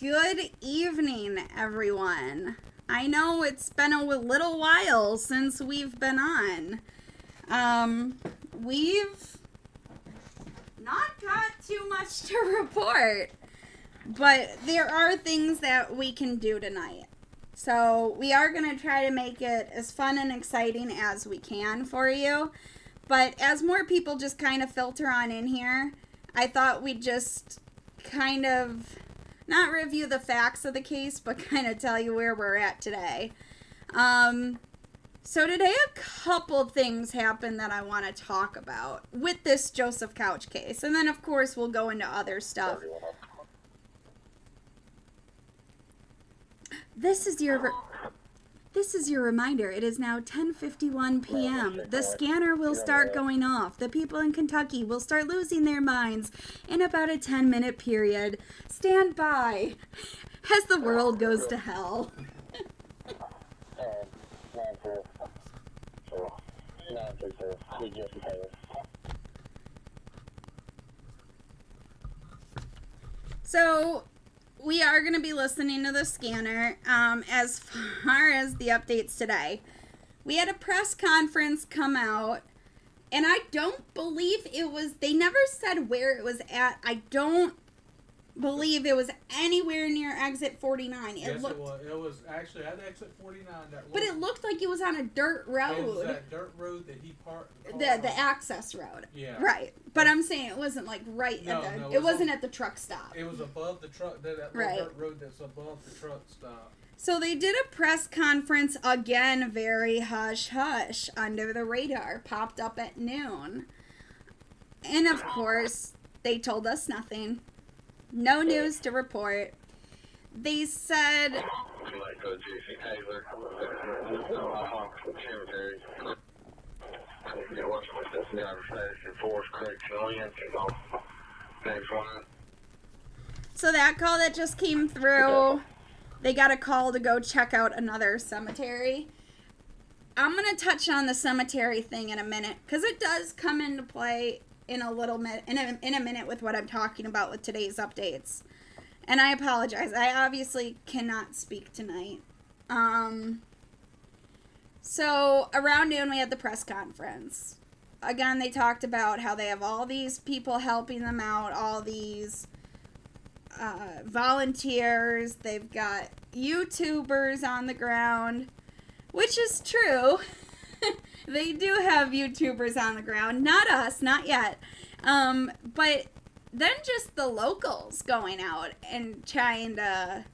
Good evening, everyone. I know it's been a little while since we've been on. We've not got too much to report, but there are things that we can do tonight. So we are going to try to make it as fun and exciting as we can for you. But as more people just kind of filter on in here, I thought we'd just kind of not review the facts of the case, but kind of tell you where we're at today. So today a couple things happened that I want to talk about with this Joseph Couch case. And then, of course, we'll go into other stuff. This is your reminder. It is now 10:51 p.m. The scanner will start going off. The people in Kentucky will start losing their minds in about a 10-minute period. Stand by as the world goes to hell. So we are going to be listening to the scanner. As far as the updates today, we had a press conference come out, and I don't believe it was, they never said where it was at. I don't believe it was anywhere near exit 49. Yes, it was. It was actually at exit 49. But it looked like it was on a dirt road. It was that dirt road that he parked. The access road. Yeah. Right. But I'm saying it wasn't like right at the, it wasn't at the truck stop. It was above the truck, that right. Dirt road that's above the truck stop. So they did a press conference, again, very hush-hush, under the radar, popped up at noon. And, of course, they told us nothing. No news to report. They said... So that call that just came through, they got a call to go check out another cemetery. I'm going to touch on the cemetery thing in a minute, because it does come into play in a little minute, in a minute with what I'm talking about with today's updates. And I apologize. I obviously cannot speak tonight. So around noon we had the press conference. Again, they talked about how they have all these people helping them out, all these volunteers. They've got YouTubers on the ground, which is true. They do have YouTubers on the ground. Not us, not yet. But then just the locals going out and trying to,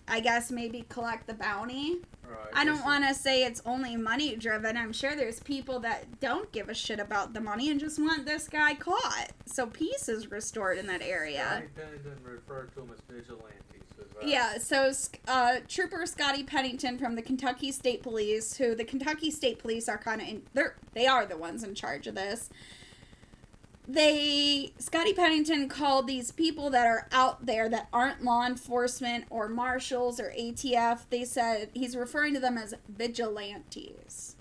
I guess, maybe collect the bounty. Right. I don't want to say it's only money driven. I'm sure there's people that don't give a shit about the money and just want this guy caught, so peace is restored in that area. Scotty Pennington referred to them as vigilantes. Yeah, so Trooper Scotty Pennington from the Kentucky State Police, who the Kentucky State Police are kind of they are the ones in charge of this. Scotty Pennington called these people that are out there that aren't law enforcement or marshals or ATF, they said he's referring to them as vigilantes.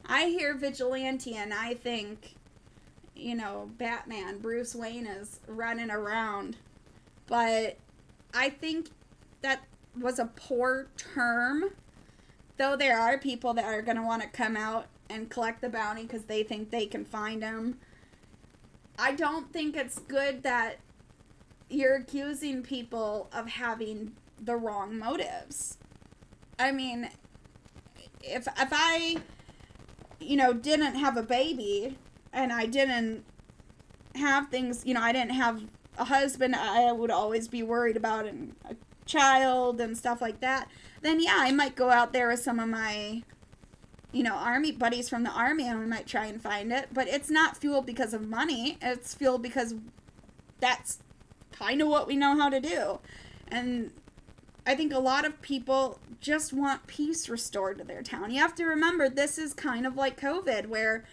I hear vigilante and I think, Batman, Bruce Wayne is running around. But I think that was a poor term, though there are people that are going to want to come out and collect the bounty because they think they can find him. I don't think it's good that you're accusing people of having the wrong motives. I mean, if I, didn't have a baby and I didn't have things, I didn't have a husband I would always be worried about and a child and stuff like that, then yeah, I might go out there with some of my army buddies from the army and we might try and find it. But it's not fueled because of money. It's fueled because that's kind of what we know how to do. And I think a lot of people just want peace restored to their town. You have to remember, this is kind of like COVID, where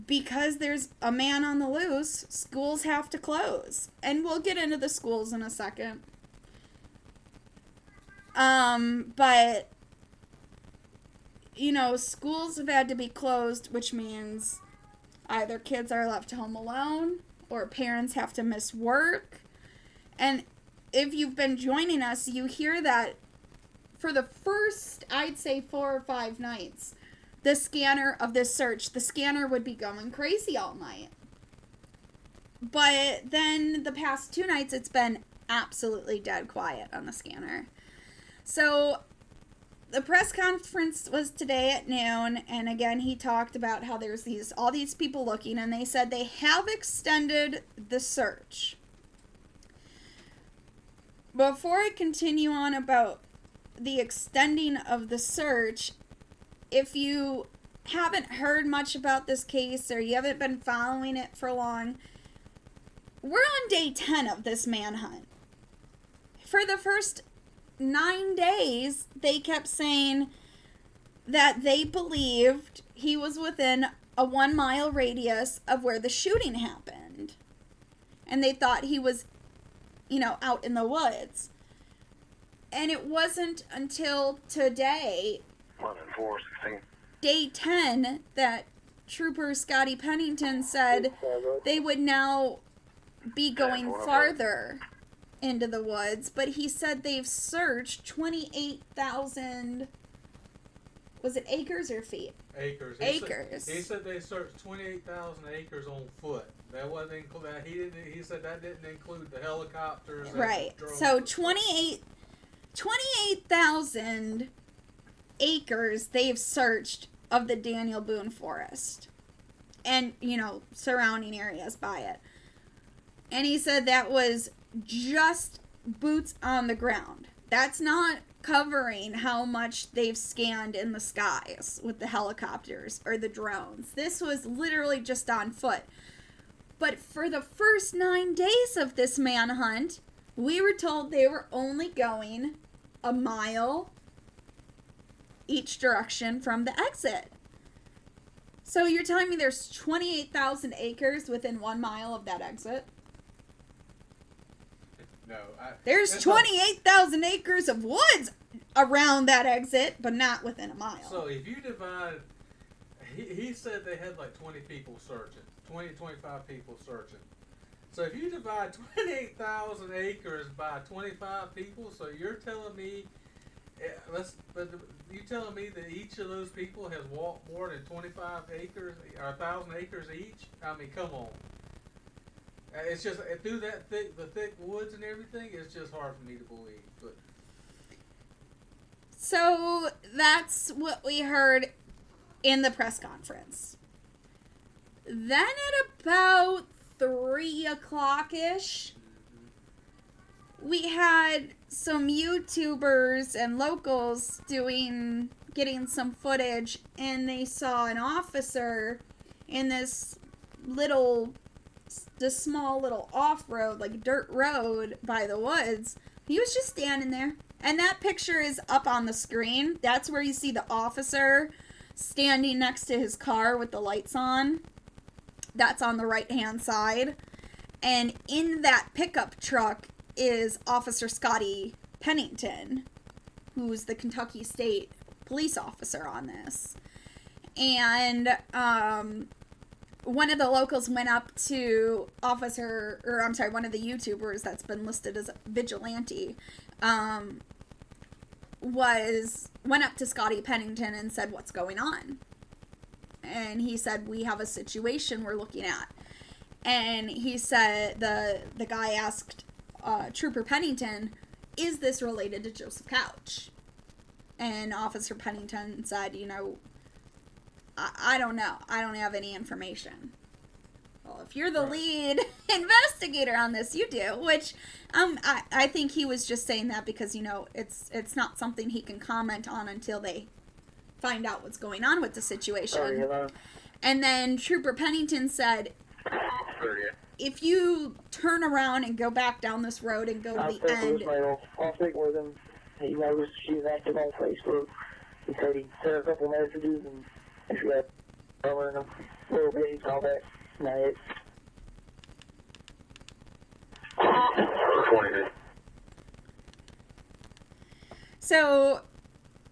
because there's a man on the loose, schools have to close. And we'll get into the schools in a second. But schools have had to be closed, which means either kids are left home alone or parents have to miss work. And if you've been joining us, you hear that for the first, I'd say 4 or 5 nights, the scanner of this search, the scanner would be going crazy all night. But then the past 2 nights, it's been absolutely dead quiet on the scanner. So the press conference was today at noon, and again, he talked about how there's all these people looking, and they said they have extended the search. Before I continue on about the extending of the search, if you haven't heard much about this case or you haven't been following it for long, we're on day 10 of this manhunt. For the first 9 days, they kept saying that they believed he was within a 1-mile radius of where the shooting happened. And they thought he was, out in the woods. And it wasn't until today, day 10, that Trooper Scotty Pennington said they would now be going farther into the woods, but he said they've searched 28,000, was it acres or feet? Acres. He said they searched 28,000 acres on foot. That wasn't include that. He said that didn't include the helicopters. Right. So 28,000 acres they've searched of the Daniel Boone Forest and, surrounding areas by it. And he said that was just boots on the ground. That's not covering how much they've scanned in the skies with the helicopters or the drones. This was literally just on foot. But for the first 9 days of this manhunt, we were told they were only going a mile each direction from the exit. So you're telling me there's 28,000 acres within 1 mile of that exit? No. There's 28,000 acres of woods around that exit, but not within a mile. So if you divide, he said they had like 20 people searching, 25 people searching. So if you divide 28,000 acres by 25 people, so you're telling me, you telling me that each of those people has walked more than 25 acres or 1,000 acres each? I mean, come on. It's just through the thick woods and everything. It's just hard for me to believe. But so that's what we heard in the press conference. Then at about 3 o'clock-ish, we had some YouTubers and locals getting some footage, and they saw an officer in this small little off-road, like dirt road by the woods. He was just standing there. And that picture is up on the screen. That's where you see the officer standing next to his car with the lights on. That's on the right-hand side. And in that pickup truck is Officer Scotty Pennington, who's the Kentucky State police officer on this. And one of the locals went up to one of the YouTubers that's been listed as a vigilante, went up to Scotty Pennington and said, "What's going on?" And he said, "We have a situation we're looking at." And he said, the guy asked Trooper Pennington, "Is this related to Joseph Couch?" And Officer Pennington said, I don't know. I don't have any information. Well, if you're the lead investigator on this, you do. Which, I think he was just saying that because, it's not something he can comment on until they find out what's going on with the situation. And then Trooper Pennington said, if you turn around and go back down this road and go to the end... I'll speak with him. He knows she's active on Facebook. He said he sent a couple messages and if you had over in a little bit, he's all that. No, So,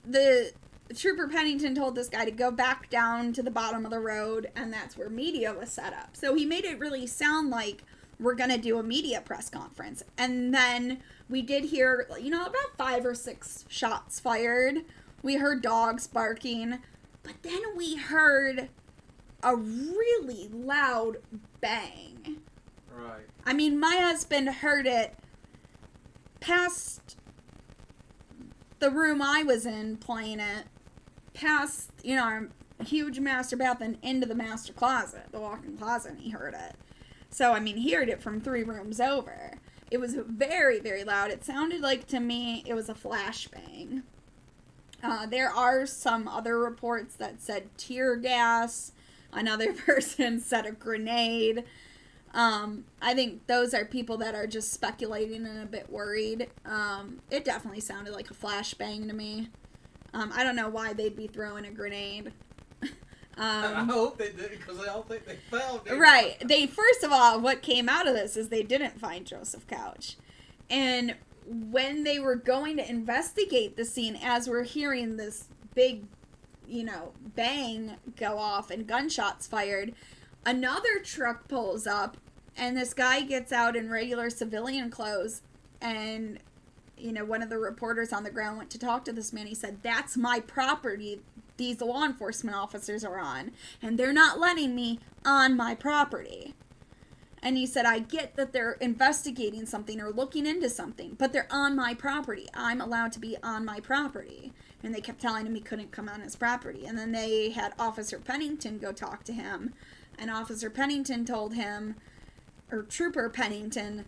the Trooper Pennington told this guy to go back down to the bottom of the road, and that's where media was set up. So he made it really sound like we're going to do a media press conference. And then We did hear, about 5 or 6 shots fired. We heard dogs barking. But then we heard a really loud bang. Right. I mean, my husband heard it past the room I was in playing it, past, our huge master bath and into the master closet, the walk-in closet, and he heard it. So, I mean, he heard it from 3 rooms over. It was very, very loud. It sounded like, to me, it was a flashbang. There are some other reports that said tear gas. Another person said a grenade. I think those are people that are just speculating and a bit worried. It definitely sounded like a flashbang to me. I don't know why they'd be throwing a grenade. I hope they did, because I don't think they found it. Right. First of all, what came out of this is they didn't find Joseph Couch. And when they were going to investigate the scene, as we're hearing this big, bang go off and gunshots fired, another truck pulls up, and this guy gets out in regular civilian clothes, and, one of the reporters on the ground went to talk to this man. He said, "That's my property these law enforcement officers are on, and they're not letting me on my property." And he said, "I get that they're investigating something or looking into something, but they're on my property. I'm allowed to be on my property." And they kept telling him he couldn't come on his property. And then they had Officer Pennington go talk to him. And Officer Pennington told him, or Trooper Pennington,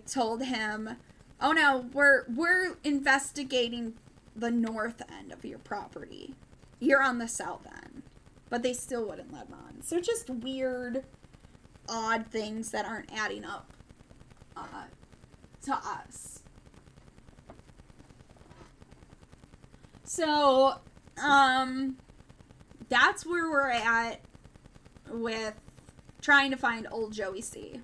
told him, "Oh no, we're investigating the north end of your property. You're on the south end." But they still wouldn't let him on. So just weird, odd things that aren't adding up to us. So, that's where we're at with trying to find old Joey C.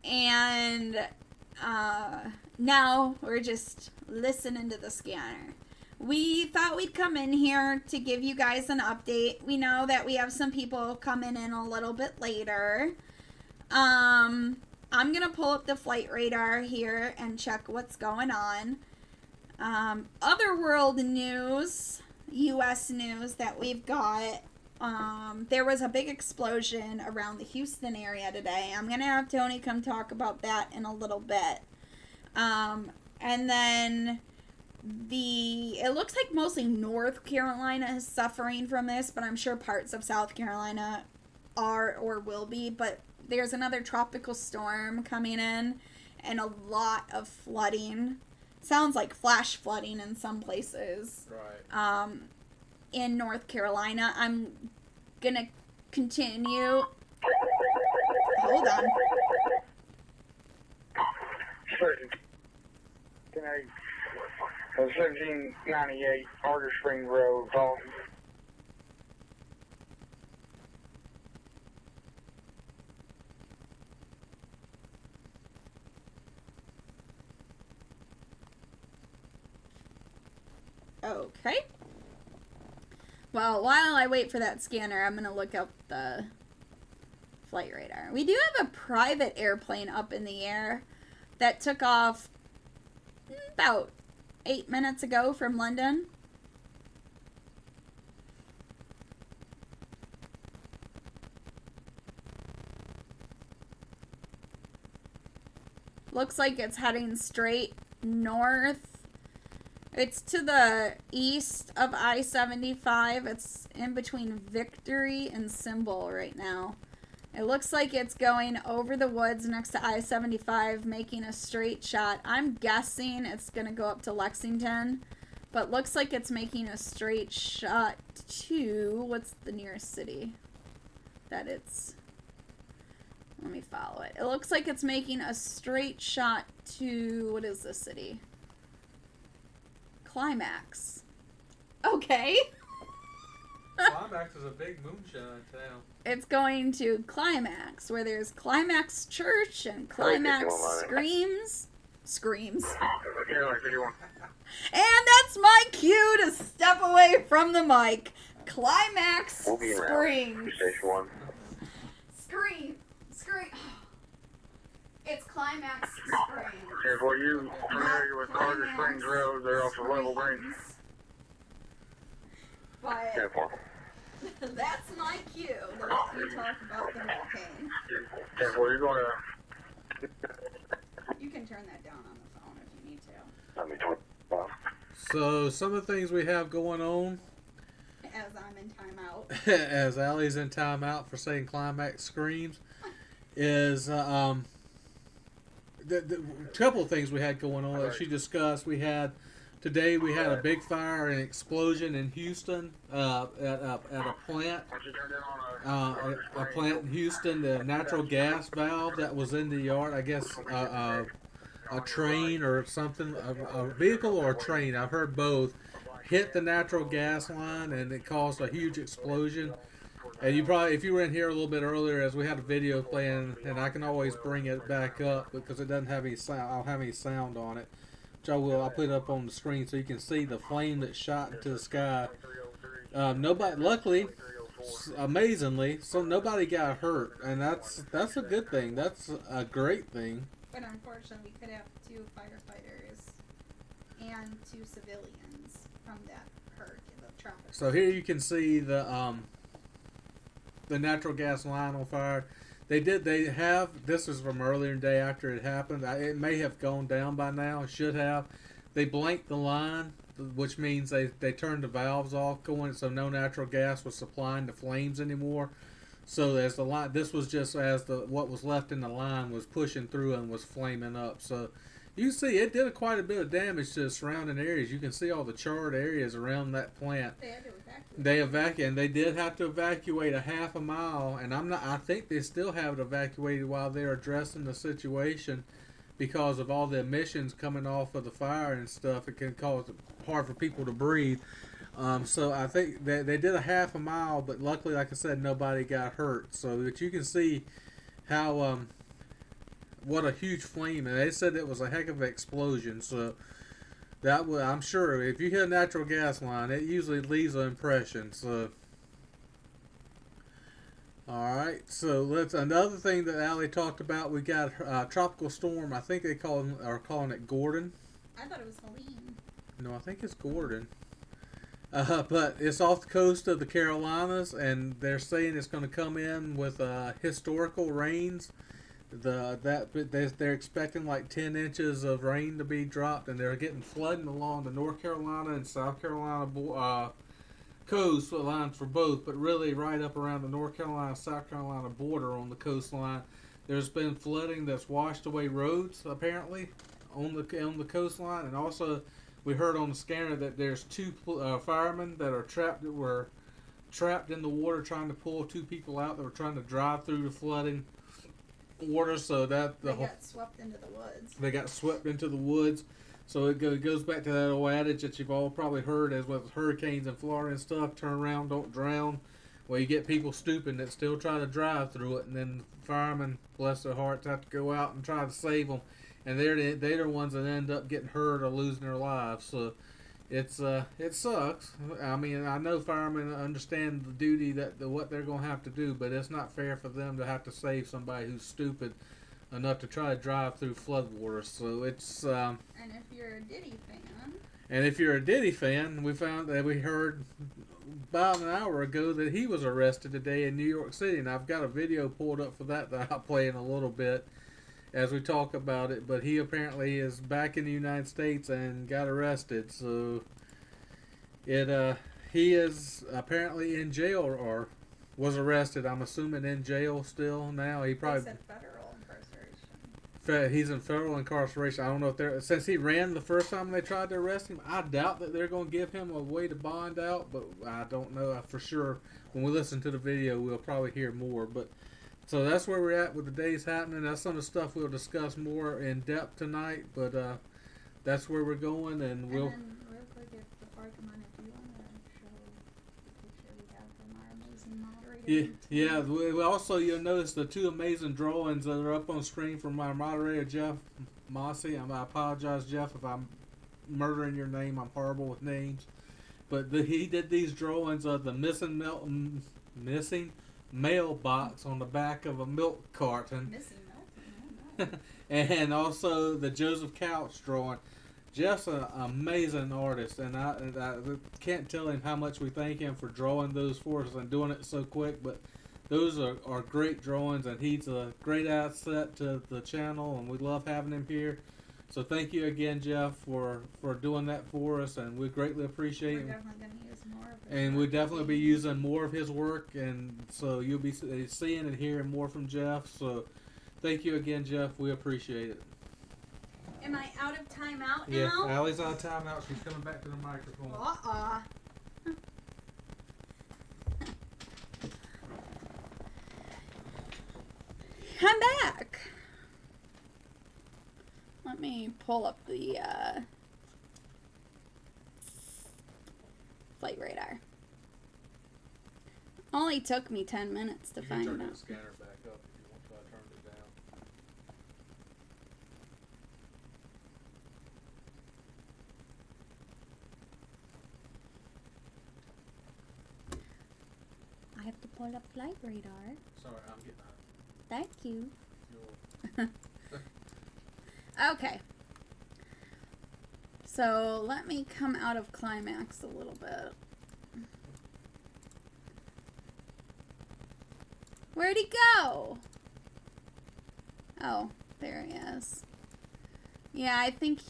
And, now we're just listening to the scanner. We thought we'd come in here to give you guys an update. We know that we have some people coming in a little bit later. I'm going to pull up the flight radar here and check what's going on. Other world news, U.S. news that we've got. There was a big explosion around the Houston area today. I'm going to have Tony come talk about that in a little bit. And then it looks like mostly North Carolina is suffering from this, but I'm sure parts of South Carolina are or will be. But there's another tropical storm coming in and a lot of flooding. Sounds like flash flooding in some places. Right. In North Carolina. I'm gonna continue. Hold on. Can I 1798 Archer Spring Road, Dalton. Okay. Well, while I wait for that scanner, I'm gonna look up the flight radar. We do have a private airplane up in the air that took off about 8 minutes ago from London. Looks like it's heading straight north. It's to the east of I-75. It's in between Victory and Symbol right now. It looks like it's going over the woods next to I-75, making a straight shot. I'm guessing it's going to go up to Lexington, but looks like it's making a straight shot to, what's the nearest city that it's, let me follow it. It looks like it's making a straight shot to, what is this city? Climax. Okay. Climax is a big moonshine town. It's going to Climax, where there's Climax Church and Climax Screams. And that's my cue to step away from the mic. Climax Springs. Station 1. Scream. It's Climax Springs. If were you familiar with Carter Springs Road, they're off of Level Green. But 10-4. that's my cue to let you talk about the volcano. 10-4, you're going to... You can turn that down on the phone if you need to. Let me 25. So some of the things we have going on, As I'm in timeout. as Allie's in timeout for saying Climax Screams, is the couple of things we had going on that she discussed. Today we had a big fire and explosion in Houston at a plant. A plant in Houston, the natural gas valve that was in the yard, I guess a train or something, a vehicle or a train, I've heard both, hit the natural gas line and it caused a huge explosion. And you probably, if you were in here a little bit earlier, as we had a video playing, and I can always bring it back up because it doesn't have any sound, I don't have any sound on it, which I'll put it up on the screen so you can see the flame that shot into the sky. Luckily, amazingly, so nobody got hurt, and that's a good thing. That's a great thing. But unfortunately, we could have 2 firefighters and 2 civilians from that hurricane, the tropical. So here you can see the natural gas line on fire. This is from earlier in the day after it happened. It may have gone down by now. It should have. They blanked the line, which means they turned the valves off going, so no natural gas was supplying the flames anymore. So as the line, this was just as what was left in the line was pushing through and was flaming up. So you see it did quite a bit of damage to the surrounding areas. You can see all the charred areas around that plant. They had to evacuate. They did have to evacuate a half a mile, and I think they still have it evacuated while they're addressing the situation because of all the emissions coming off of the fire and stuff. It can cause it hard for people to breathe. So I think they did a half a mile, but luckily, like I said, nobody got hurt. So that you can see how what a huge flame, and they said it was a heck of an explosion. So I'm sure if you hit a natural gas line, it usually leaves an impression. So, all right. So another thing that Allie talked about. We got a tropical storm. I think they are calling it Gordon. I thought it was Helene. No, I think it's Gordon. But it's off the coast of the Carolinas, and they're saying it's going to come in with historical rains. They're expecting like 10 inches of rain to be dropped, and they're getting flooding along the North Carolina and South Carolina coast lines for both, but really right up around the North Carolina South Carolina border on the coastline. There's been flooding that's washed away roads apparently on the coastline, and also we heard on the scanner that there's 2 firemen that were trapped in the water trying to pull 2 people out that were trying to drive through the flooding water, so that They got swept into the woods. They got swept into the woods. So it goes back to that old adage that you've all probably heard, as with hurricanes in Florida and stuff: turn around, don't drown. Well, you get people stupid that still try to drive through it, and then firemen, bless their hearts, have to go out and try to save them, and they're the ones that end up getting hurt or losing their lives. So it sucks. I mean, I know firemen understand the duty what they're going to have to do, but it's not fair for them to have to save somebody who's stupid enough to try to drive through floodwaters. So it's and if you're a Diddy fan, we heard about an hour ago that he was arrested today in New York City, and I've got a video pulled up for that I'll play in a little bit as we talk about it. But he apparently is back in the United States and got arrested. So he is apparently in jail, or was arrested. I'm assuming in jail still now. He probably said federal incarceration. He's in federal incarceration. I don't know if since he ran the first time they tried to arrest him. I doubt that they're going to give him a way to bond out, but I don't know for sure. When we listen to the video, we'll probably hear more. But so that's where we're at with the day's happening. That's some of the stuff we'll discuss more in depth tonight. But that's where we're going, and we'll. And then, real quick, before I come on, if you want to show the picture we have from our amazing moderator. Yeah. We also, you'll notice the 2 amazing drawings that are up on screen from my moderator, Jeff Mossy. I apologize, Jeff, if I'm murdering your name. I'm horrible with names. But he did these drawings of the missing mailbox on the back of a milk carton. Missing milk? and also the Joseph Couch drawing. Jeff's an amazing artist, and I can't tell him how much we thank him for drawing those for us and doing it so quick. But those are great drawings, and he's a great asset to the channel, and we love having him here. So thank you again, Jeff, for doing that for us, and we greatly appreciate We're him. definitely going to use more of it. And we'll definitely be using more of his work, and so you'll be seeing and hearing more from Jeff. So thank you again, Jeff. We appreciate it. Am I out of timeout Yeah, now? Allie's on timeout. She's coming back to the microphone. I'm back. Let me pull up the flight radar. Only took me 10 minutes to You find can turn out. that scanner back up if you want to. I turned it down. I have to pull up flight radar. Sorry, I'm getting out. Thank you. You're- Okay. So let me come out of climax a little bit. Where'd he go? Oh, there he is. Yeah, I think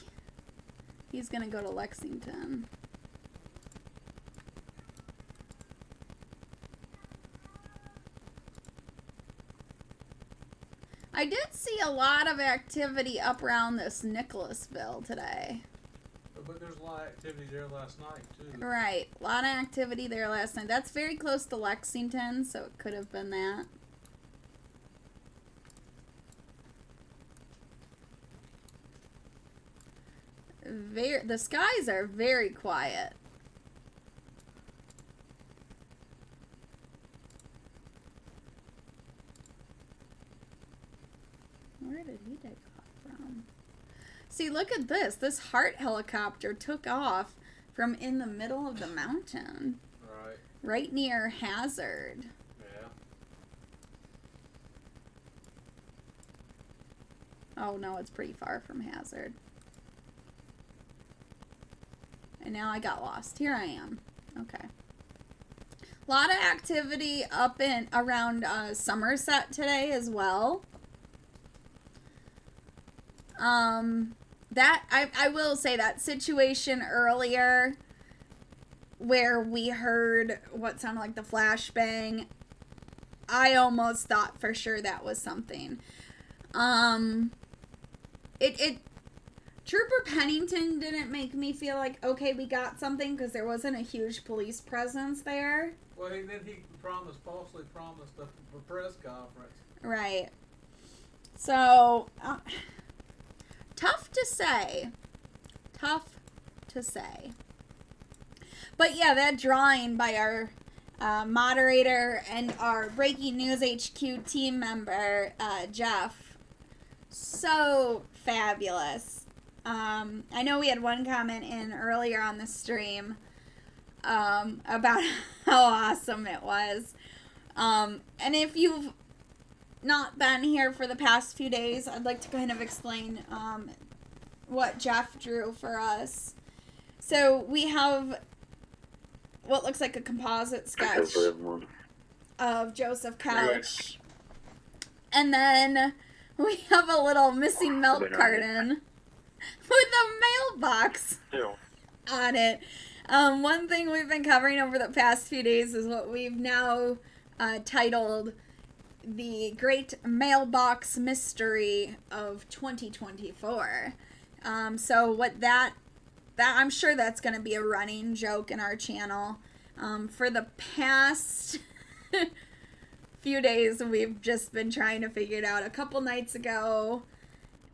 he's gonna go to Lexington. I did see a lot of activity up around this Nicholasville today. But there's a lot of activity there last night, too. Right, a lot of activity there last night. That's very close to Lexington, so it could have been that. The skies are very quiet. Where did he take off from? See, look at this. This Hart helicopter took off from in the middle of the mountain. Right. Right near Hazard. Yeah. Oh, no, it's pretty far from Hazard. And now I got lost. Here I am. Okay. A lot of activity up in around Somerset today as well. That I will say that situation earlier where we heard what sounded like the flashbang, I almost thought for sure that was something. Trooper Pennington didn't make me feel like, okay, we got something, because there wasn't a huge police presence there. Well, and then he falsely promised a press conference. Right. So, tough to say. Tough to say. But yeah, that drawing by our moderator and our Breaking News HQ team member, Jeff, so fabulous. I know we had one comment in earlier on the stream about how awesome it was. And if you've not been here for the past few days, I'd like to kind of explain what Jeff drew for us. So we have what looks like a composite sketch of Joseph Couch. And then we have a little missing milk carton with a mailbox on it. One thing we've been covering over the past few days is what we've now titled the Great Mailbox Mystery of 2024. So what that I'm sure that's going to be a running joke in our channel. For the past few days, we've just been trying to figure it out. A couple nights ago,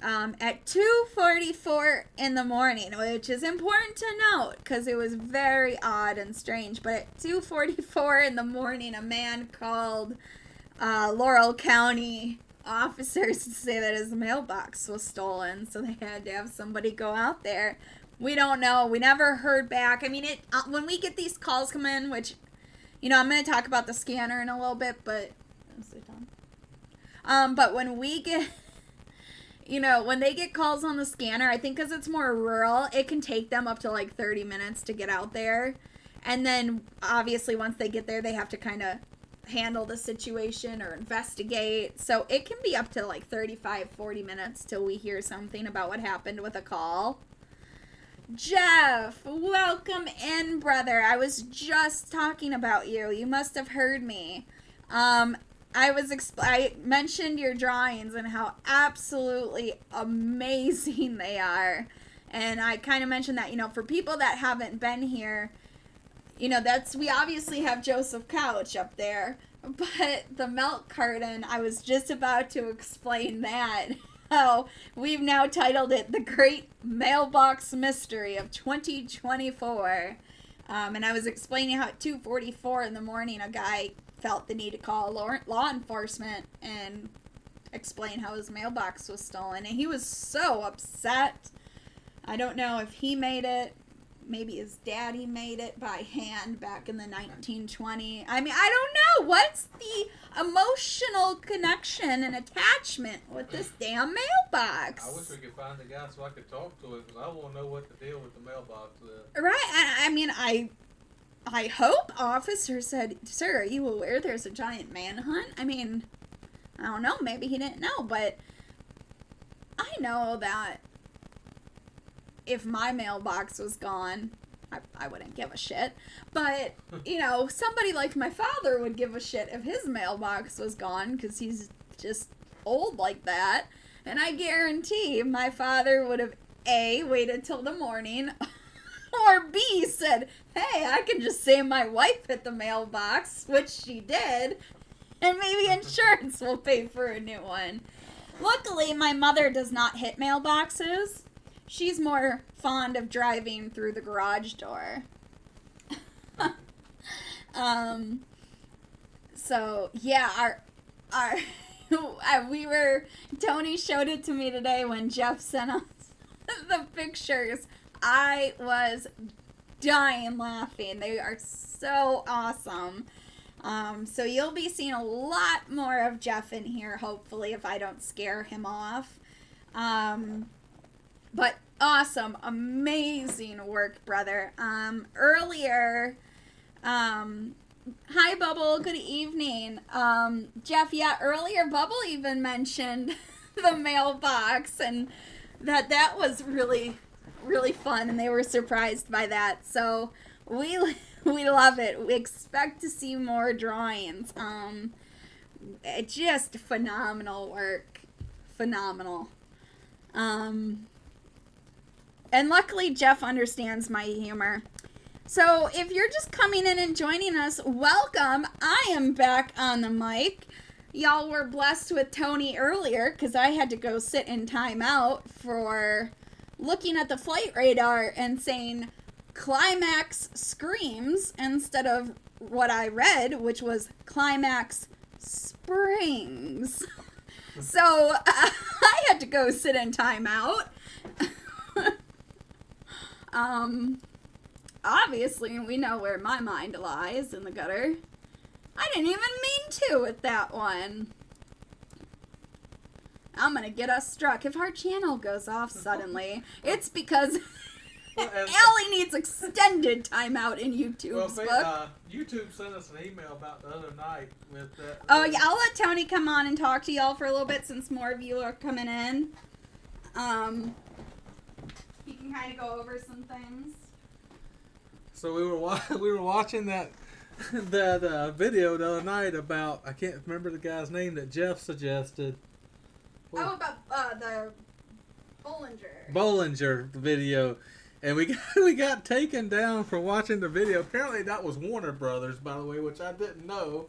at 2:44 in the morning, which is important to note because it was very odd and strange, but at 2:44 in the morning, a man called Laurel County officers to say that his mailbox was stolen, so they had to have somebody go out there. We don't know. We never heard back. I mean, when we get these calls come in, which, you know, I'm going to talk about the scanner in a little bit, but... but when we get... you know, when they get calls on the scanner, I think because it's more rural, it can take them up to like 30 minutes to get out there. And then, obviously, once they get there, they have to kind of handle the situation or investigate. So it can be up to like 35, 40 minutes till we hear something about what happened with a call. Jeff, welcome in, brother. I was just talking about you. You must have heard me. I mentioned your drawings and how absolutely amazing they are. And I kind of mentioned that, you know, for people that haven't been here, you know, we obviously have Joseph Couch up there. But the milk carton, I was just about to explain that. Oh, we've now titled it The Great Mailbox Mystery of 2024. And I was explaining how at 2:44 in the morning, a guy felt the need to call law enforcement and explain how his mailbox was stolen. And he was so upset. I don't know if he made it. Maybe his daddy made it by hand back in the 1920s. I mean, I don't know. What's the emotional connection and attachment with this damn mailbox? I wish we could find the guy so I could talk to him, because I want to know what the deal with the mailbox is. Right. I mean, I hope officer said, "Sir, are you aware there's a giant manhunt?" I mean, I don't know. Maybe he didn't know, but I know that if my mailbox was gone, I wouldn't give a shit. But, you know, somebody like my father would give a shit if his mailbox was gone, because he's just old like that. And I guarantee my father would have, A, waited till the morning, or B, said, "Hey, I can just say my wife hit the mailbox," which she did, and maybe insurance will pay for a new one. Luckily, my mother does not hit mailboxes. She's more fond of driving through the garage door. So yeah, Tony showed it to me today when Jeff sent us the pictures. I was dying laughing. They are so awesome. So you'll be seeing a lot more of Jeff in here, hopefully, if I don't scare him off. But awesome, amazing work, brother. Earlier, hi, Bubble, good evening. Jeff, yeah, earlier, Bubble even mentioned the mailbox, and that was really, really fun, and they were surprised by that. So we love it. We expect to see more drawings. Just phenomenal work. Phenomenal. And luckily, Jeff understands my humor. So if you're just coming in and joining us, welcome. I am back on the mic. Y'all were blessed with Tony earlier because I had to go sit in timeout for looking at the flight radar and saying Climax Screams instead of what I read, which was Climax Springs. So I had to go sit in timeout. Obviously, we know where my mind lies, in the gutter. I didn't even mean to with that one. I'm gonna get us struck. If our channel goes off suddenly, it's because Allie needs extended timeout in YouTube's book. YouTube sent us an email about the other night with that. Oh, yeah, I'll let Tony come on and talk to y'all for a little bit since more of you are coming in. He can kind of go over some things. So we were watching that video the other night about, I can't remember the guy's name that Jeff suggested. About the Bollinger video, and we got taken down for watching the video. Apparently that was Warner Brothers, by the way, which I didn't know.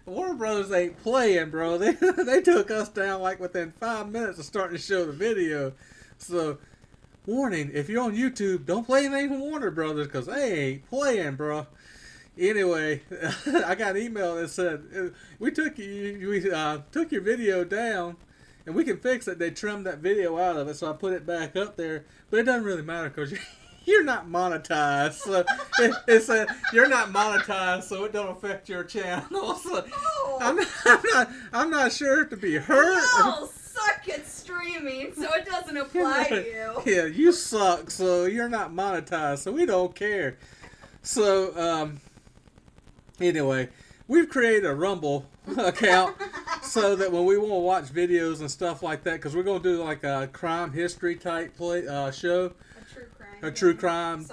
Warner Brothers ain't playing, bro. They took us down like within 5 minutes of starting to show the video. So, warning, if you're on YouTube, don't play anything from Warner Brothers, because they ain't playing, bro. Anyway, I got an email that said, we took your video down, and we can fix it. They trimmed that video out of it, so I put it back up there. But it doesn't really matter, because you're not monetized. So it said, you're not monetized, so it don't affect your channel. So I'm not sure to be hurt. No, suck it straight streaming, so it doesn't apply to you. Yeah, you suck, so you're not monetized, so we don't care. So, anyway, we've created a Rumble account so that when we want to watch videos and stuff like that, because we're going to do like a crime history type show. A true crime.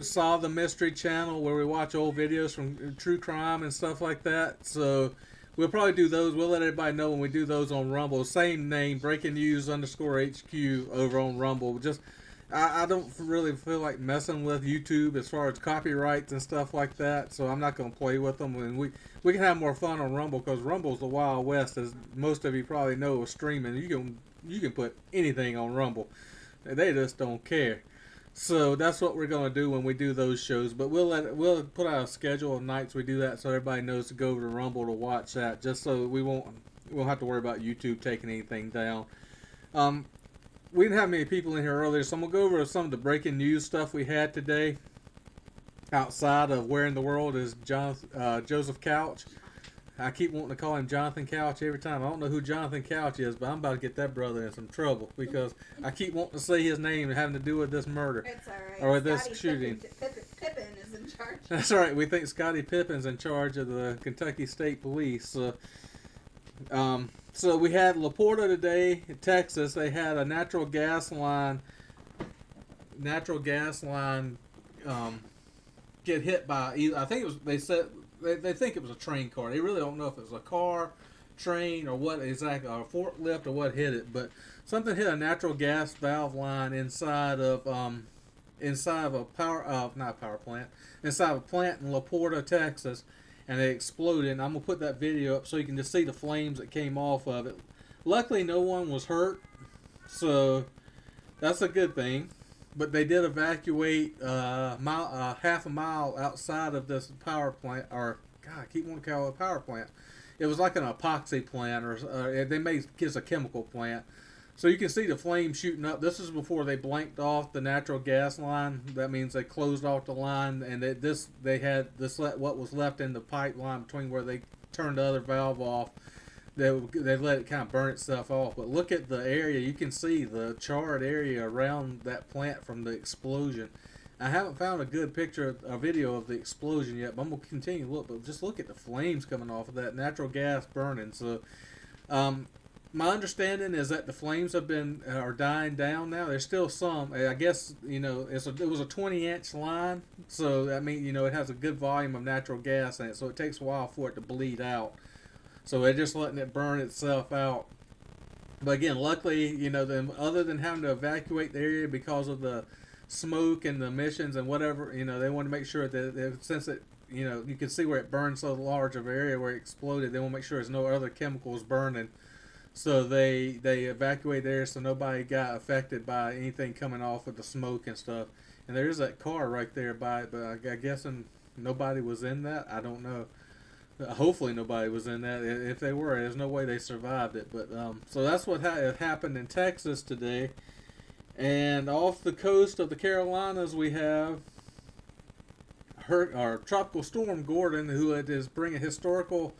Solve the mystery channel where we watch old videos from true crime and stuff like that. So we'll probably do those. We'll let everybody know when we do those on Rumble. Same name, Breaking News _HQ over on Rumble. Just I don't really feel like messing with YouTube as far as copyrights and stuff like that. So I'm not going to play with them. And we can have more fun on Rumble because Rumble's the Wild West, as most of you probably know, with streaming. You can put anything on Rumble. They just don't care. So that's what we're going to do when we do those shows. But we'll put out a schedule of nights we do that so everybody knows to go over to Rumble to watch that, just so we won't have to worry about YouTube taking anything down. We didn't have many people in here earlier, so I'm going to go over some of the breaking news stuff we had today outside of Where in the World is Joseph Couch. I keep wanting to call him Jonathan Couch every time. I don't know who Jonathan Couch is, but I'm about to get that brother in some trouble because I keep wanting to say his name and having to do with this murder. It's alright. Or with this shooting. Pippin is in charge. That's right. We think Scottie Pippen's in charge of the Kentucky State Police. So we had LaPorta today in Texas. They had a natural gas line get hit by, I think it was, they said, they think it was a train car. They really don't know if it was a car, train, or what exactly, or a forklift, or what hit it. But something hit a natural gas valve line inside of a inside of a plant in LaPorta, Texas, and it exploded. And I'm gonna put that video up so you can just see the flames that came off of it. Luckily, no one was hurt, so that's a good thing. But they did evacuate half a mile outside of this power plant, or God, I keep wanting to call it a power plant. It was like an epoxy plant, or they made it's a chemical plant. So you can see the flames shooting up. This is before they blanked off the natural gas line. That means they closed off the line, and they had what was left in the pipeline between where they turned the other valve off. They let it kind of burn itself off. But look at the area. You can see the charred area around that plant from the explosion. I haven't found a good video of the explosion yet, but I'm going to continue to look. But just look at the flames coming off of that natural gas burning. So my understanding is that the flames are dying down now. There's still some. I guess, it was a 20-inch line. So, it has a good volume of natural gas in it. So it takes a while for it to bleed out. So they're just letting it burn itself out. But again, luckily, other than having to evacuate the area because of the smoke and the emissions and whatever, they want to make sure that since it, you can see where it burned so large of an area where it exploded, they want to make sure there's no other chemicals burning. So they evacuated the area so nobody got affected by anything coming off of the smoke and stuff. And there is that car right there by it, but I guess nobody was in that. I don't know. Hopefully nobody was in that. If they were, there's no way they survived it. But so that's what happened in Texas today. And off the coast of the Carolinas, we have our tropical storm Gordon, who is bringing historical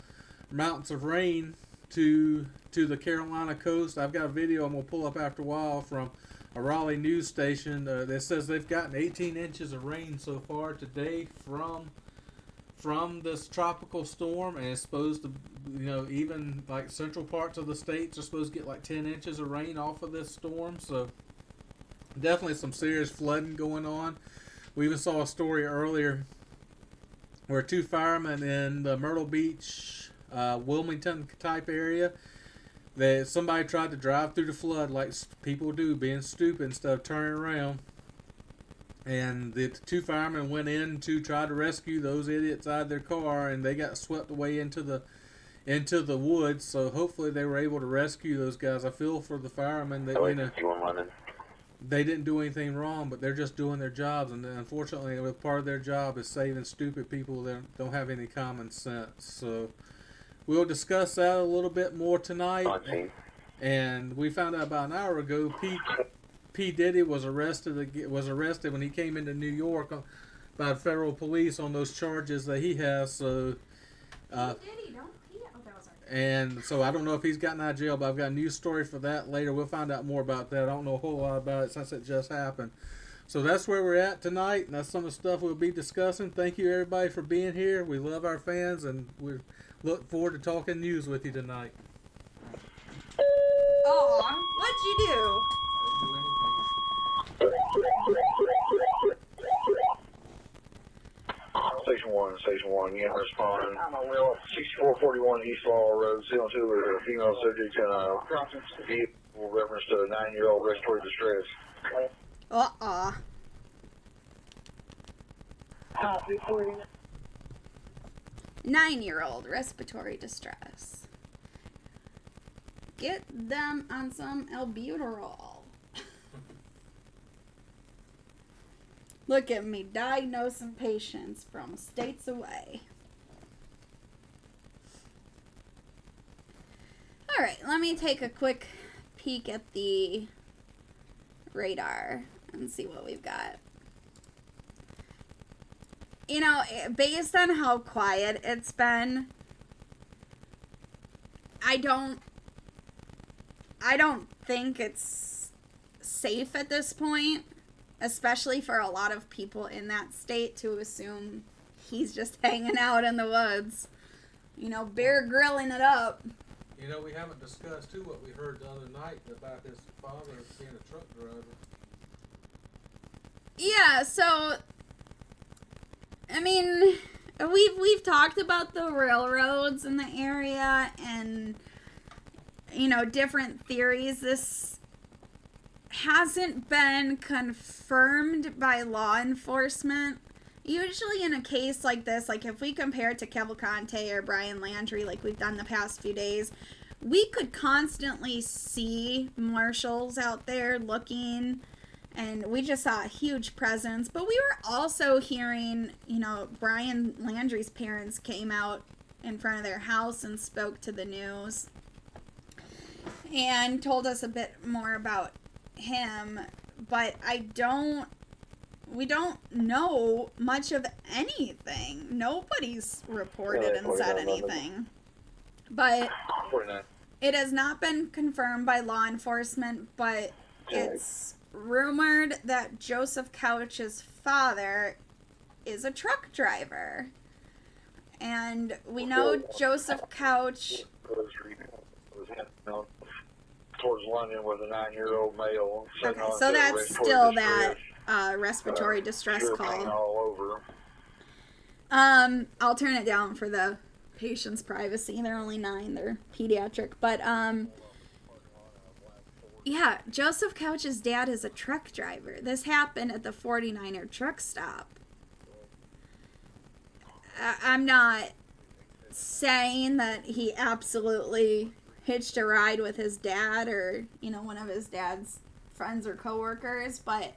amounts of rain to the Carolina coast. I've got a video I'm going to pull up after a while from a Raleigh news station that says they've gotten 18 inches of rain so far today from this tropical storm, and it's supposed to, even like central parts of the states are supposed to get like 10 inches of rain off of this storm. So definitely some serious flooding going on. We even saw a story earlier where 2 firemen in the Myrtle Beach, Wilmington type area, that somebody tried to drive through the flood like people do, being stupid instead of turning around. And the 2 firemen went in to try to rescue those idiots out of their car, and they got swept away into the woods. So hopefully they were able to rescue those guys. I feel for the firemen that they didn't do anything wrong, but they're just doing their jobs. And unfortunately, part of their job is saving stupid people that don't have any common sense. So we'll discuss that a little bit more tonight. And we found out about an hour ago, P Diddy was arrested when he came into New York by federal police on those charges that he has. So P Diddy, don't pee. Oh, that was our And so I don't know if he's gotten out of jail, but I've got a news story for that later. We'll find out more about that. I don't know a whole lot about it since it just happened. So that's where we're at tonight, and that's some of the stuff we'll be discussing. Thank you, everybody, for being here. We love our fans, and we look forward to talking news with you tonight. Aw, what'd you do? Station 1, you respond. 6441 East Law Road, Seal 2 with a female subject and a vehicle reference to a 9-year-old respiratory distress. Uh-uh. 9-year-old respiratory distress. Get them on some albuterol. Look at me diagnosing patients from states away. Alright, let me take a quick peek at the radar and see what we've got. You know, based on how quiet it's been, I don't think it's safe at this point, especially for a lot of people in that state to assume he's just hanging out in the woods. You know, Bear Grilling it up. You know, we haven't discussed, too, what we heard the other night about his father being a truck driver. Yeah, so, I mean, we've talked about the railroads in the area and, you know, different theories. This hasn't been confirmed by law enforcement. Usually in a case like this, like if we compare it to Cavalcante or Brian Landry, like we've done the past few days, we could constantly see marshals out there looking, and we just saw a huge presence. But we were also hearing, you know, Brian Landry's parents came out in front of their house and spoke to the news and told us a bit more about him, but we don't know much of anything. Nobody's reported and said anything. But it has not been confirmed by law enforcement, but it's rumored that Joseph Couch's father is a truck driver. And we know Joseph Couch... Towards London with a 9-year-old male. Okay, so that's still that respiratory distress call. All over. I'll turn it down for the patient's privacy. They're only 9. They're pediatric. But, yeah, Joseph Couch's dad is a truck driver. This happened at the 49er truck stop. I'm not saying that he absolutely hitched a ride with his dad or, you know, one of his dad's friends or coworkers, but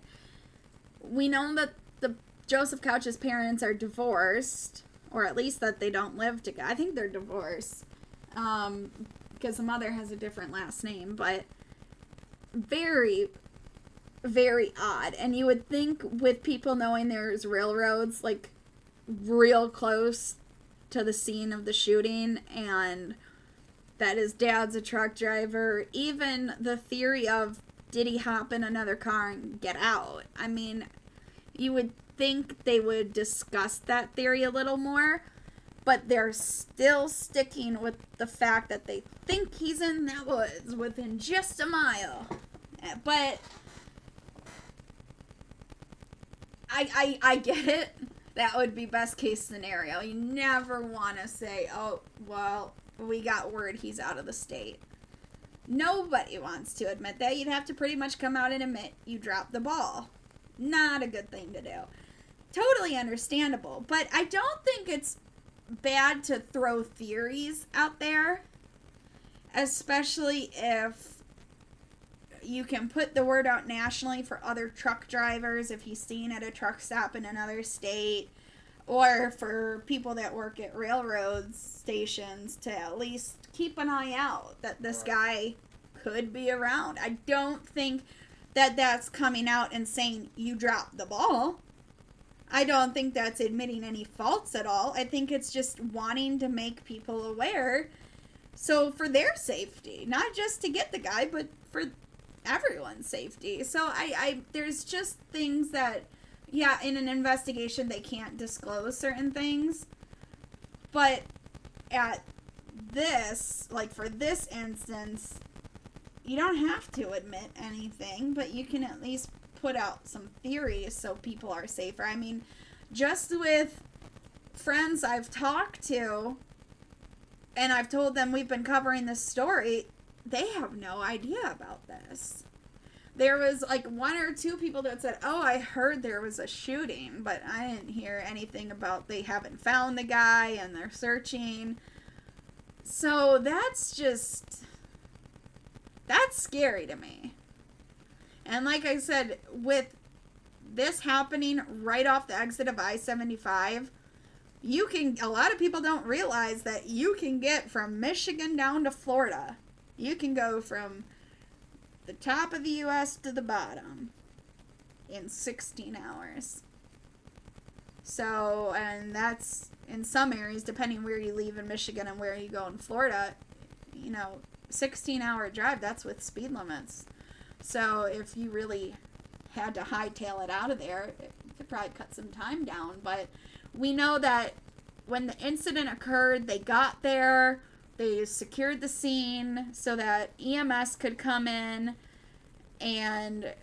we know that the Joseph Couch's parents are divorced, or at least that they don't live together. I think they're divorced, because the mother has a different last name, but very, very odd. And you would think with people knowing there's railroads, like, real close to the scene of the shooting, and that his dad's a truck driver, even the theory of, did he hop in another car and get out? I mean, you would think they would discuss that theory a little more, but they're still sticking with the fact that they think he's in the woods within just a mile. But I get it. That would be best case scenario. You never want to say, oh, well, we got word he's out of the state. Nobody wants to admit that. You'd have to pretty much come out and admit you dropped the ball. Not a good thing to do. Totally understandable. But I don't think it's bad to throw theories out there, especially if you can put the word out nationally for other truck drivers if he's seen at a truck stop in another state, or for people that work at railroad stations to at least keep an eye out that this guy could be around. I don't think that that's coming out and saying you dropped the ball. I don't think that's admitting any faults at all. I think it's just wanting to make people aware So for their safety, not just to get the guy, but for everyone's safety. So I there's just things that, yeah, in an investigation they can't disclose certain things. But at this, like for this instance, you don't have to admit anything, but you can at least put out some theories so people are safer. I mean, just with friends I've talked to, and I've told them we've been covering this story, they have no idea about this. There was like one or two people that said, oh, I heard there was a shooting, but I didn't hear anything about they haven't found the guy and they're searching. So that's scary to me. And like I said, with this happening right off the exit of I-75, a lot of people don't realize that you can get from Michigan down to Florida. You can go from the top of the U.S. to the bottom in 16 hours. So, and that's in some areas, depending where you leave in Michigan and where you go in Florida, 16-hour drive, that's with speed limits. So if you really had to hightail it out of there, it could probably cut some time down. But we know that when the incident occurred, they got there, they secured the scene so that EMS could come in and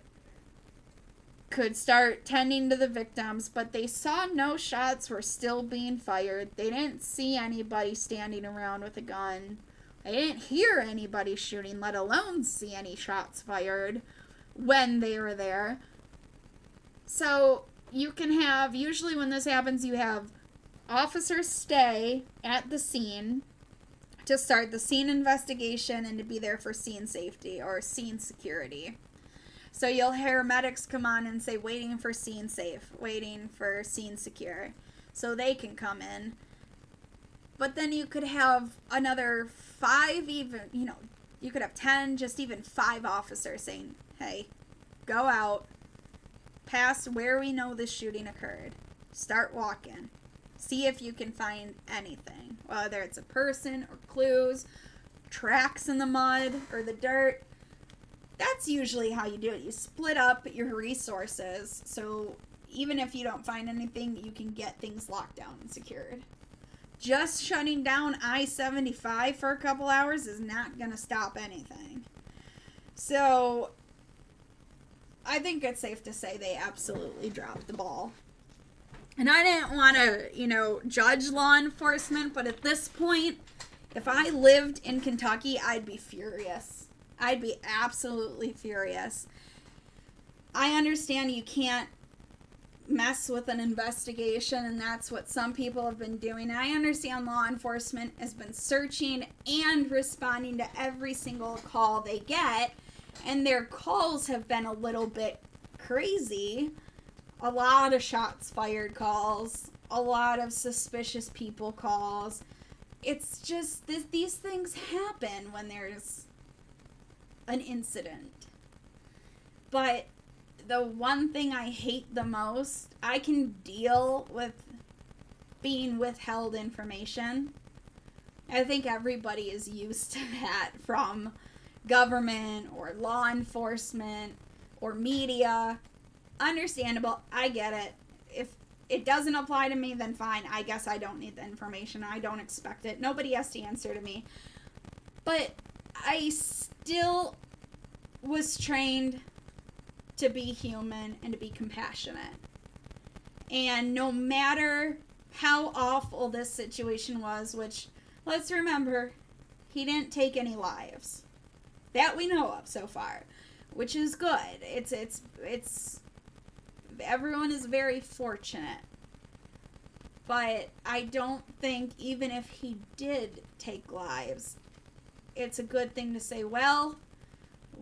could start tending to the victims, but they saw no shots were still being fired. They didn't see anybody standing around with a gun. They didn't hear anybody shooting, let alone see any shots fired when they were there. So you can have, usually when this happens, you have officers stay at the scene to start the scene investigation and to be there for scene safety or scene security. So you'll hear medics come on and say, waiting for scene safe, waiting for scene secure. So they can come in. But then you could have another 5 even, you could have 10, just even 5 officers saying, hey, go out, past where we know this shooting occurred. Start walking. See if you can find anything. Whether it's a person or clues, tracks in the mud or the dirt. That's usually how you do it. You split up your resources. So even if you don't find anything, you can get things locked down and secured. Just shutting down I-75 for a couple hours is not going to stop anything. So I think it's safe to say they absolutely dropped the ball. And I didn't want to, judge law enforcement, but at this point, if I lived in Kentucky, I'd be furious. I'd be absolutely furious. I understand you can't mess with an investigation, and that's what some people have been doing. I understand law enforcement has been searching and responding to every single call they get, and their calls have been a little bit crazy. A lot of shots fired calls, a lot of suspicious people calls. It's just these things happen when there's an incident. But the one thing I hate the most, I can deal with being withheld information. I think everybody is used to that from government or law enforcement or media. Understandable. I get it. If it doesn't apply to me, then fine. I guess I don't need the information. I don't expect it. Nobody has to answer to me. But I still was trained to be human and to be compassionate. And no matter how awful this situation was, which, let's remember, he didn't take any lives. That we know of so far, which is good. It's everyone is very fortunate. But I don't think even if he did take lives, it's a good thing to say, well,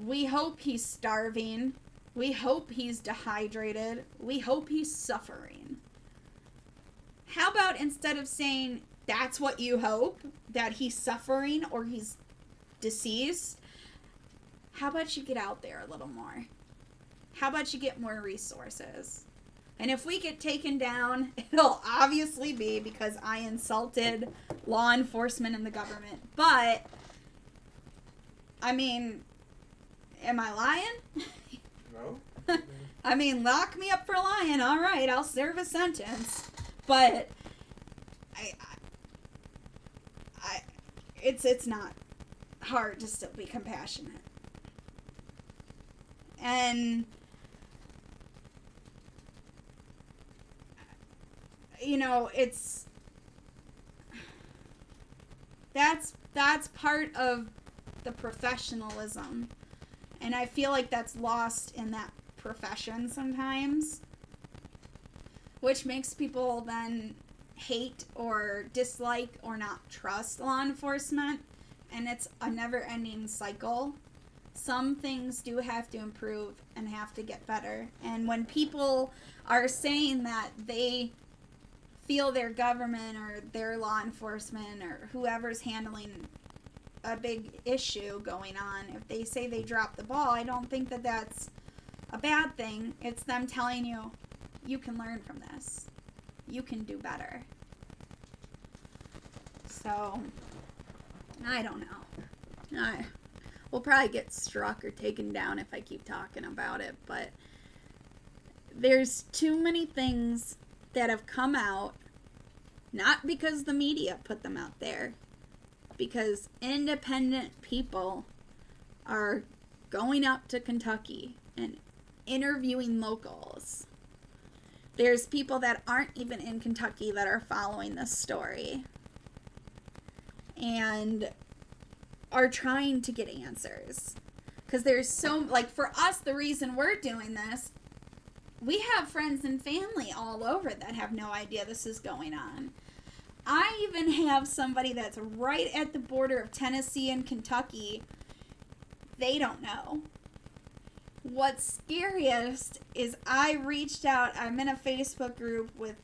we hope he's starving. We hope he's dehydrated. We hope he's suffering. How about instead of saying that's what you hope, that he's suffering or he's deceased, how about you get out there a little more? How about you get more resources? And if we get taken down, it'll obviously be because I insulted law enforcement and the government. But I mean, am I lying? No. I mean, lock me up for lying. All right, I'll serve a sentence. But it's not hard to still be compassionate. And you know, that's part of the professionalism. And I feel like that's lost in that profession sometimes, which makes people then hate or dislike or not trust law enforcement, and it's a never-ending cycle. Some things do have to improve and have to get better, and when people are saying that they feel their government or their law enforcement or whoever's handling a big issue going on, if they say they dropped the ball, I don't think that that's a bad thing. It's them telling you, you can learn from this. You can do better. So, I don't know. We'll probably get struck or taken down if I keep talking about it, but there's too many things that have come out, not because the media put them out there, because independent people are going up to Kentucky and interviewing locals. There's people that aren't even in Kentucky that are following this story and are trying to get answers. Because there's so, like, for us, the reason we're doing this, we have friends and family all over that have no idea this is going on. I even have somebody that's right at the border of Tennessee and Kentucky. They don't know. What's scariest is I reached out. I'm in a Facebook group with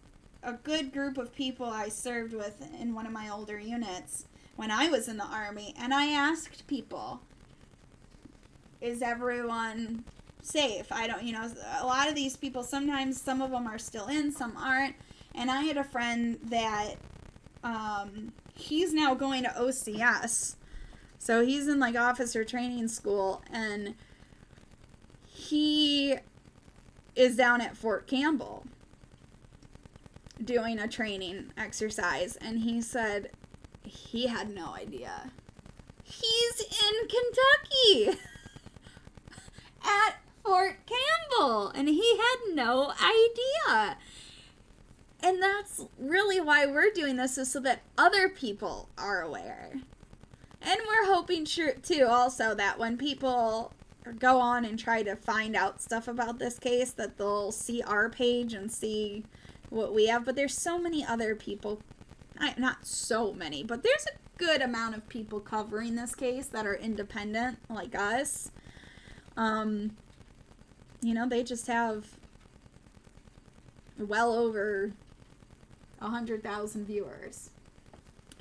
a good group of people I served with in one of my older units when I was in the Army, and I asked people, is everyone safe? I don't, a lot of these people, sometimes some of them are still in, some aren't. And I had a friend that he's now going to OCS, so he's in like officer training school, and he is down at Fort Campbell doing a training exercise, and he said he had no idea. He's in Kentucky at Fort Campbell, and he had no idea. And that's really why we're doing this, is so that other people are aware. And we're hoping too also that when people go on and try to find out stuff about this case, that they'll see our page and see what we have. But there's so many other people, not so many, but there's a good amount of people covering this case that are independent like us. They just have well over 100,000 viewers.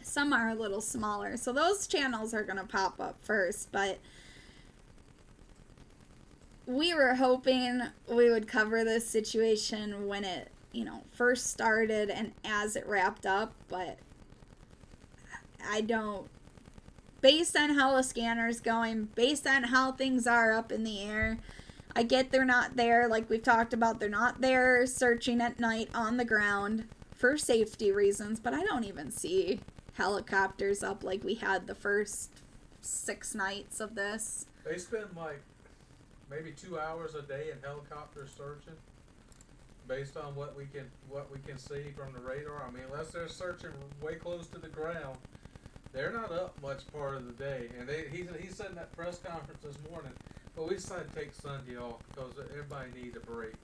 Some are a little smaller, so those channels are gonna pop up first, but we were hoping we would cover this situation when it, first started and as it wrapped up, but I don't, based on how the scanner's going, based on how things are up in the air, I get they're not there, like we've talked about, they're not there searching at night on the ground for safety reasons, but I don't even see helicopters up like we had the first 6 nights of this. They spend like maybe 2 hours a day in helicopter searching, based on what we can see from the radar. I mean, unless they're searching way close to the ground, they're not up much part of the day. And he said in that press conference this morning, well, we decided to take Sunday off because everybody needs a break.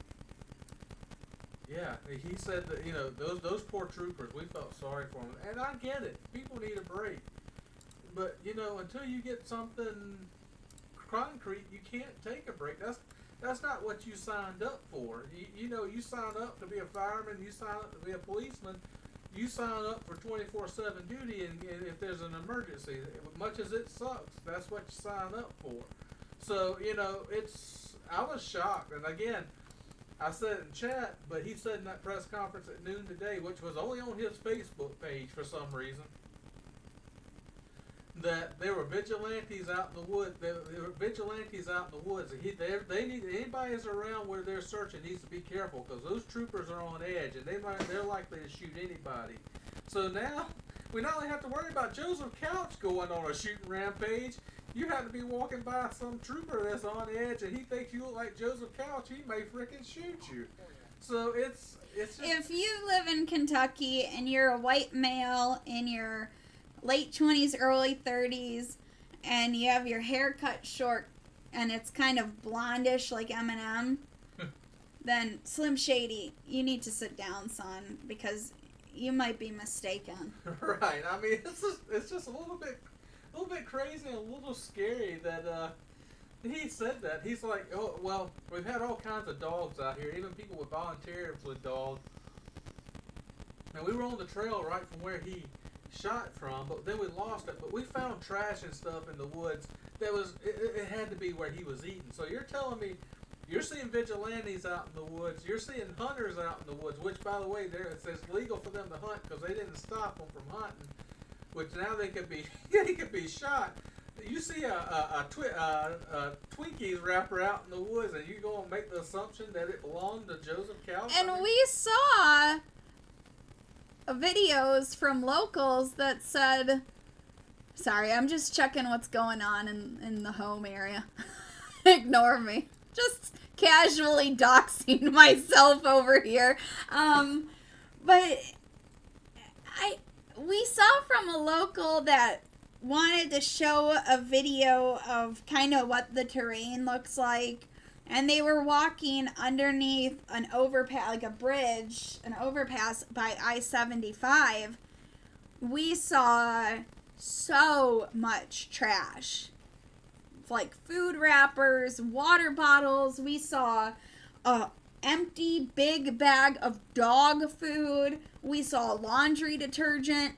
Yeah, he said that, those poor troopers, we felt sorry for them. And I get it. People need a break. But, until you get something concrete, you can't take a break. That's not what you signed up for. You sign up to be a fireman, you sign up to be a policeman, you sign up for 24/7 duty, and if there's an emergency, much as it sucks, that's what you sign up for. So, I was shocked. And again, I said in chat, but he said in that press conference at noon today, which was only on his Facebook page for some reason, that there were vigilantes out in the woods. There were vigilantes out in the woods. They need, anybody is around where they're searching needs to be careful because those troopers are on edge and they're likely to shoot anybody. So now we not only have to worry about Joseph Couch going on a shooting rampage. You have to be walking by some trooper that's on edge and he thinks you look like Joseph Couch. He may frickin' shoot you. So it's just, if you live in Kentucky and you're a white male in your late 20s, early 30s, and you have your hair cut short and it's kind of blondish like Eminem, then Slim Shady, you need to sit down, son, because you might be mistaken. right. I mean, it's just a little bit crazy and a little scary that he said that. He's like, oh, well, we've had all kinds of dogs out here, even people with volunteers with dogs. And we were on the trail right from where he shot from, but then we lost it. But we found trash and stuff in the woods that was, it had to be where he was eating. So you're telling me you're seeing vigilantes out in the woods, you're seeing hunters out in the woods, which, by the way, it's legal for them to hunt because they didn't stop them from hunting, which now they could be shot. You see a Twinkies wrapper out in the woods, and you go and make the assumption that it belonged to Joseph Couch. And we saw videos from locals that said, sorry, I'm just checking what's going on in the home area. Ignore me. Just casually doxing myself over here. But we saw from a local that wanted to show a video of kind of what the terrain looks like, and they were walking underneath an overpass, like a bridge, an overpass by I-75. We saw so much trash, like food wrappers, water bottles. We saw a empty big bag of dog food. We saw laundry detergent.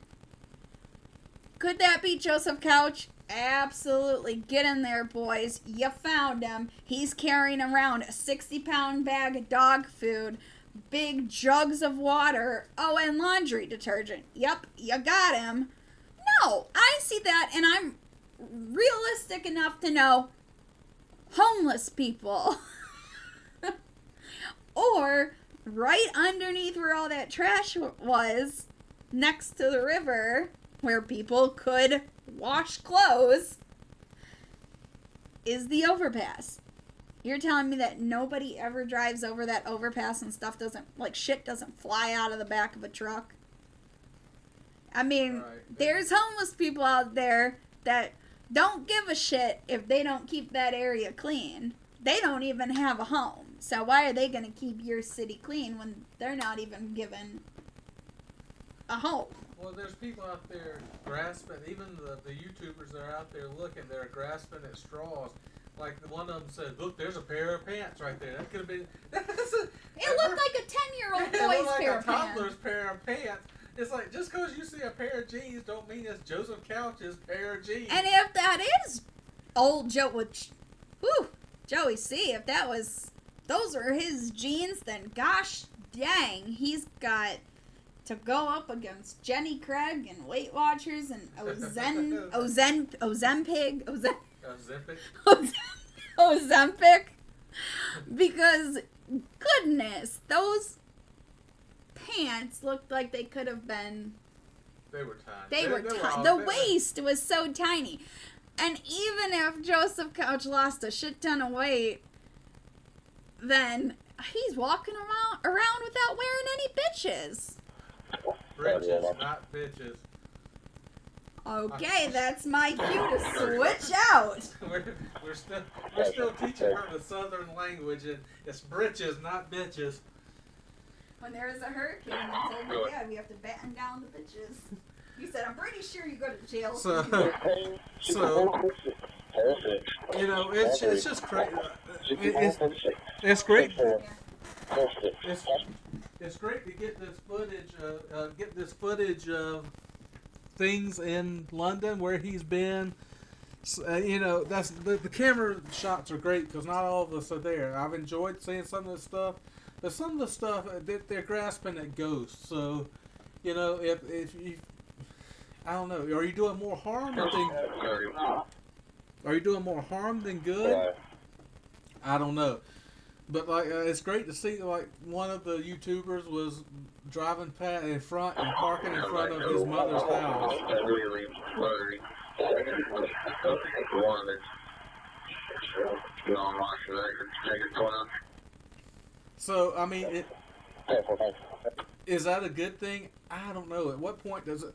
Could that be Joseph Couch? Absolutely. Get in there, boys. You found him. He's carrying around a 60-pound bag of dog food, big jugs of water, oh, and laundry detergent. Yep, you got him. No, I see that, and I'm realistic enough to know homeless people. Or right underneath where all that trash was, next to the river, where people could wash clothes, is the overpass. You're telling me that nobody ever drives over that overpass and stuff doesn't, like, shit doesn't fly out of the back of a truck? I mean, Right. There's homeless people out there that don't give a shit if they don't keep that area clean. They don't even have a home. So why are they going to keep your city clean when they're not even given a home? Well, there's people out there grasping, even the YouTubers that are out there looking, they're grasping at straws. Like one of them said, look, there's a pair of pants right there. That could have been... It looked like a 10-year-old It boy's looked like pair a of pants. toddler's pair of pants. It's like, just because you see a pair of jeans don't mean it's Joseph Couch's pair of jeans. And if that is old Joe, which, whew, Joey C, if that was, those were his jeans, then gosh dang, he's got to go up against Jenny Craig and Weight Watchers and Ozempic, because goodness, those pants looked like they could have been. They were tiny. They were tiny. The waist was so tiny, and even if Joseph Couch lost a shit ton of weight, then he's walking around without wearing any bitches. Britches, not bitches. Okay, that's my cue to switch out. we're still teaching her the southern language, and it's britches, not bitches. When there is a hurricane, I told my dad we have to batten down the bitches. He said, I'm pretty sure you go to jail. So you know, it's just crazy. It's great. It's great to get this footage of things in London where he's been. You know, that's the camera shots are great because not all of us are there. I've enjoyed seeing some of the stuff, but some of the stuff they're grasping at ghosts. So, you know, if you, I don't know. Are you doing more harm than good? Right. I don't know. But like, it's great to see like one of the YouTubers was driving past in front and parking in front of his mother's house. Really blurry. One that's long march take it going. So I mean, is that a good thing? I don't know. At what point does it?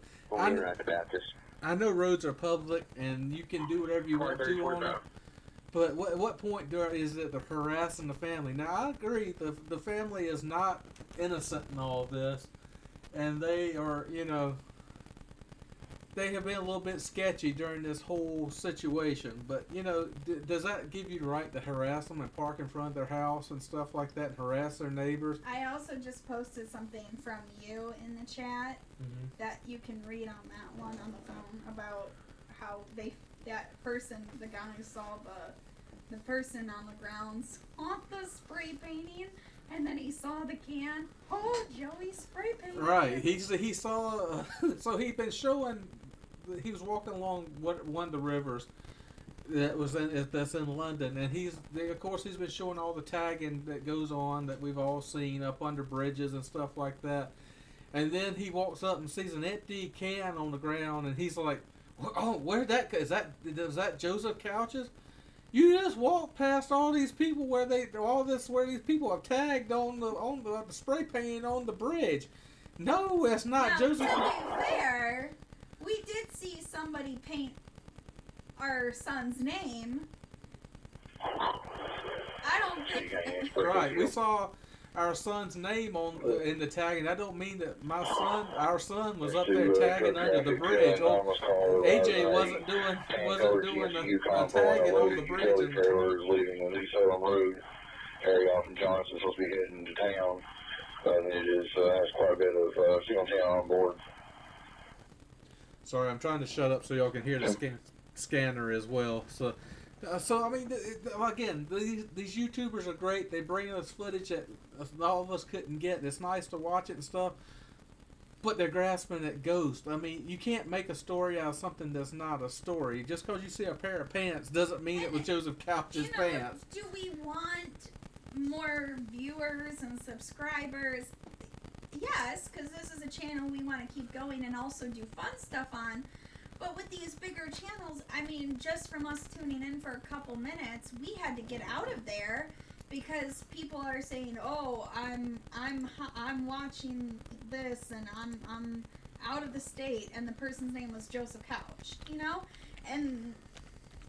I know roads are public and you can do whatever you want to on them. But at what point is it the harassing the family? Now I agree, the family is not innocent in all this, and they are, they have been a little bit sketchy during this whole situation. But does that give you the right to harass them and park in front of their house and stuff like that, and harass their neighbors? I also just posted something from you in the chat that you can read on that one on the phone about how that person, the guy who saw the person on the ground saw the spray painting, and then he saw the can. Oh, Joey spray painted. Right. He saw. So he'd been showing. He was walking along one of the rivers that's in London, and of course he's been showing all the tagging that goes on that we've all seen up under bridges and stuff like that. And then he walks up and sees an empty can on the ground, and he's like, "Oh, where'd that? Is that Joseph Couch's? You just walk past all these people where these people have tagged on the spray paint on the bridge. No, it's not now, Joseph." To be fair, we did see somebody paint our son's name. I don't think. Right, we saw our son's name in the tagging. I don't mean that our son was up there tagging under the bridge. AJ wasn't doing the tagging on the bridge. Trailers leaving the New Salem Road area off in Johnson, supposed to be heading to town. It has quite a bit of single town on board. Sorry, I'm trying to shut up so y'all can hear the scanner as well. So I mean, again, these YouTubers are great. They bring us footage that all of us couldn't get. It's nice to watch it and stuff, but they're grasping at ghosts. I mean, you can't make a story out of something that's not a story. Just because you see a pair of pants doesn't mean it was Joseph Couch's pants. Do we want more viewers and subscribers? Yes, because this is a channel we want to keep going and also do fun stuff on. But with these bigger channels, I mean, just from us tuning in for a couple minutes, we had to get out of there because people are saying, "Oh, I'm watching this and I'm out of the state," and the person's name was Joseph Couch, and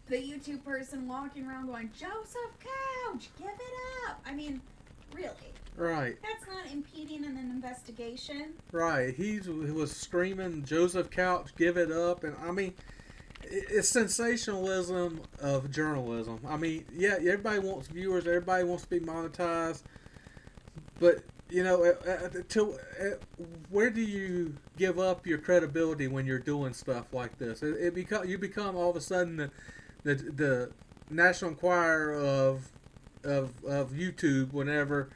the YouTube person walking around going, "Joseph Couch, give it up." I mean, really. Right. That's not impeding in an investigation. Right. He was screaming, "Joseph Couch, give it up." And I mean, it's sensationalism of journalism. I mean, yeah, everybody wants viewers, everybody wants to be monetized, but where do you give up your credibility when you're doing stuff like this? You become all of a sudden the National Enquirer of YouTube whenever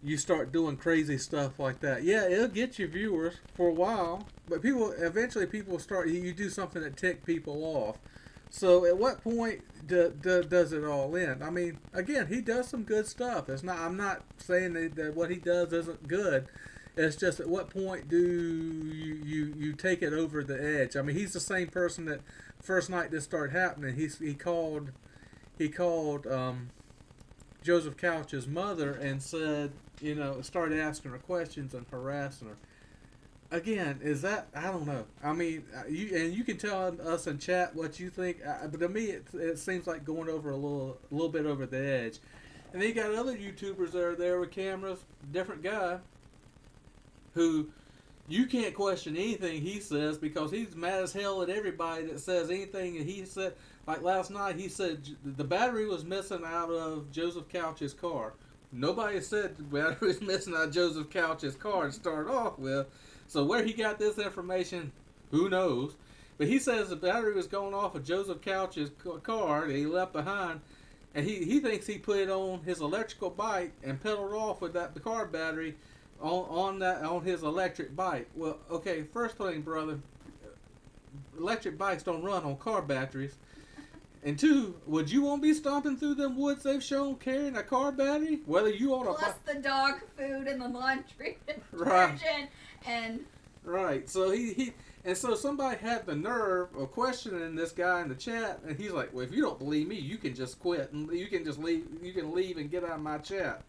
you start doing crazy stuff like that. Yeah, it'll get you viewers for a while, but eventually people start. You do something that tick people off. So at what point does it all end? I mean, again, he does some good stuff. I'm not saying that what he does isn't good. It's just at what point do you take it over the edge? I mean, he's the same person that first night this started happening. He called Joseph Couch's mother and said, started asking her questions and harassing her. Again, is that, I don't know. I mean, you can tell us in chat what you think, but to me it seems like going over a little bit over the edge. And then you got other YouTubers that are there with cameras, different guy, who you can't question anything he says because he's mad as hell at everybody that says anything. And he said, like last night, he said the battery was missing out of Joseph Couch's car. Nobody said the battery was missing out of Joseph Couch's car to start off with. So where he got this information, who knows? But he says the battery was going off of Joseph Couch's car that he left behind. And he thinks he put it on his electrical bike and pedaled off with the car battery on his electric bike. Well, okay, first thing, brother, electric bikes don't run on car batteries. And two, would you want to be stomping through them woods they've shown carrying a car battery? Whether you on a Plus the dog food and the laundry Right. detergent and Right. So and so somebody had the nerve of questioning this guy in the chat, and he's like, "Well, if you don't believe me, you can just quit and you can just leave. You can leave and get out of my chat."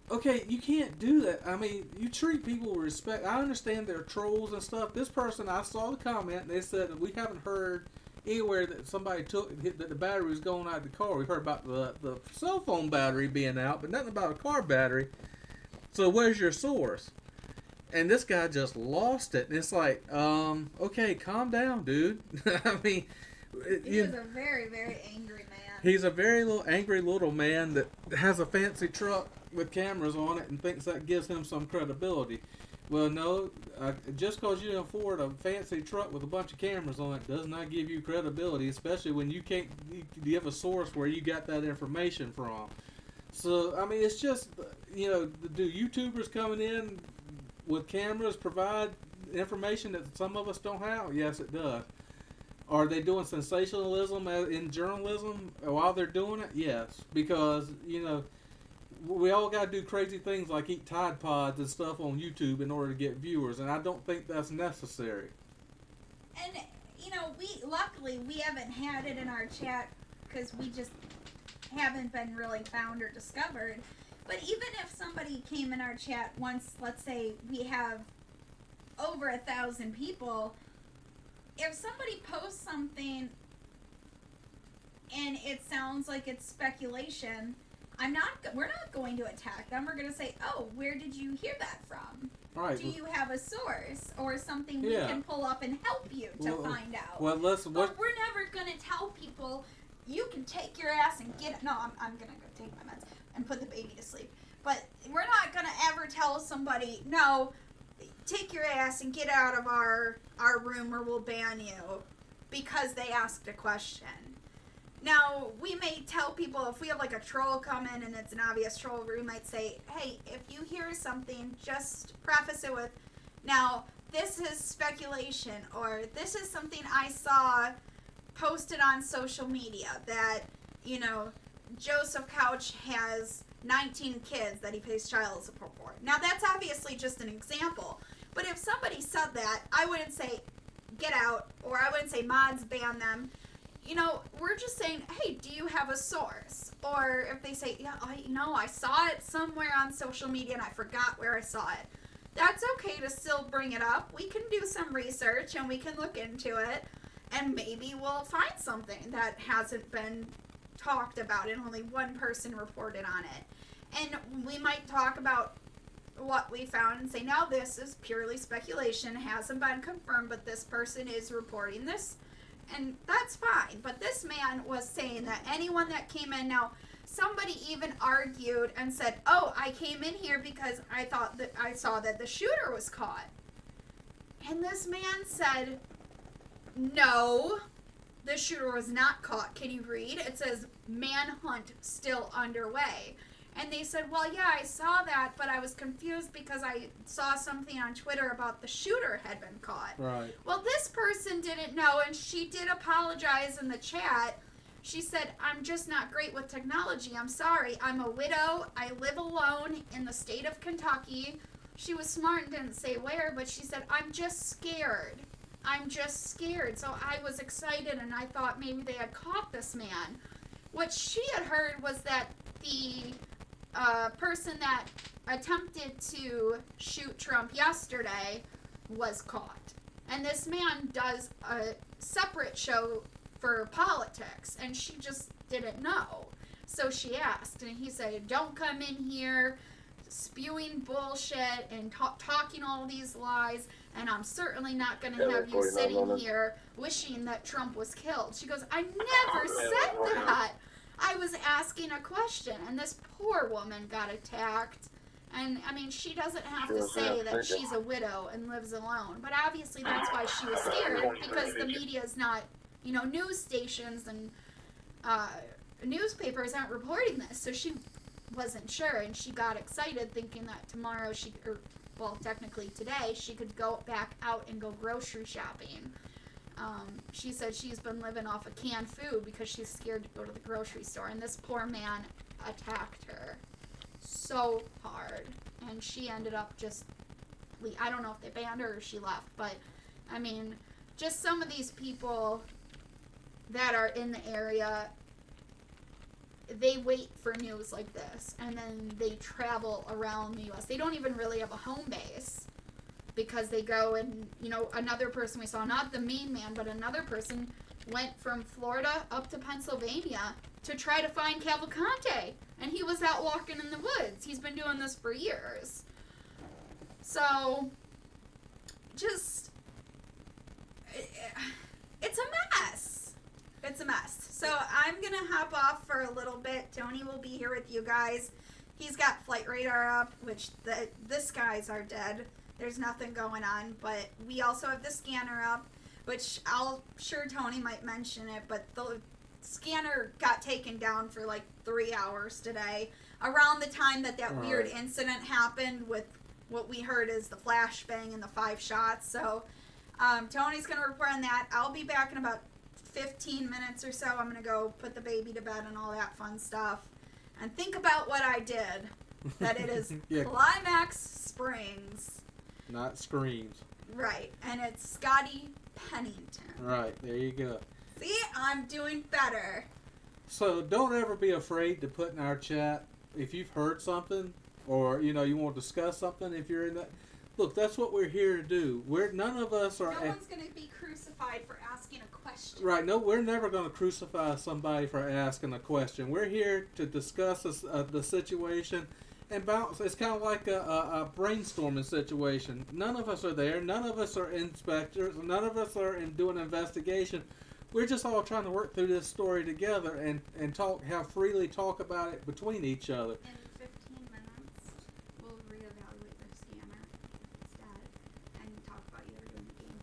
Okay, you can't do that. I mean, you treat people with respect. I understand they're trolls and stuff. This person, I saw the comment, and they said that we haven't heard anywhere that somebody that the battery was going out of the car. We've heard about the cell phone battery being out, but nothing about a car battery. So where's your source? And this guy just lost it. And it's like, okay, calm down, dude. I mean, he is a very, very angry man. he's a very angry little man that has a fancy truck with cameras on it and thinks that gives him some credibility. Well, no, just because you can afford a fancy truck with a bunch of cameras on it does not give you credibility, especially when you can't give a source where you got that information from. So, I mean, it's just, do YouTubers coming in with cameras provide information that some of us don't have? Yes, it does. Are they doing sensationalism in journalism while they're doing it? Yes, because, we all got to do crazy things like eat Tide Pods and stuff on YouTube in order to get viewers, and I don't think that's necessary. And, luckily, we haven't had it in our chat because we just haven't been really found or discovered. But even if somebody came in our chat once, let's say we have over 1,000 people, if somebody posts something and it sounds like it's speculation, we're not going to attack them. We're going to say, oh, where did you hear that from? Right. Do you have a source or something we can pull up and help you to find out? Well, but we're never going to tell people, you can take your ass and get it. No, I'm going to go take my meds and put the baby to sleep. But we're not going to ever tell somebody, no, take your ass and get out of our room or we'll ban you because they asked a question. Now, we may tell people, if we have like a troll come in and it's an obvious troll, we might say, hey, if you hear something, just preface it with, now, this is speculation, or this is something I saw posted on social media that, Joseph Couch has 19 kids that he pays child support for. Now, that's obviously just an example, but if somebody said that, I wouldn't say, get out, or I wouldn't say mods ban them. We're just saying, hey, do you have a source? Or if they say, yeah, I saw it somewhere on social media and I forgot where I saw it. That's okay to still bring it up. We can do some research and we can look into it and maybe we'll find something that hasn't been talked about and only one person reported on it. And we might talk about what we found and say, now this is purely speculation, hasn't been confirmed, but this person is reporting this. And that's fine. But this man was saying that anyone that came in, now somebody even argued and said, oh, I came in here because I thought that I saw that the shooter was caught. And this man said, no, the shooter was not caught. Can you read? It says manhunt still underway. And they said, well, yeah, I saw that, but I was confused because I saw something on Twitter about the shooter had been caught. Right. Well, this person didn't know, and she did apologize in the chat. She said, I'm just not great with technology. I'm sorry. I'm a widow. I live alone in the state of Kentucky. She was smart and didn't say where, but she said, I'm just scared. I'm just scared. So I was excited, and I thought maybe they had caught this man. What she had heard was that the person that attempted to shoot Trump yesterday was caught. And this man does a separate show for politics, and she just didn't know. So she asked, and he said, don't come in here spewing bullshit and talking all these lies, and I'm certainly not going to have you sitting here wishing that Trump was killed. She goes, I never said that. I was asking a question, and this poor woman got attacked. And, I mean, she doesn't have to say that she's a widow and lives alone. But obviously that's why she was scared, because the media is not, news stations and newspapers aren't reporting this. So she wasn't sure, and she got excited thinking that tomorrow technically today, she could go back out and go grocery shopping. She said she's been living off of canned food because she's scared to go to the grocery store. And this poor man attacked her so hard. And she ended up just, I don't know if they banned her or she left. But, I mean, just some of these people that are in the area, they wait for news like this. And then they travel around the U.S. They don't even really have a home base. Because they go and, you know, another person we saw, not the main man, but another person went from Florida up to Pennsylvania to try to find Cavalcante. And he was out walking in the woods. He's been doing this for years. So, just, it's a mess. It's a mess. So, I'm going to hop off for a little bit. Tony will be here with you guys. He's got flight radar up, which the skies are dead. There's nothing going on, but we also have the scanner up, which sure Tony might mention it, but the scanner got taken down for like 3 hours today, around the time that weird incident happened with what we heard is the flashbang and the 5 shots. So Tony's going to report on that. I'll be back in about 15 minutes or so. I'm going to go put the baby to bed and all that fun stuff. And think about what I did, that it is Climax Springs. Not Screams. Right, and it's Scotty Pennington. Right, there you go. See, I'm doing better. So don't ever be afraid to put in our chat if you've heard something or, you know, you want to discuss something. If you're in that, look, that's what we're here to do. None of us are. No one's going to be crucified for asking a question. Right, no, we're never going to crucify somebody for asking a question. We're here to discuss the situation and bounce. It's kind of like a brainstorming situation. None of us are there. None of us are inspectors. None of us are doing an investigation. We're just all trying to work through this story together and freely talk about it between each other. In 15 minutes, we'll reevaluate the scanner instead and talk about either doing the game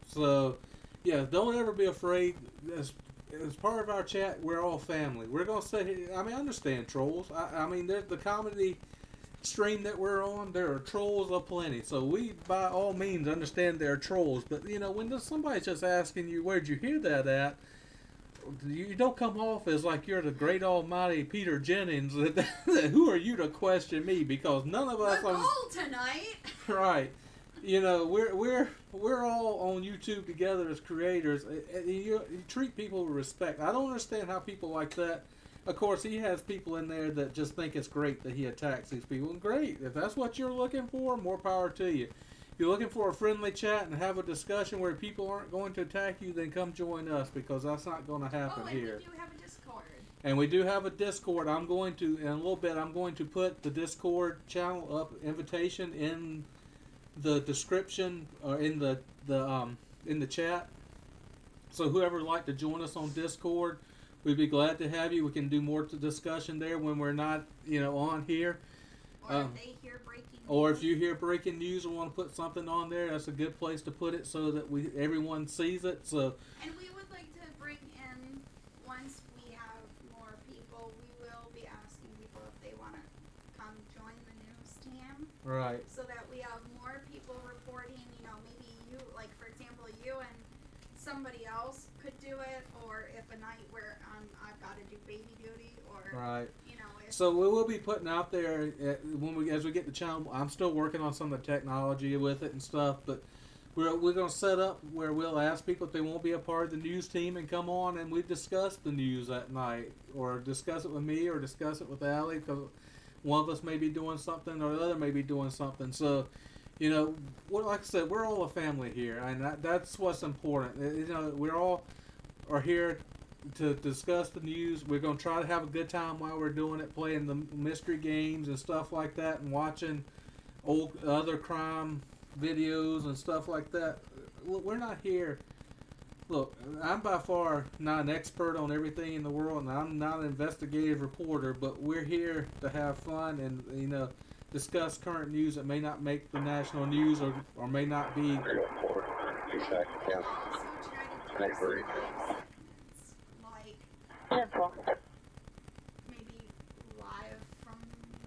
tomorrow. So, yeah, don't ever be afraid. As part of our chat, we're all family. We're going to say, I mean, I understand trolls. I mean, there's the comedy stream that we're on, there are trolls aplenty. So we, by all means, understand there are trolls. But, you know, when somebody's just asking you, where'd you hear that at? You don't come off as like you're the great almighty Peter Jennings. Who are you to question me? Because none of us... The goal tonight! Right. You know, we're all on YouTube together as creators. You treat people with respect. I don't understand how people like that. Of course, he has people in there that just think it's great that he attacks these people. And great, if that's what you're looking for, more power to you. If you're looking for a friendly chat and have a discussion where people aren't going to attack you, then come join us, because that's not going to happen here. We do have a Discord. And we do have a Discord. I'm going to, in a little bit, I'm going to put the Discord channel up, invitation in the description or in the chat. So whoever would like to join us on Discord, we'd be glad to have you. We can do more discussion there when we're not, you know, on here. Or if they hear breaking news. Or if you hear breaking news and want to put something on there, that's a good place to put it so that everyone sees it. So. And we would like to bring in, once we have more people, we will be asking people if they want to come join the news team. Right. So that we have more people reporting, you know, maybe you, like for example, you and somebody else could do it, or if a night where I've got to do baby duty, or, right. you know. So we will be putting out there, as we get the channel, I'm still working on some of the technology with it and stuff, but we're going to set up where we'll ask people if they won't be a part of the news team and come on and we discuss the news that night, or discuss it with me, or discuss it with Allie, because one of us may be doing something or the other may be doing something. So, you know, like I said, we're all a family here, and that's what's important. You know, we all are here to discuss the news. We're going to try to have a good time while we're doing it, playing the mystery games and stuff like that, and watching old other crime videos and stuff like that. Look, we're not here. Look, I'm by far not an expert on everything in the world, and I'm not an investigative reporter, but we're here to have fun and, you know, discuss current news that may not make the national news or may not be. Like maybe live from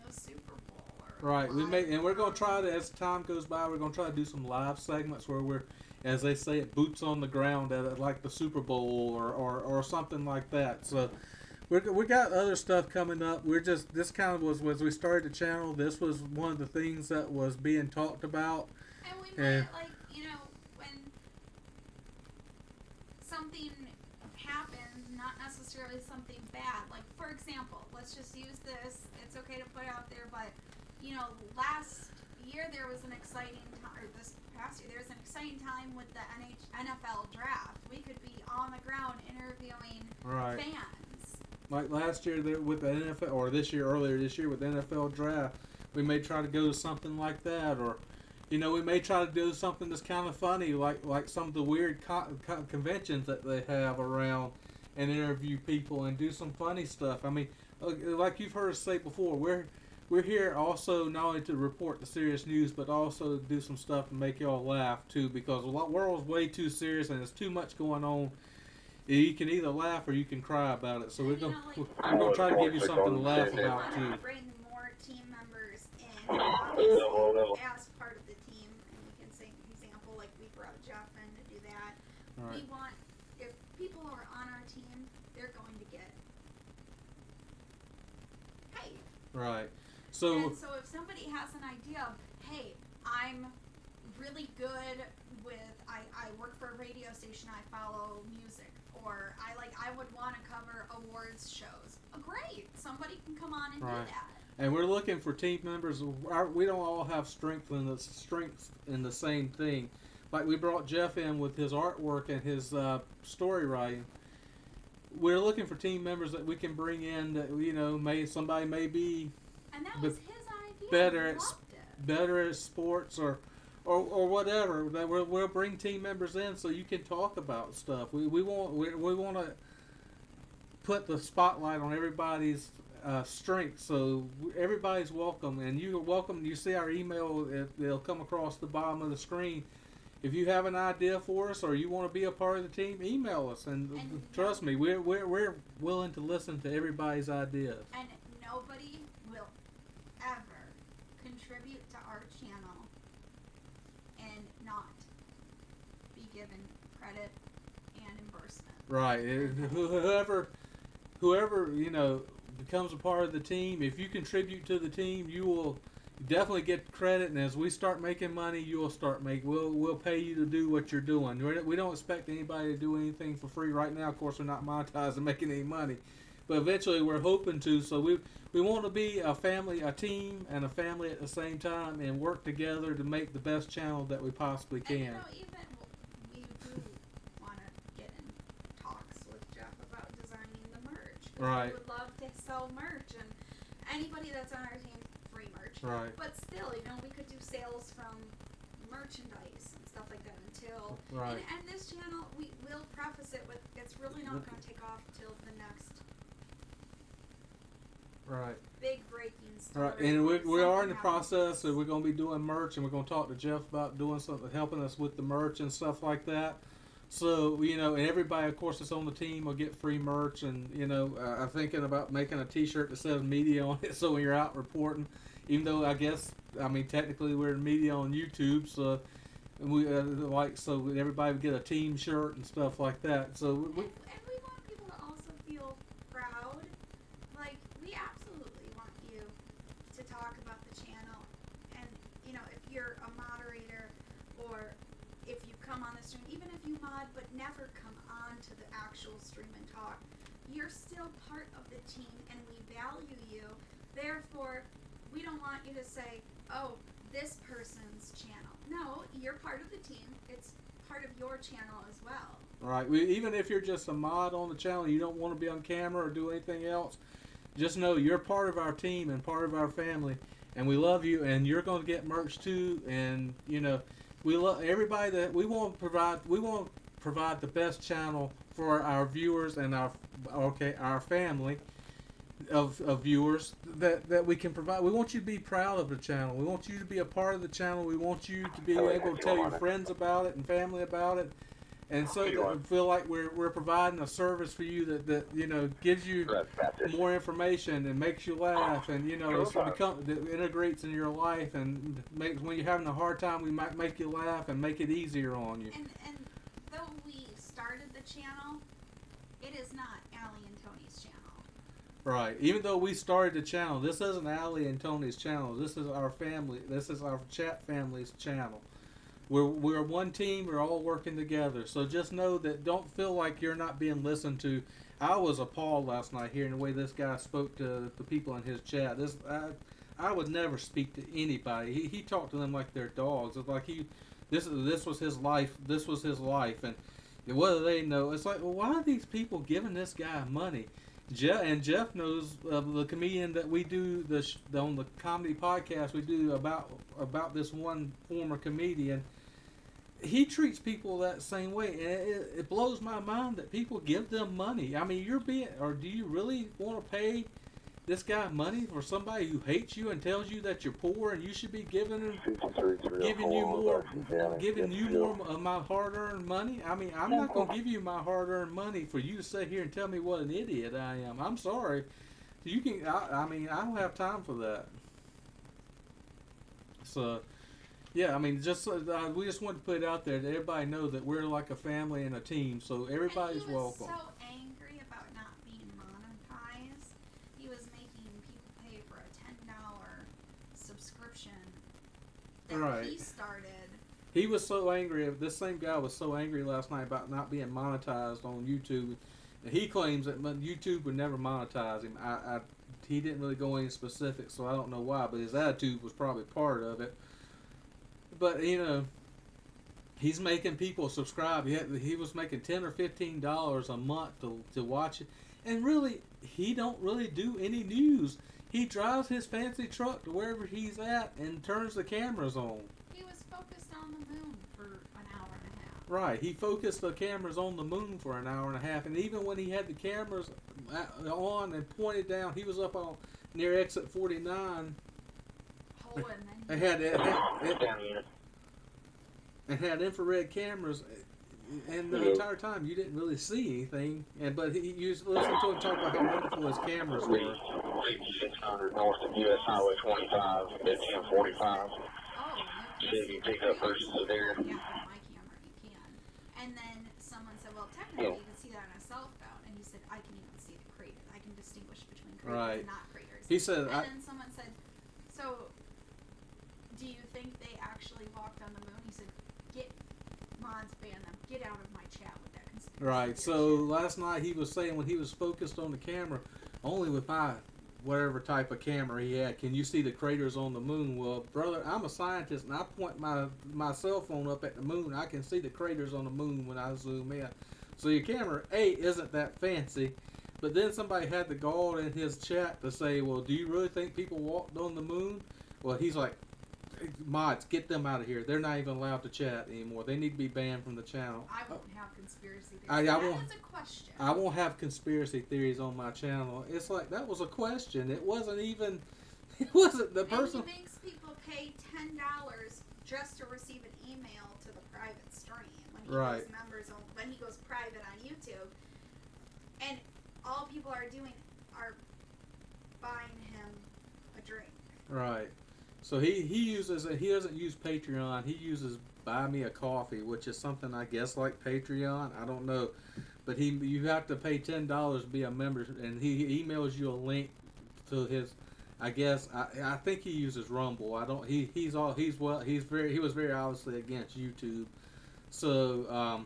the Super Bowl or Right. We're gonna try to, as time goes by, we're gonna try to do some live segments where we're, as they say, it boots on the ground at like the Super Bowl or something like that. So we got other stuff coming up. This kind of was, as we started the channel, this was one of the things that was being talked about. And we might, like, when something happens, not necessarily something bad. Like, for example, let's just use this. It's okay to put out there, but, last year there was an exciting time, or this past year, there was an exciting time with the NFL draft. We could be on the ground interviewing fans. Like last year with the NFL, or earlier this year with the NFL draft, we may try to go to something like that, or we may try to do something that's kind of funny, like some of the weird conventions that they have around, and interview people and do some funny stuff. I mean, like you've heard us say before, we're here also not only to report the serious news, but also to do some stuff to make y'all laugh too, because the world's way too serious and there's too much going on. You can either laugh or you can cry about it. So we're gonna try to give you something to laugh about too. Bring more team members in, as part of the team, and we can say an example, like we brought Jeff in to do that. Right. We want, if people are on our team, they're going to get paid. Right. So if somebody has an idea of, hey, I'm really good with, I work for a radio station, I follow music, or I would want to cover awards shows. Great, somebody can come on and do that. And we're looking for team members. We don't all have strength in the same thing. Like we brought Jeff in with his artwork and his story writing. We're looking for team members that we can bring in that somebody may be. And that was his idea. Better at sports or whatever. That we'll bring team members in so you can talk about stuff. We want to put the spotlight on everybody's strengths, so everybody's welcome, and you're welcome. You see our email; it'll come across the bottom of the screen. If you have an idea for us or you want to be a part of the team, email us, and trust me, we're willing to listen to everybody's ideas. And nobody will ever contribute to our channel and not be given credit and reimbursement. Right. Whoever becomes a part of the team, if you contribute to the team, you will definitely get credit. And as we start making money, we'll pay you to do what you're doing. We don't expect anybody to do anything for free right now. Of course, we're not monetizing, making any money, but eventually we're hoping to. So we want to be a family, a team, and a family at the same time, and work together to make the best channel that we possibly can. And even we do want to get in talks with Jeff about designing the merch. Right. We would love to sell merch, and anybody that's on our team, free merch. Right. But still, we could do sales from merchandise and stuff like that until. Right. And this channel, we will preface it with, it's really not going to take off till the next. Right. Big breaking story. Right, and we are in the process, so we're going to be doing merch, and we're going to talk to Jeff about doing something, helping us with the merch and stuff like that. So, and everybody, of course, that's on the team will get free merch, and, I'm thinking about making a t-shirt that says media on it, so when you're out reporting, even though technically we're in media on YouTube, so we so everybody would get a team shirt and stuff like that. So And we want people to also feel proud. Like, we absolutely want you to talk about the channel. And, if you're a moderator or if you come on the stream, even if you mod but never come on to the actual stream and talk, you're still part of the team and we value you. Therefore, we don't want you to say, oh, this person's channel. No, you're part of the team. It's part of your channel as well. Right. Even if you're just a mod on the channel, you don't want to be on camera or do anything else, just know you're part of our team and part of our family, and we love you, and you're going to get merch too. And we love everybody that we want to provide the best channel for our viewers and our family of viewers that we can provide. We want you to be proud of the channel. We want you to be a part of the channel. We want you to be able to tell your friends about it and family about it. And so I feel like we're providing a service for you that you know gives you more information and makes you laugh, and you know that integrates in your life, and makes when you're having a hard time, we might make you laugh and make it easier on you. And though we started the channel, it is not Allie and Tony's channel. Right. Even though we started the channel, this isn't Allie and Tony's channel. This is our family. This is our chat family's channel. We're one team. We're all working together. So just know that don't feel like you're not being listened to. I was appalled last night hearing the way this guy spoke to the people in his chat. I would never speak to anybody. He talked to them like they're dogs. It's like this was his life. This was his life, and whether they know, it's like, well, why are these people giving this guy money? Jeff knows the comedian that we do on the comedy podcast we do about this one former comedian. He treats people that same way, and it blows my mind that people give them money. I mean, do you really want to pay this guy money for somebody who hates you and tells you that you're poor and you should be giving you more of my hard-earned money? I mean, I'm not going to give you my hard-earned money for you to sit here and tell me what an idiot I am. I'm sorry. You can. I mean, I don't have time for that. So. Yeah, I mean, we just want to put it out there that everybody know that we're like a family and a team, so everybody's welcome. He was so angry about not being monetized. He was making people pay for a $10 subscription that he started. He was so angry. This same guy was so angry last night about not being monetized on YouTube. And he claims that YouTube would never monetize him. He didn't really go into specifics, so I don't know why, but his attitude was probably part of it. But, you know, he's making people subscribe. He was making $10 or $15 a month to watch it. And really, he don't really do any news. He drives his fancy truck to wherever he's at and turns the cameras on. He was focused on the moon for an hour and a half. Right. He focused the cameras on the moon for an hour and a half. And even when he had the cameras on and pointed down, he was up on near exit 49. It had infrared cameras, and the entire time you didn't really see anything. But you listened to him talk about how wonderful his cameras were. 5600 north of US Highway 25 at 1045. Oh, See if you pick up versus there. Yeah, with my camera you can. And then someone said, well, technically you can see that on a cell phone. And he said, I can even see the crater. I can distinguish between craters and not craters. He said, and then someone said, so do you think they actually walked on the moon? He said, get mods, ban them. Get out of my chat with that conspiracy. Right. So last night he was saying when he was focused on the camera, only with my whatever type of camera he had, can you see the craters on the moon? Well, brother, I'm a scientist and I point my cell phone up at the moon. I can see the craters on the moon when I zoom in. So your camera, isn't that fancy. But then somebody had the gall in his chat to say, well, do you really think people walked on the moon? Well, he's like, mods, get them out of here. They're not even allowed to chat anymore. They need to be banned from the channel. I won't have conspiracy theories. That was a question. I won't have conspiracy theories on my channel. It's like, that was a question. It wasn't even, it wasn't the person. And he makes people pay $10 just to receive an email to the private stream when he goes members on, when he goes private on YouTube. And all people are doing are buying him a drink. Right. So he doesn't use Patreon. He uses Buy Me a Coffee, which is something I guess like Patreon. I don't know, but you have to pay $10 to be a member, and he emails you a link to his. I guess I think he uses Rumble. I don't. He was very obviously against YouTube, so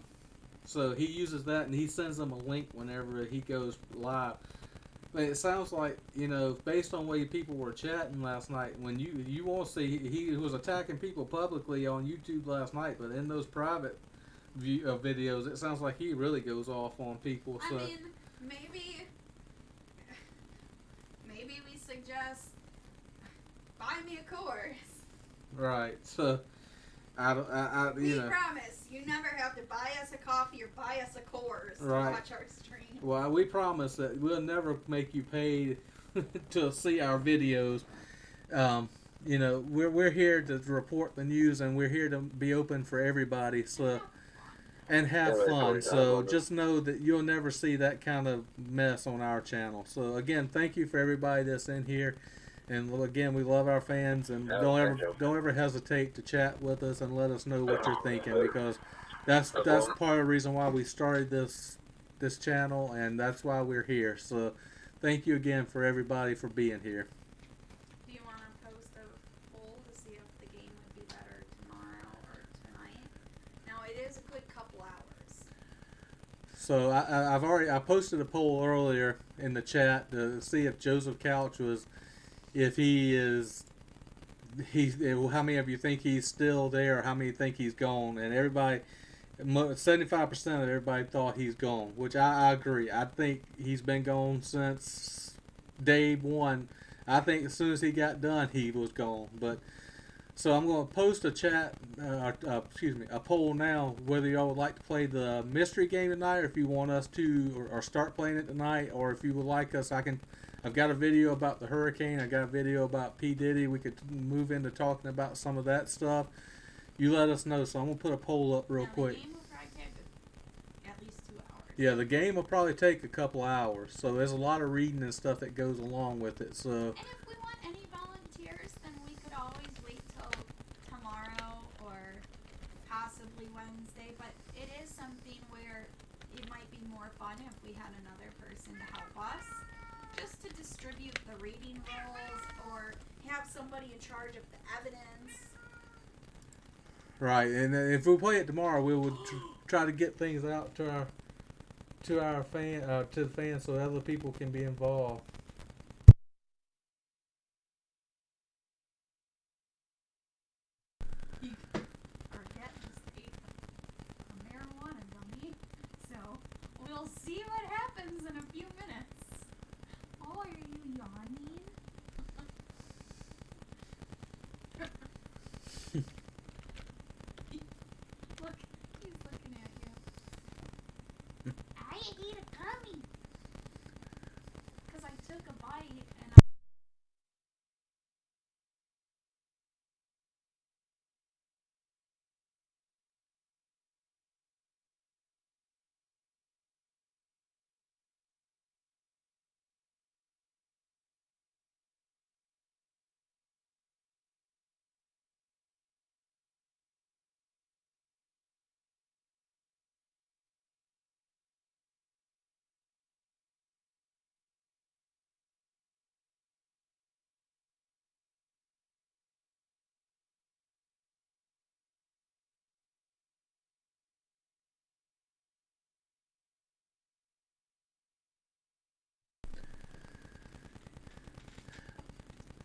he uses that, and he sends them a link whenever he goes live. It sounds like, you know, based on the way people were chatting last night, when you won't see, he was attacking people publicly on YouTube last night, but in those private videos, it sounds like he really goes off on people. So. I mean, maybe we suggest buy me a course. Right. So, we promise you never have to buy us a coffee or buy us a course to watch our stream. Well, we promise that we'll never make you pay to see our videos. You know, we're here to report the news, and we're here to be open for everybody. So, and have Yeah, fun. that's So right. just know that you'll never see that kind of mess on our channel. So again, thank you for everybody that's in here. And again, we love our fans, and Yeah, thank you. don't ever hesitate to chat with us and let us know what you're thinking, because that's That's part of the reason why we started this channel, and that's why we're here. So thank you again for everybody for being here. Do you want to post a poll to see if the game would be better tomorrow or tonight? Now, it is a good couple hours. So I posted a poll earlier in the chat to see if Joseph Couch was, if he is, how many of you think he's still there, or how many think he's gone? And everybody, 75% of everybody thought he's gone, which I agree. I think he's been gone since day one. I think as soon as he got done, he was gone. But so I'm going to post a a poll now, whether y'all would like to play the mystery game tonight, or if you want us to, or start playing it tonight, or if you would like us, I've got a video about the hurricane. I got a video about P Diddy. We could move into talking about some of that stuff. You let us know. So I'm gonna put a poll up real quick. The game will probably take at least 2 hours. Yeah, the game will probably take a couple hours. So there's a lot of reading and stuff that goes along with it. So. And if we want any volunteers, then we could always wait till tomorrow or possibly Wednesday. But it is something where it might be more fun if we had another person to help us, just to distribute the reading roles or have somebody in charge of the evidence. Right, and if we play it tomorrow, we would try to get things out to our to the fans, so other people can be involved. You are getting a marijuana gummy, so we'll see what happens in a few minutes. Oh, are you yawning? Look, he's looking at you. I ate a gummy. Because I took a bite and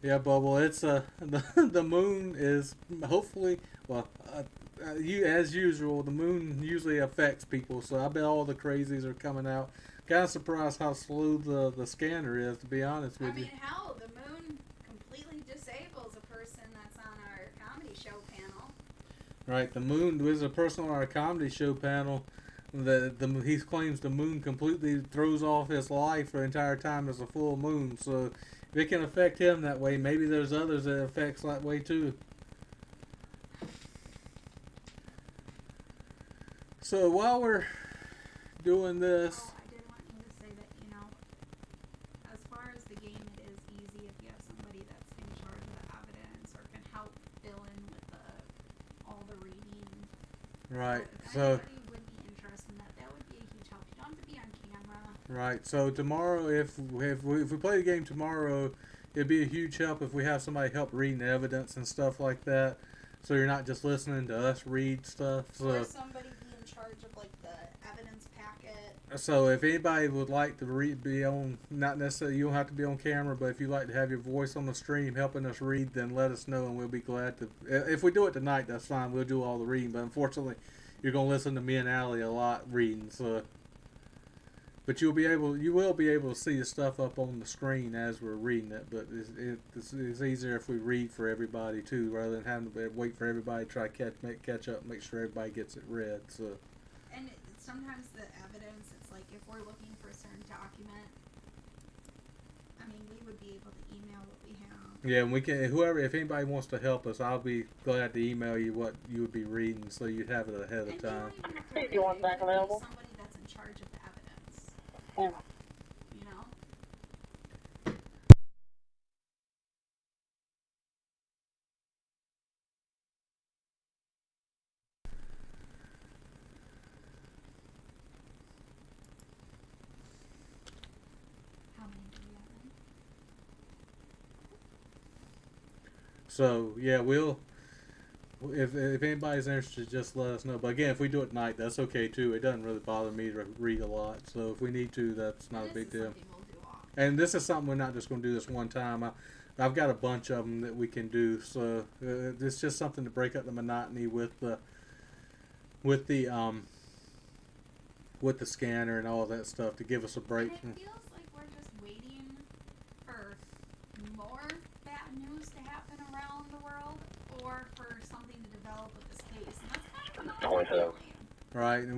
Yeah, Bubble. It's the moon is hopefully, well, you as usual. The moon usually affects people, so I bet all the crazies are coming out. Kind of surprised how slow the scanner is, to be honest with I mean, you. hell, the moon completely disables a person that's on our comedy show panel. Right, the moon. There's a person on our comedy show panel that he claims the moon completely throws off his life for the entire time as a full moon. So if it can affect him that way, maybe there's others that it affects that way too. So while we're doing this, Oh, I did want you to say that, you know, as far as the game, it is easy if you have somebody that's in charge of the evidence or can help fill in with all the reading. right? If So anybody would be interested in that, that would be a huge help. You don't have to be on camera. right. So tomorrow, if we play the game tomorrow, it'd be a huge help if we have somebody help reading the evidence and stuff like that. So you're not just listening to us read stuff. So. Or somebody be in charge of, like, the evidence packet. So if anybody would like to be on, not necessarily, you don't have to be on camera, but if you'd like to have your voice on the stream helping us read, then let us know and we'll be glad to. If we do it tonight, that's fine. We'll do all the reading, but unfortunately, you're going to listen to me and Allie a lot reading. So, but you will be able to see the stuff up on the screen as we're reading it. But it's easier if we read for everybody too, rather than having to wait for everybody to try to catch up, make sure everybody gets it read. So. And sometimes the evidence, it's like if we're looking for a certain document, I mean, we would be able to email what we have. Yeah, and we can. If anybody wants to help us, I'll be glad to email you what you would be reading, so you'd have it ahead of And time. you don't even have to If you want read it. back It could be available. somebody that's in charge of the evidence. Yeah. You know? How many do we have in? So yeah, we'll. If anybody's interested, just let us know. But again, if we do it at night, that's okay too. It doesn't really bother me to read a lot. So if we need to, that's not a big deal. Something we'll do often. And this is something we're not just going to do this one time. I've got a bunch of them that we can do. So it's just something to break up the monotony with the scanner and all that stuff to give us a break. And it feels like we're just waiting for more bad news to happen around the world, or for something to develop with this case. And that's kind of Always what I'm have. feeling. Right, and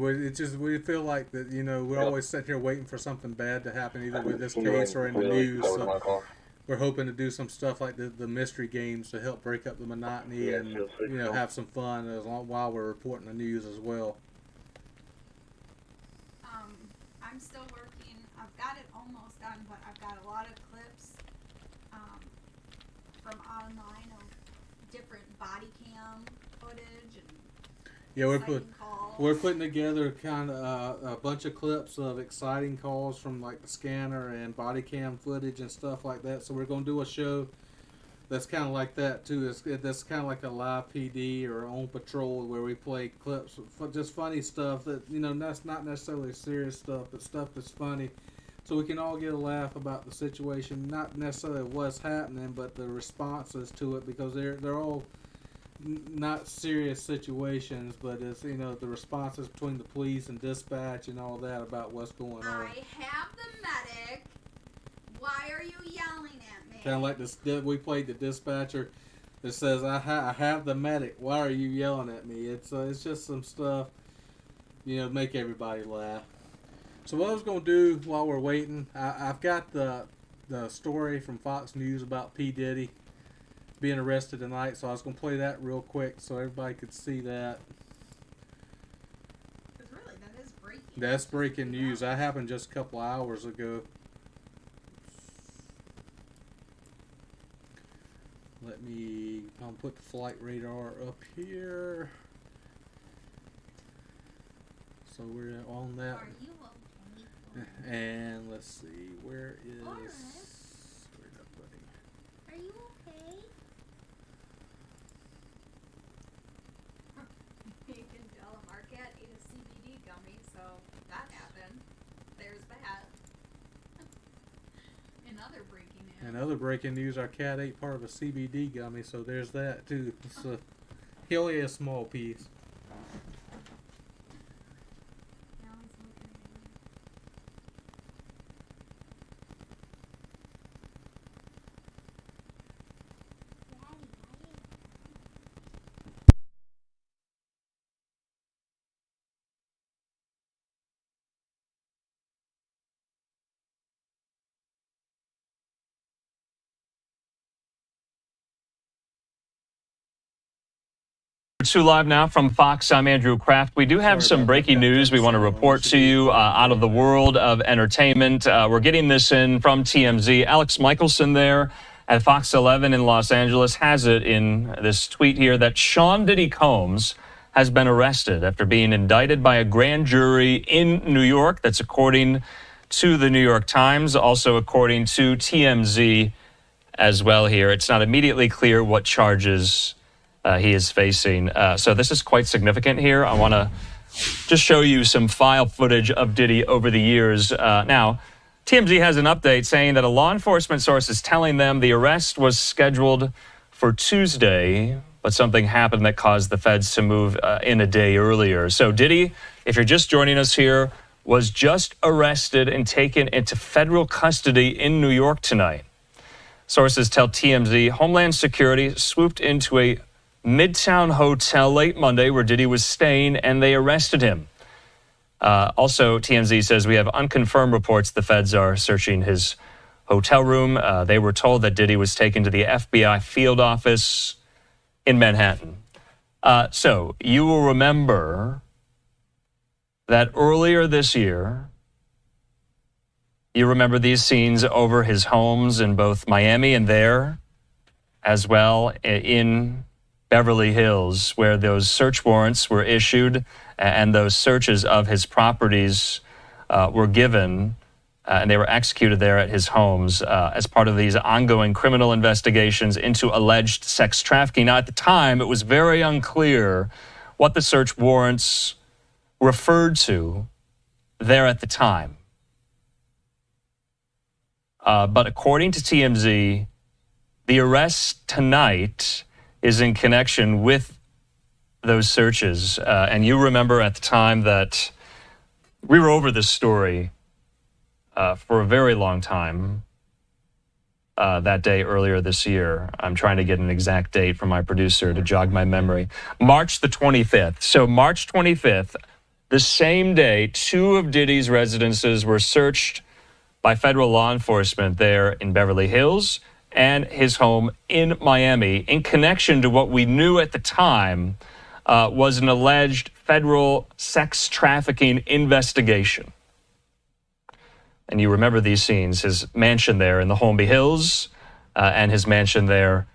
we feel like that, we're always sitting here waiting for something bad to happen, either with this case or in the news. So we're hoping to do some stuff like the mystery games to help break up the monotony and have some fun while we're reporting the news as well. I'm still working. I've got it almost done, but I've got a lot of clips from online of different body cam footage and Yeah, exciting calls. we're putting together kind of a bunch of clips of exciting calls from like the scanner and body cam footage and stuff like that. So we're going to do a show that's kind of like that too. That's kind of like a live PD or on patrol where we play clips, just funny stuff that that's not necessarily serious stuff, but stuff that's funny, so we can all get a laugh about the situation. Not necessarily what's happening, but the responses to it, because they're all not serious situations, but it's the responses between the police and dispatch and all that about what's going on. I have the medic. Why are you yelling at me? Kind of like this. We played the dispatcher that says, "I have the medic. Why are you yelling at me?" It's just some stuff, make everybody laugh. So what I was gonna do while we're waiting, I've got the story from Fox News about P Diddy being arrested tonight. So I was gonna play that real quick so everybody could see that. Because really, that is breaking. That's breaking news. That happened just a couple hours ago. I'll put the flight radar up here. So we're on that. Are you okay? And let's see, where is... Alright. Where's that buddy? Are you okay? You can tell Marquette ate a CBD gummy, so that happened. There's that. Another breaking news. And other breaking news, our cat ate part of a CBD gummy, so there's that too. So he only ate a small piece. Now he's looking at me. To live now from Fox, I'm Andrew Kraft. We do have some breaking news we want to report to you out of the world of entertainment. We're getting this in from TMZ. Alex Michelson there at Fox 11 in Los Angeles has it in this tweet here that Sean Diddy Combs has been arrested after being indicted by a grand jury in New York. That's according to the New York Times, also according to TMZ as well here. It's not immediately clear what charges he is facing. So this is quite significant here. I want to just show you some file footage of Diddy over the years. Now, TMZ has an update saying that a law enforcement source is telling them the arrest was scheduled for Tuesday, but something happened that caused the feds to move in a day earlier. So Diddy, if you're just joining us here, was just arrested and taken into federal custody in New York tonight. Sources tell TMZ Homeland Security swooped into a Midtown hotel late Monday where Diddy was staying, and they arrested him. Also, TMZ says we have unconfirmed reports the feds are searching his hotel room. They were told that Diddy was taken to the FBI field office in Manhattan. So you will remember that earlier this year, you remember these scenes over his homes in both Miami and there, as well in Beverly Hills, where those search warrants were issued and those searches of his properties were given, and they were executed there at his homes as part of these ongoing criminal investigations into alleged sex trafficking. Now, at the time, it was very unclear what the search warrants referred to there at the time. But according to TMZ, the arrest tonight is in connection with those searches. And you remember at the time that we were over this story for a very long time that day earlier this year. I'm trying to get an exact date from my producer to jog my memory. March the 25th. So March 25th, the same day, 2 of Diddy's residences were searched by federal law enforcement there in Beverly Hills and his home in Miami in connection to what we knew at the time was an alleged federal sex trafficking investigation. And you remember these scenes, his mansion there in the Holmby Hills and his mansion there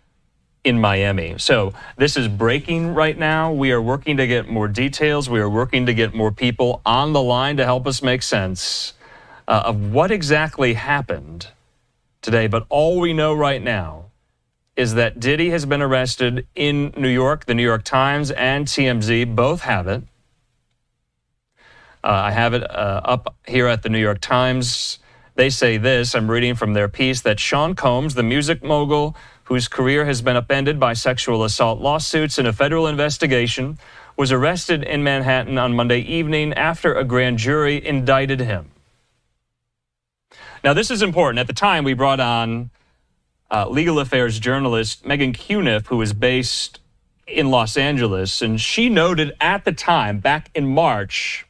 in Miami. So this is breaking right now. We are working to get more details. We are working to get more people on the line to help us make sense of what exactly happened today. But all we know right now is that Diddy has been arrested in New York. The New York Times and TMZ both have it. I have it up here at the New York Times. They say this, I'm reading from their piece, that Sean Combs, the music mogul whose career has been upended by sexual assault lawsuits in a federal investigation, was arrested in Manhattan on Monday evening after a grand jury indicted him. Now, this is important. At the time, we brought on legal affairs journalist Megan Cuniff, who is based in Los Angeles, and she noted at the time, back in March,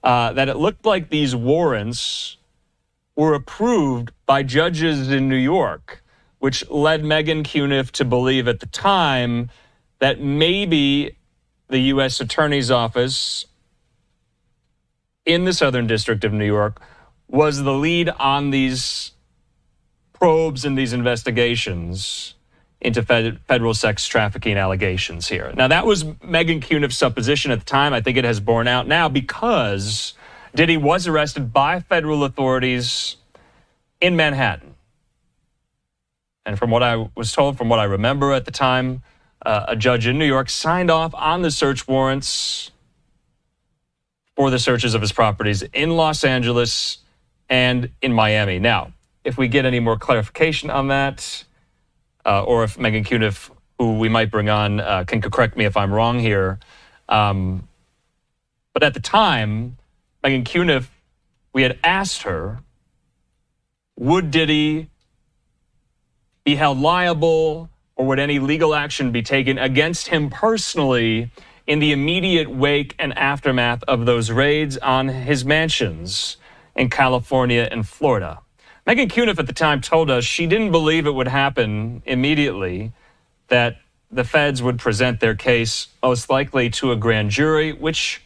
that it looked like these warrants were approved by judges in New York, which led Megan Cuniff to believe at the time that maybe the U.S. Attorney's Office in the Southern District of New York was the lead on these probes and these investigations into federal sex trafficking allegations here. Now, that was Megan Cuniff's supposition at the time. I think it has borne out now because Diddy was arrested by federal authorities in Manhattan. And from what I was told, from what I remember at the time, a judge in New York signed off on the search warrants for the searches of his properties in Los Angeles and in Miami. Now, if we get any more clarification on that, or if Megan Cuniff, who we might bring on, can correct me if I'm wrong here. But at the time, Megan Cuniff, we had asked her, would Diddy be held liable or would any legal action be taken against him personally in the immediate wake and aftermath of those raids on his mansions in California and Florida? Megan Cuniff at the time told us she didn't believe it would happen immediately, that the feds would present their case most likely to a grand jury, which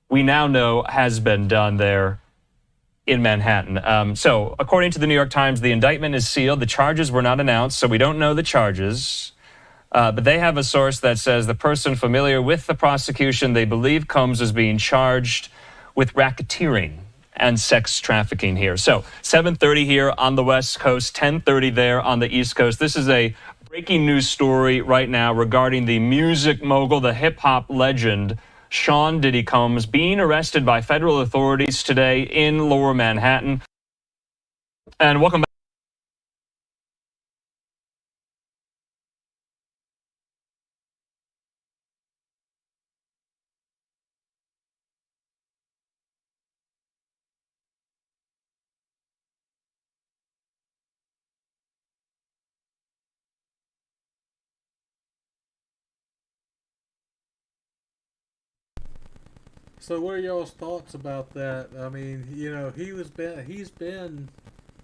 we now know has been done there in Manhattan. So according to the New York Times, the indictment is sealed. The charges were not announced, so we don't know the charges. But they have a source that says the person familiar with the prosecution, they believe Combs is being charged with racketeering and sex trafficking here. So 7:30 here on the West Coast, 10:30 there on the East Coast. This is a breaking news story right now regarding the music mogul, the hip-hop legend, Sean Diddy Combs, being arrested by federal authorities today in Lower Manhattan. And welcome back. So what are y'all's thoughts about that? I mean, you know, he's been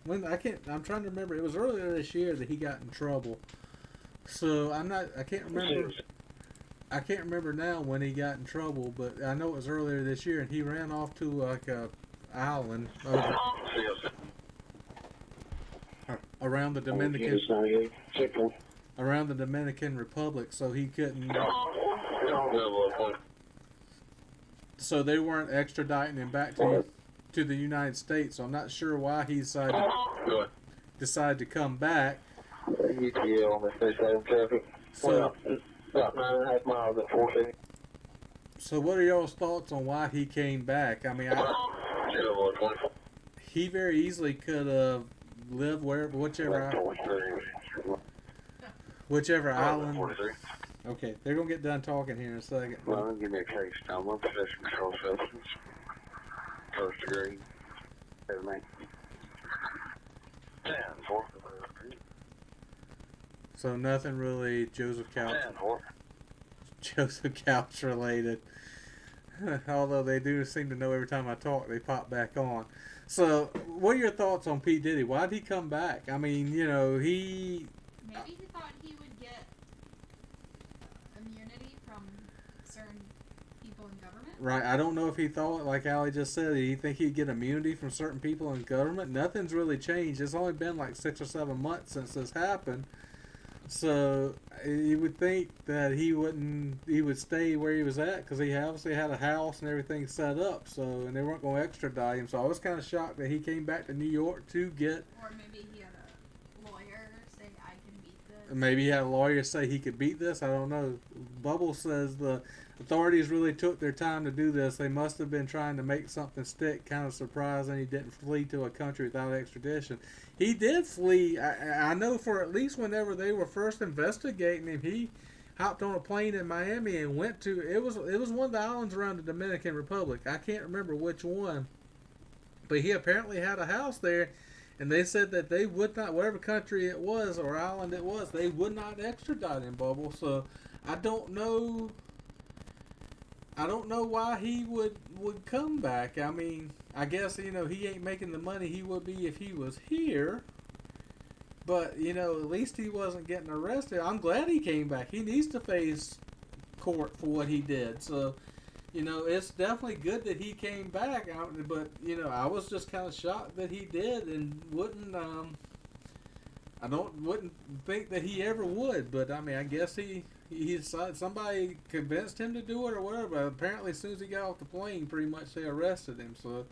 I'm trying to remember. It was earlier this year that he got in trouble. So I can't remember. I can't remember now when he got in trouble, but I know it was earlier this year, and he ran off to like a island around the Dominican Republic, so he couldn't. So they weren't extraditing him back to the United States. So I'm not sure why he decided to come back. ETA on the State Highway traffic. So, about 9.5 miles at 470. So what are y'all's thoughts on why he came back? I mean, he very easily could have lived whichever island. Okay, they're gonna get done talking here in a second. Well, give me a case. Now, one possession control substance. First degree. Everything. 10-4. So nothing really Joseph Couch 10-4. related. Although they do seem to know every time I talk, they pop back on. So, what are your thoughts on P Diddy? Why did he come back? I mean, Maybe he thought he would get immunity from certain people in government. Right, I don't know if he thought, like Allie just said, did he think he'd get immunity from certain people in government? Nothing's really changed. It's only been like 6 or 7 months since this happened. So you would think that he would stay where he was at because he obviously had a house and everything set up. So, and they weren't going to extradite him. So I was kind of shocked that he came back to New York to get. Or maybe he had a lawyer say, "I can beat this." Maybe he had a lawyer say he could beat this. I don't know. Bubble says the authorities really took their time to do this. They must have been trying to make something stick. Kind of surprising he didn't flee to a country without extradition. He did flee. I know for at least whenever they were first investigating him, he hopped on a plane in Miami and went to it was one of the islands around the Dominican Republic. I can't remember which one, but he apparently had a house there, and they said that they would not, whatever country it was or island it was, they would not extradite him, Bubble. So I don't know why he would come back. I mean, I guess, he ain't making the money he would be if he was here. But, at least he wasn't getting arrested. I'm glad he came back. He needs to face court for what he did. So, it's definitely good that he came back. But, I was just kind of shocked that he did and wouldn't think that he ever would. But, I mean, I guess he decided somebody convinced him to do it or whatever. But apparently, as soon as he got off the plane, pretty much they arrested him. So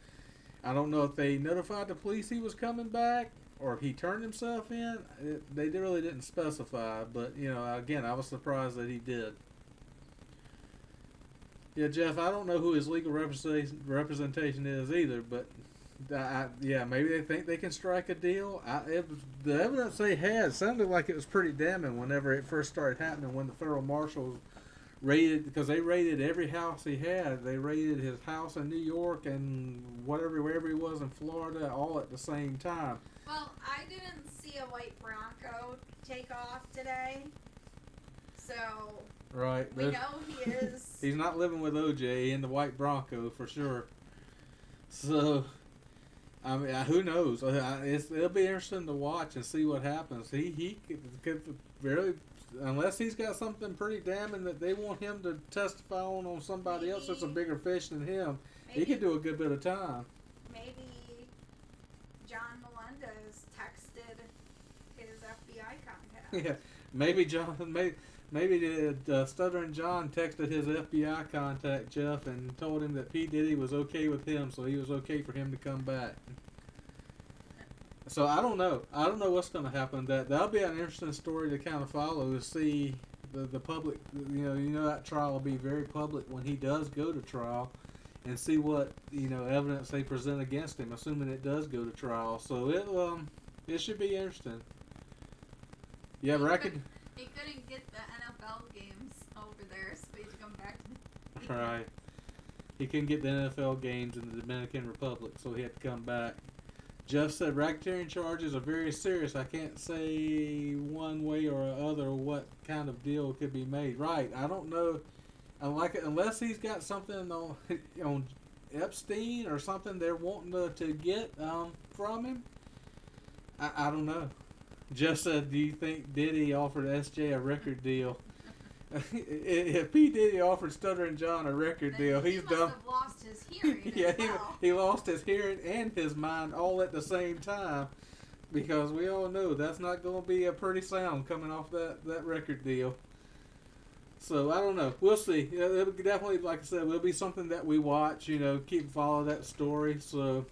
I don't know if they notified the police he was coming back or if he turned himself in. They really didn't specify. But again, I was surprised that he did. Yeah, Jeff, I don't know who his legal representation is either. But maybe they think they can strike a deal. The evidence they had sounded like it was pretty damning whenever it first started happening, when the federal marshals raided, because they raided every house he had. They raided his house in New York and wherever he was in Florida, all at the same time. Well, I didn't see a white Bronco take off today, so right, we know he is. He's not living with OJ in the white Bronco for sure. So, I mean, who knows? It'll be interesting to watch and see what happens. He could really, unless he's got something pretty damning that they want him to testify on somebody else that's a bigger fish than him, he could do a good bit of time. Maybe John Melendez texted his FBI contact. Yeah, maybe Stuttering John texted his FBI contact, Jeff, and told him that P Diddy was okay with him, so he was okay for him to come back. So I don't know what's going to happen. That'll be an interesting story to kind of follow, to see the public. That trial will be very public when he does go to trial, and see what evidence they present against him, assuming it does go to trial. So it should be interesting. Yeah, but He couldn't get the NFL games over there, so he had to come back to Right. He couldn't get the NFL games in the Dominican Republic, so he had to come back. Jeff said racketeering charges are very serious. I can't say one way or other what kind of deal could be made. Right. I don't know. Unless he's got something on Epstein or something they're wanting to get from him. I don't know. Just said, do you think Diddy offered SJ a record deal? If P Diddy offered Stuttering John a record deal, he's done. Have lost his hearing. Yeah, as well. he lost his hearing and his mind all at the same time, because we all know that's not going to be a pretty sound coming off that record deal. So I don't know. We'll see. It'll definitely, like I said, will be something that we watch. Keep follow that story. So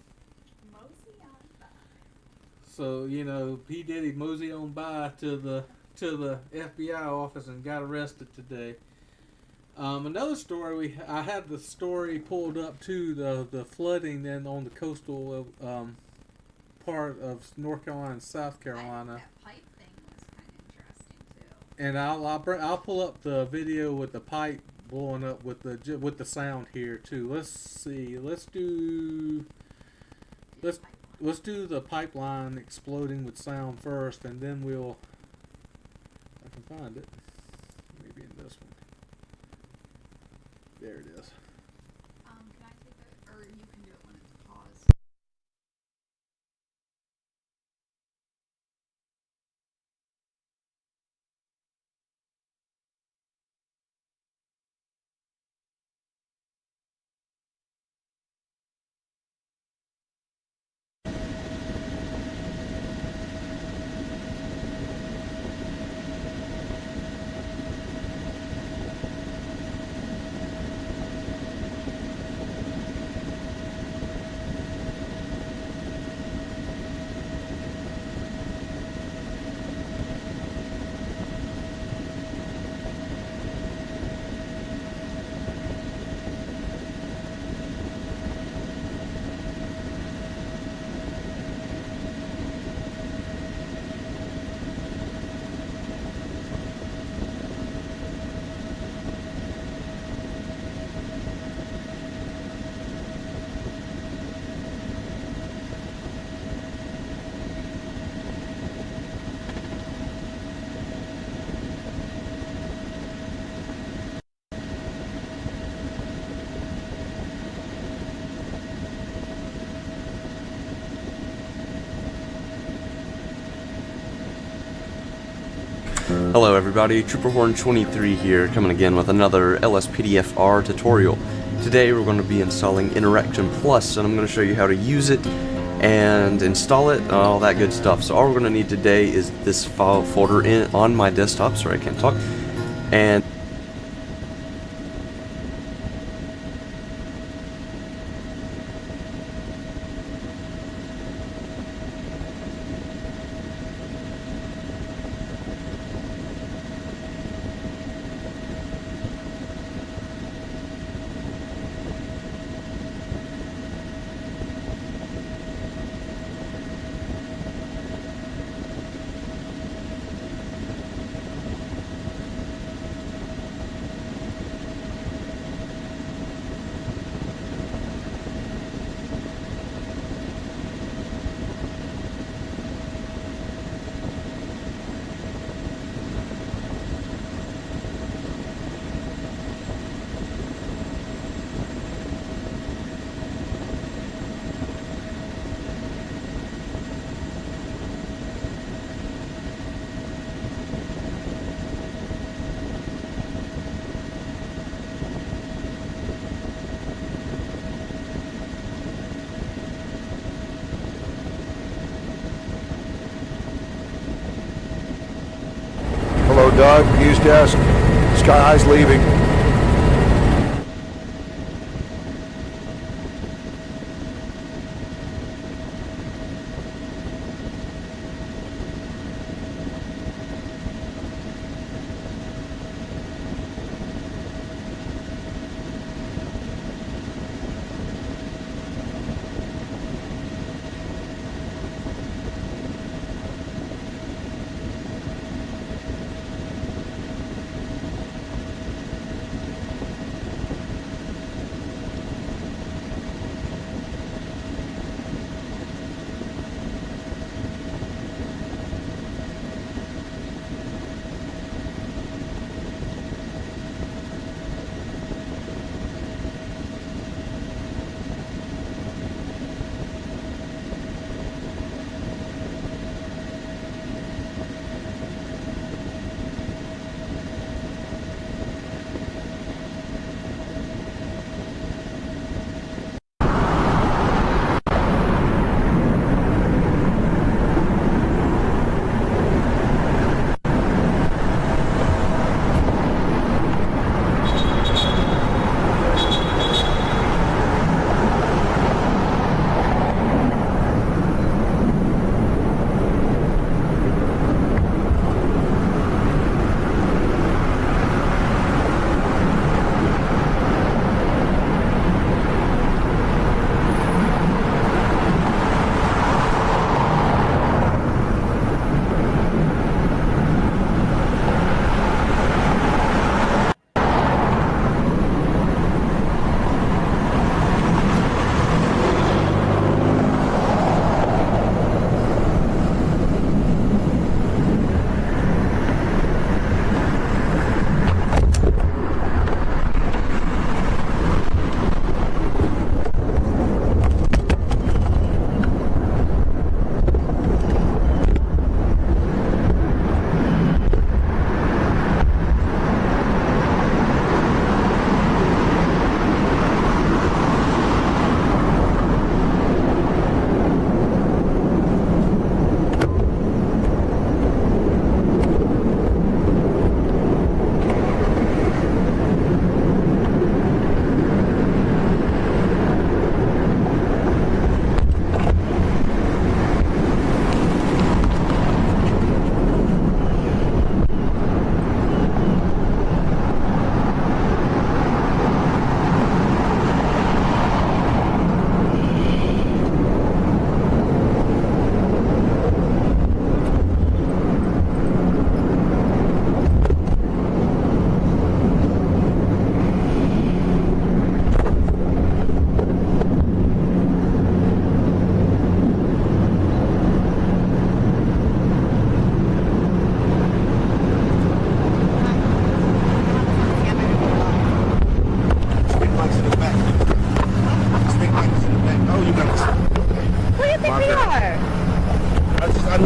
P Diddy mosey on by to the FBI office and got arrested today. Another story, I had the story pulled up too, the flooding then on the coastal part of North Carolina and South Carolina. I think that pipe thing was kind of interesting too. And I'll pull up the video with the pipe blowing up with the sound here too. Let's see. Let's do the pipeline exploding with sound first, and then I can find it. Maybe in this one. There it is. Can I take it, or you can do it when it's paused? Hello everybody, Trooperhorn23 here, coming again with another LSPDFR tutorial. Today we're going to be installing Interaction Plus, and I'm going to show you how to use it and install it and all that good stuff. So all we're going to need today is this file folder on my desktop, sorry I can't talk, and Hello, Doug. News desk. Sky High's leaving.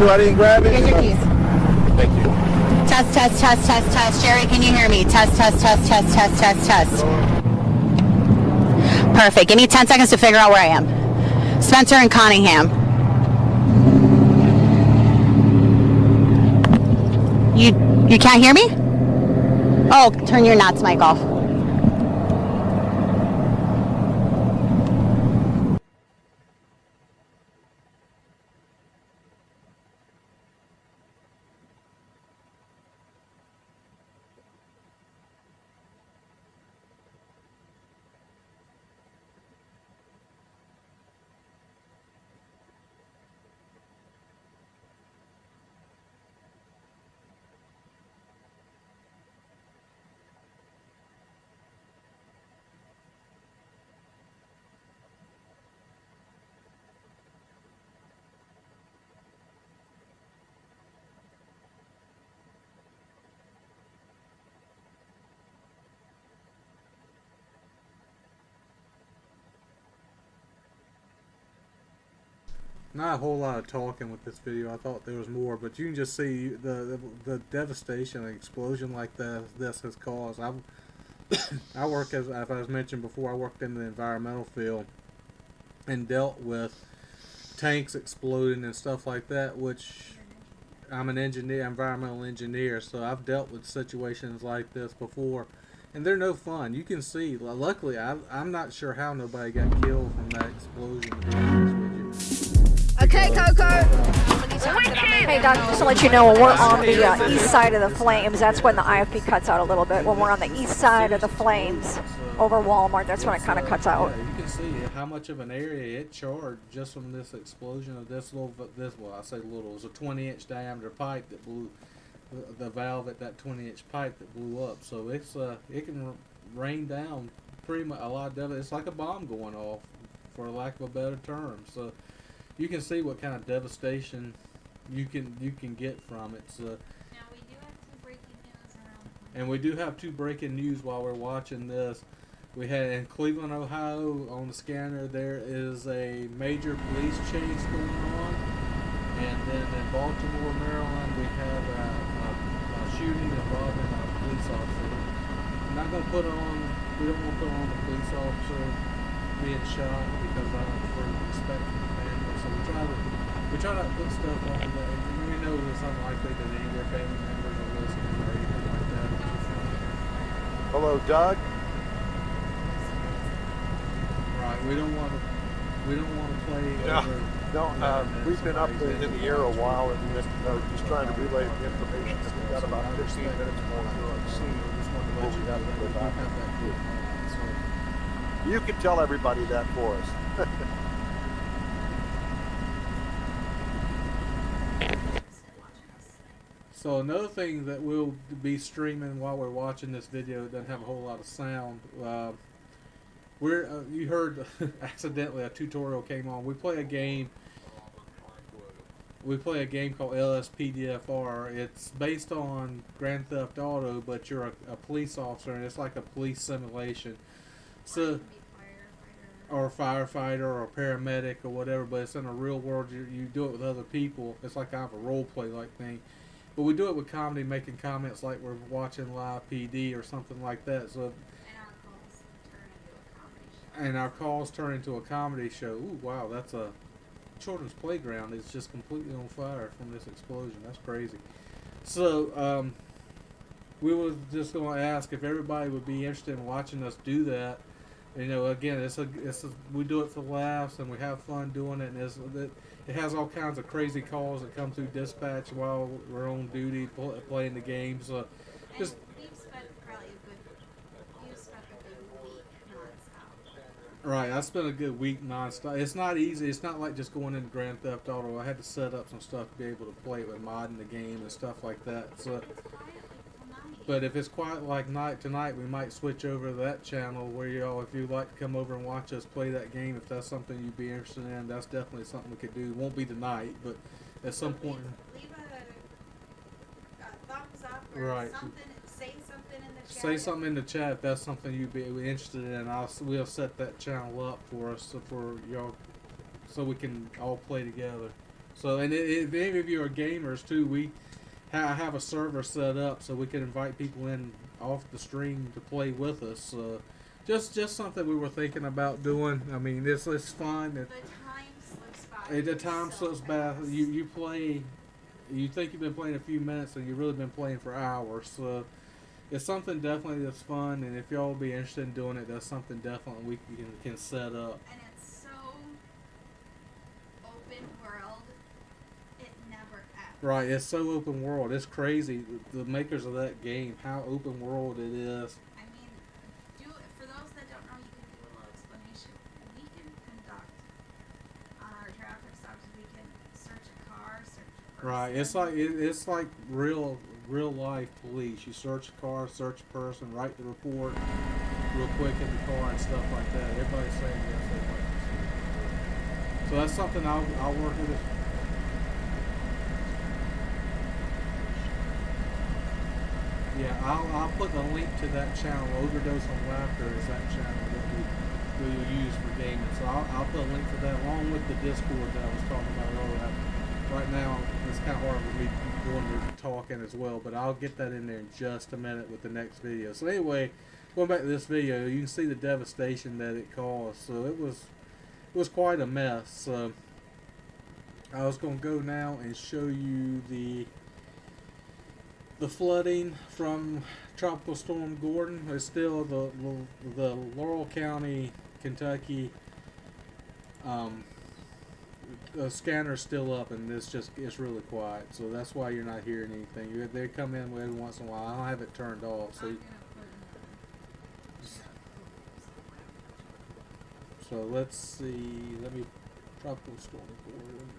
knew I didn't grab it? Here's your keys. Thank you. Test, test, test, test, test. Jerry, can you hear me? Test, test, test, test, test, test, test. Perfect. Give me 10 seconds to figure out where I am. Spencer and Cunningham. You can't hear me? Oh, turn your knots mic off. Not a whole lot of talking with this video. I thought there was more, but you can just see the devastation and explosion like this has caused. I work, as I was mentioned before, I worked in the environmental field and dealt with tanks exploding and stuff like that, which I'm an engineer, environmental engineer, so I've dealt with situations like this before, and they're no fun. You can see, luckily, I'm not sure how nobody got killed from that explosion, to be honest with you. Okay, Coco. Hey, Doc, just to let you know, when we're on the east side of the flames, that's when the IFP cuts out a little bit. When we're on the east side of the flames over Walmart, that's when it kind of cuts out. Yeah, you can see how much of an area it charred just from this explosion of this well, I say little, it was a 20-inch diameter pipe that blew, the valve at that 20-inch pipe that blew up. So it's it can rain down pretty much a lot of it's like a bomb going off, for lack of a better term. So you can see what kind of devastation you can get from it. So, Now we do have some breaking news around. and we do have 2 breaking news while we're watching this. We had in Cleveland, Ohio, on the scanner, there is a major police chase going on, and then in Baltimore, Maryland, we have a shooting involving a police officer. I'm not going to put on. We don't want to put on the police officer being shot because I don't for respect for the family. So we try not to put stuff on that. We know it's unlikely that any of their family members are listening or anything like that. Hello, Doug. Right. We don't want to play No. over. No, we've been up in the air a while and just trying to relay the information. We've got about 15 minutes more to on the scene. Before we have to go back. You can tell everybody that for us. So another thing that we'll be streaming while we're watching this video, it doesn't have a whole lot of sound. You heard accidentally a tutorial came on. We play a game called LSPDFR. It's based on Grand Theft Auto, but you're a police officer, and it's like a police simulation. So, or a firefighter or a paramedic or whatever, but it's in a real world. You do it with other people. It's like kind of a role play like thing. But we do it with comedy, making comments like we're watching live PD or something like that. So, and our calls turn into a comedy show. Ooh, wow, that's a children's playground is just completely on fire from this explosion. That's crazy. So, we were just going to ask if everybody would be interested in watching us do that. You know, again, we do it for laughs and we have fun doing it, and it has all kinds of crazy calls that come through dispatch while we're on duty playing the games. Just We've spent probably a good week nonstop. right, I spent a good week nonstop. It's not easy. It's not like just going into Grand Theft Auto. I had to set up some stuff to be able to play it with modding the game and stuff like that. So. But if it's quiet like tonight, we might switch over to that channel where y'all, if you'd like to come over and watch us play that game, if that's something you'd be interested in, that's definitely something we could do. It won't be tonight, but at some point. Leave a thumbs up or Right. something. Say something in the chat. Say something in the chat if that's something you'd be interested in. We'll set that channel up for us for y'all, so we can all play together. So, and if any of you are gamers too, we have a server set up so we can invite people in off the stream to play with us. Just something we were thinking about doing. I mean, it's fun. The time slips by. The time slips by. You play. You think you've been playing a few minutes, and you've really been playing for hours. So it's something definitely that's fun. And if y'all will be interested in doing it, that's something definitely we can set up. And it's so open world. It never ends. Right, it's so open world. It's crazy. The makers of that game, how open world it is. I mean, for those that don't know, you can do a little explanation. We can conduct on our traffic stops. We can search a car, search a person. Right, it's like real life police. You search a car, search a person, write the report real quick in the car and stuff like that. Everybody's saying yes, they'd like to see it. So that's something I'll work with it. Yeah, I'll put the link to that channel. Overdose on Laughter is that channel that we will use for gaming. So I'll put a link to that along with the Discord that I was talking about earlier. Right now, it's kind of hard for me going to talking as well, but I'll get that in there in just a minute with the next video. So anyway, going back to this video, you can see the devastation that it caused. So it was quite a mess. So I was going to go now and show you the flooding from Tropical Storm Gordon. It's still the Laurel County, Kentucky scanner's still up, and it's really quiet. So that's why you're not hearing anything. They come in every once in a while. I don't have it turned off. So let's see. Let me Tropical Storm Gordon.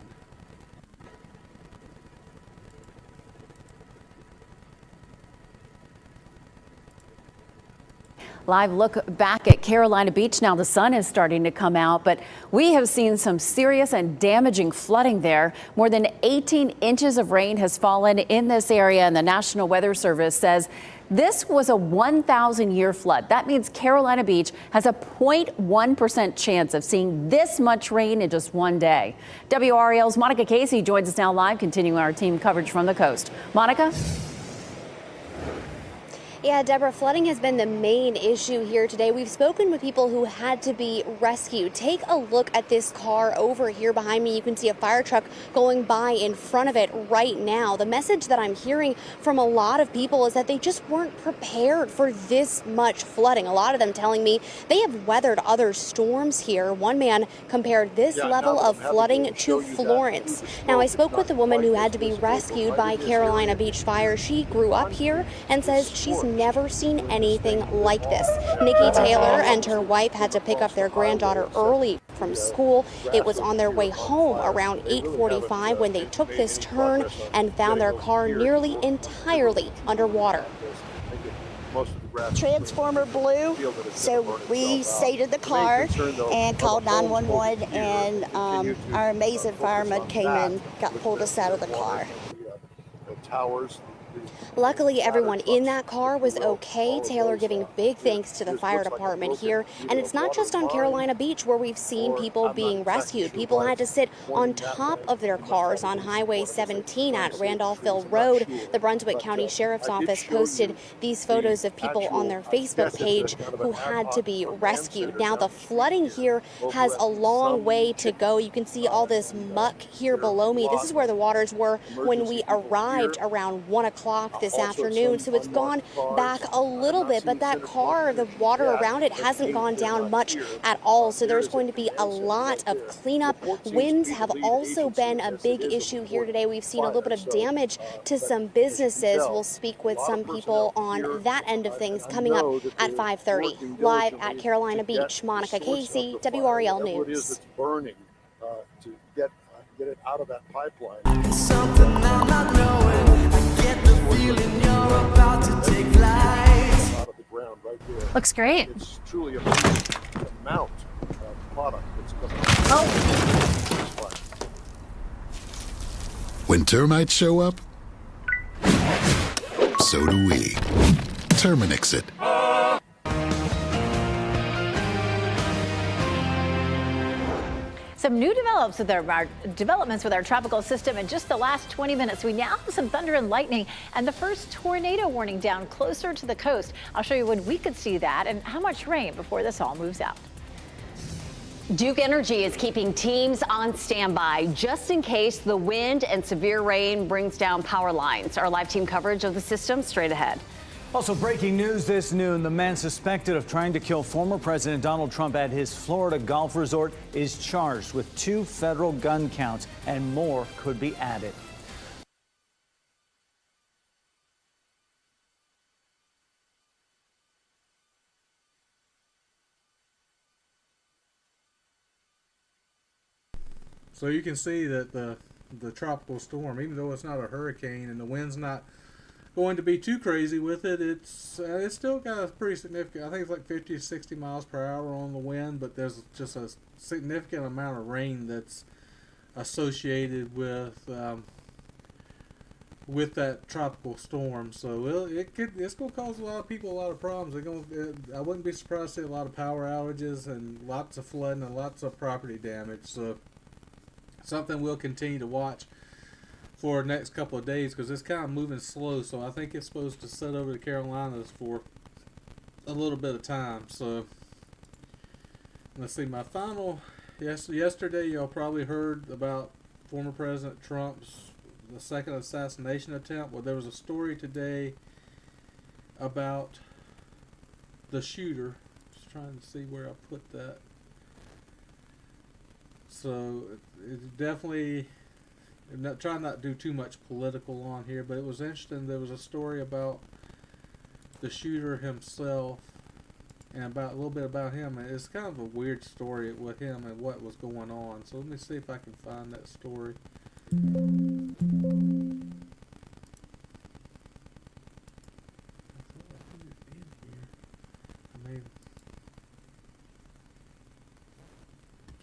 Live look back at Carolina Beach. Now the sun is starting to come out, but we have seen some serious and damaging flooding there. More than 18 inches of rain has fallen in this area, and the National Weather Service says this was a 1,000-year flood. That means Carolina Beach has a 0.1% chance of seeing this much rain in just one day. WRAL's Monica Casey joins us now live, continuing our team coverage from the coast. Monica? Yeah, Deborah, flooding has been the main issue here today. We've spoken with people who had to be rescued. Take a look at this car over here behind me. You can see a fire truck going by in front of it right now. The message that I'm hearing from a lot of people is that they just weren't prepared for this much flooding. A lot of them telling me they have weathered other storms here. One man compared this level of flooding to Florence. Now, I spoke with a woman who had to be rescued by Carolina Beach Fire. She grew up here and says she's never seen anything like this. Nikki Taylor and her wife had to pick up their granddaughter early from school. It was on their way home around 8:45 when they took this turn and found their car nearly entirely underwater. Transformer blew, so we stayed in the car and called 911, and our amazing firemen came and pulled us out of the car. The towers. Luckily, everyone in that car was okay. Taylor giving big thanks to the fire department here. And it's not just on Carolina Beach where we've seen people being rescued. People had to sit on top of their cars on Highway 17 at Randolphville Road. The Brunswick County Sheriff's Office posted these photos of people on their Facebook page who had to be rescued. Now, the flooding here has a long way to go. You can see all this muck here below me. This is where the waters were when we arrived around 1 o'clock this afternoon, so it's gone back a little bit, but that car, the water around it hasn't gone down much at all, so there's going to be a lot of cleanup. Winds have also been a big issue here today. We've seen a little bit of damage to some businesses. We'll speak with some people on that end of things coming up at 5:30. Live at Carolina Beach, Monica Casey, WRAL News. Burning to get it out of that pipeline. Something I'm not knowing. Get the feeling you're about to take flight. Out of the ground right there. Looks great. It's truly amazing the amount of product that's coming out. Oh. When termites show up, so do we. Terminix it. Some new developments with our tropical system in just the last 20 minutes. We now have some thunder and lightning and the first tornado warning down closer to the coast. I'll show you when we could see that and how much rain before this all moves out. Duke Energy is keeping teams on standby just in case the wind and severe rain brings down power lines. Our live team coverage of the system straight ahead. Also breaking news this noon, the man suspected of trying to kill former President Donald Trump at his Florida golf resort is charged with 2 federal gun counts, and more could be added. So you can see that the tropical storm, even though it's not a hurricane and the wind's not going to be too crazy with it, it's still got a pretty significant, I think it's like 50 to 60 miles per hour on the wind, but there's just a significant amount of rain that's associated with that tropical storm. So it's going to cause a lot of people a lot of problems. I wouldn't be surprised to see a lot of power outages and lots of flooding and lots of property damage. So something we'll continue to watch for the next couple of days, because it's kind of moving slow. So I think it's supposed to set over the Carolinas for a little bit of time. So let's see, my final, yesterday y'all probably heard about former President Trump's the second assassination attempt. Well, there was a story today about the shooter. Just trying to see where I put that. So it's definitely, I'm trying not to do too much political on here, but it was interesting. There was a story about the shooter himself and about a little bit about him. And it's kind of a weird story with him and what was going on. So let me see if I can find that story. Give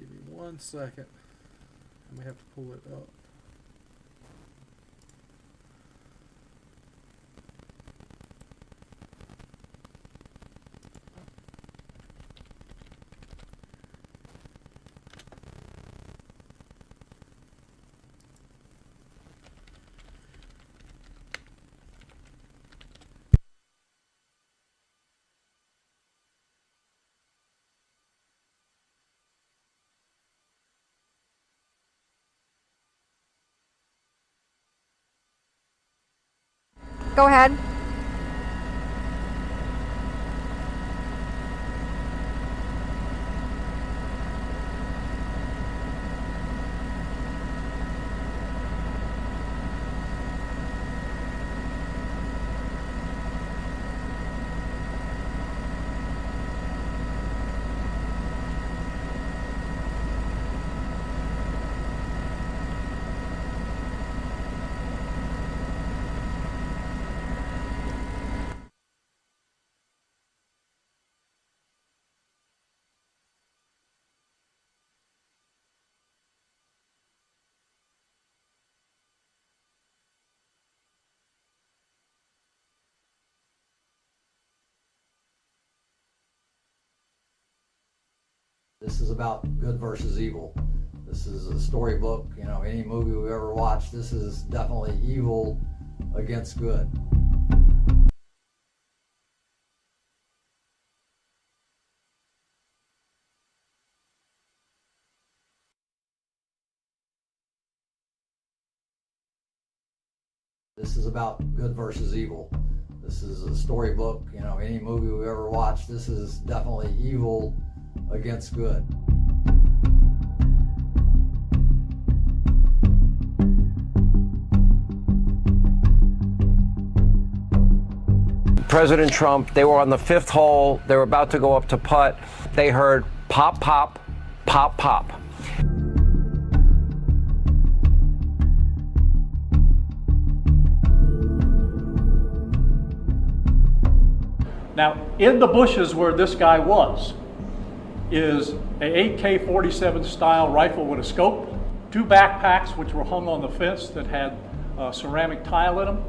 me 1 second. I may have to pull it up. Go ahead. This is about good versus evil. This is a storybook, you know, any movie we've ever watched, this is definitely evil against good. This is about good versus evil. This is a storybook, you know, any movie we've ever watched, this is definitely evil against good. President Trump, they were on the 5th hole, they were about to go up to putt, they heard pop, pop, pop, pop. Now, in the bushes where this guy was is a AK-47 style rifle with a scope, 2 backpacks which were hung on the fence that had ceramic tile in them,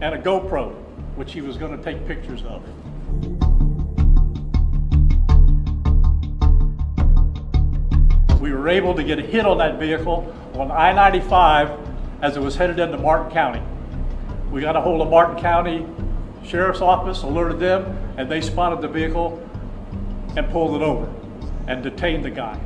and a GoPro, which he was going to take pictures of. We were able to get a hit on that vehicle on I-95 as it was headed into Martin County. We got a hold of Martin County Sheriff's Office, alerted them, and they spotted the vehicle and pulled it over and detained the guy.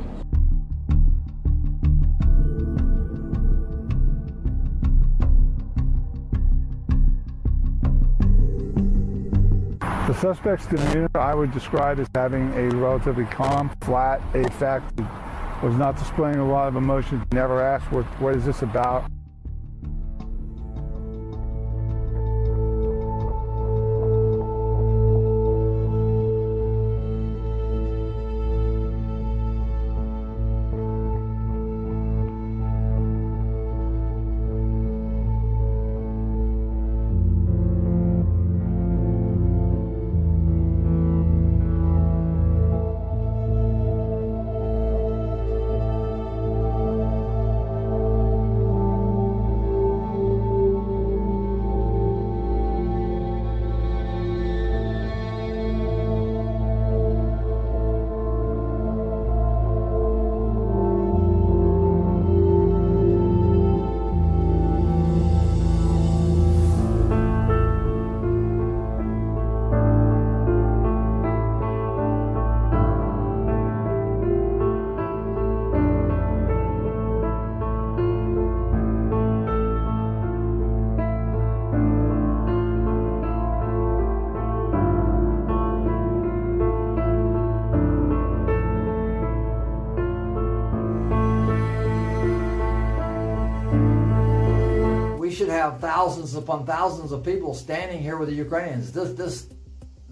The suspect's demeanor I would describe as having a relatively calm, flat affect. Was not displaying a lot of emotion. Never asked, what is this about? We should have thousands upon thousands of people standing here with the Ukrainians. This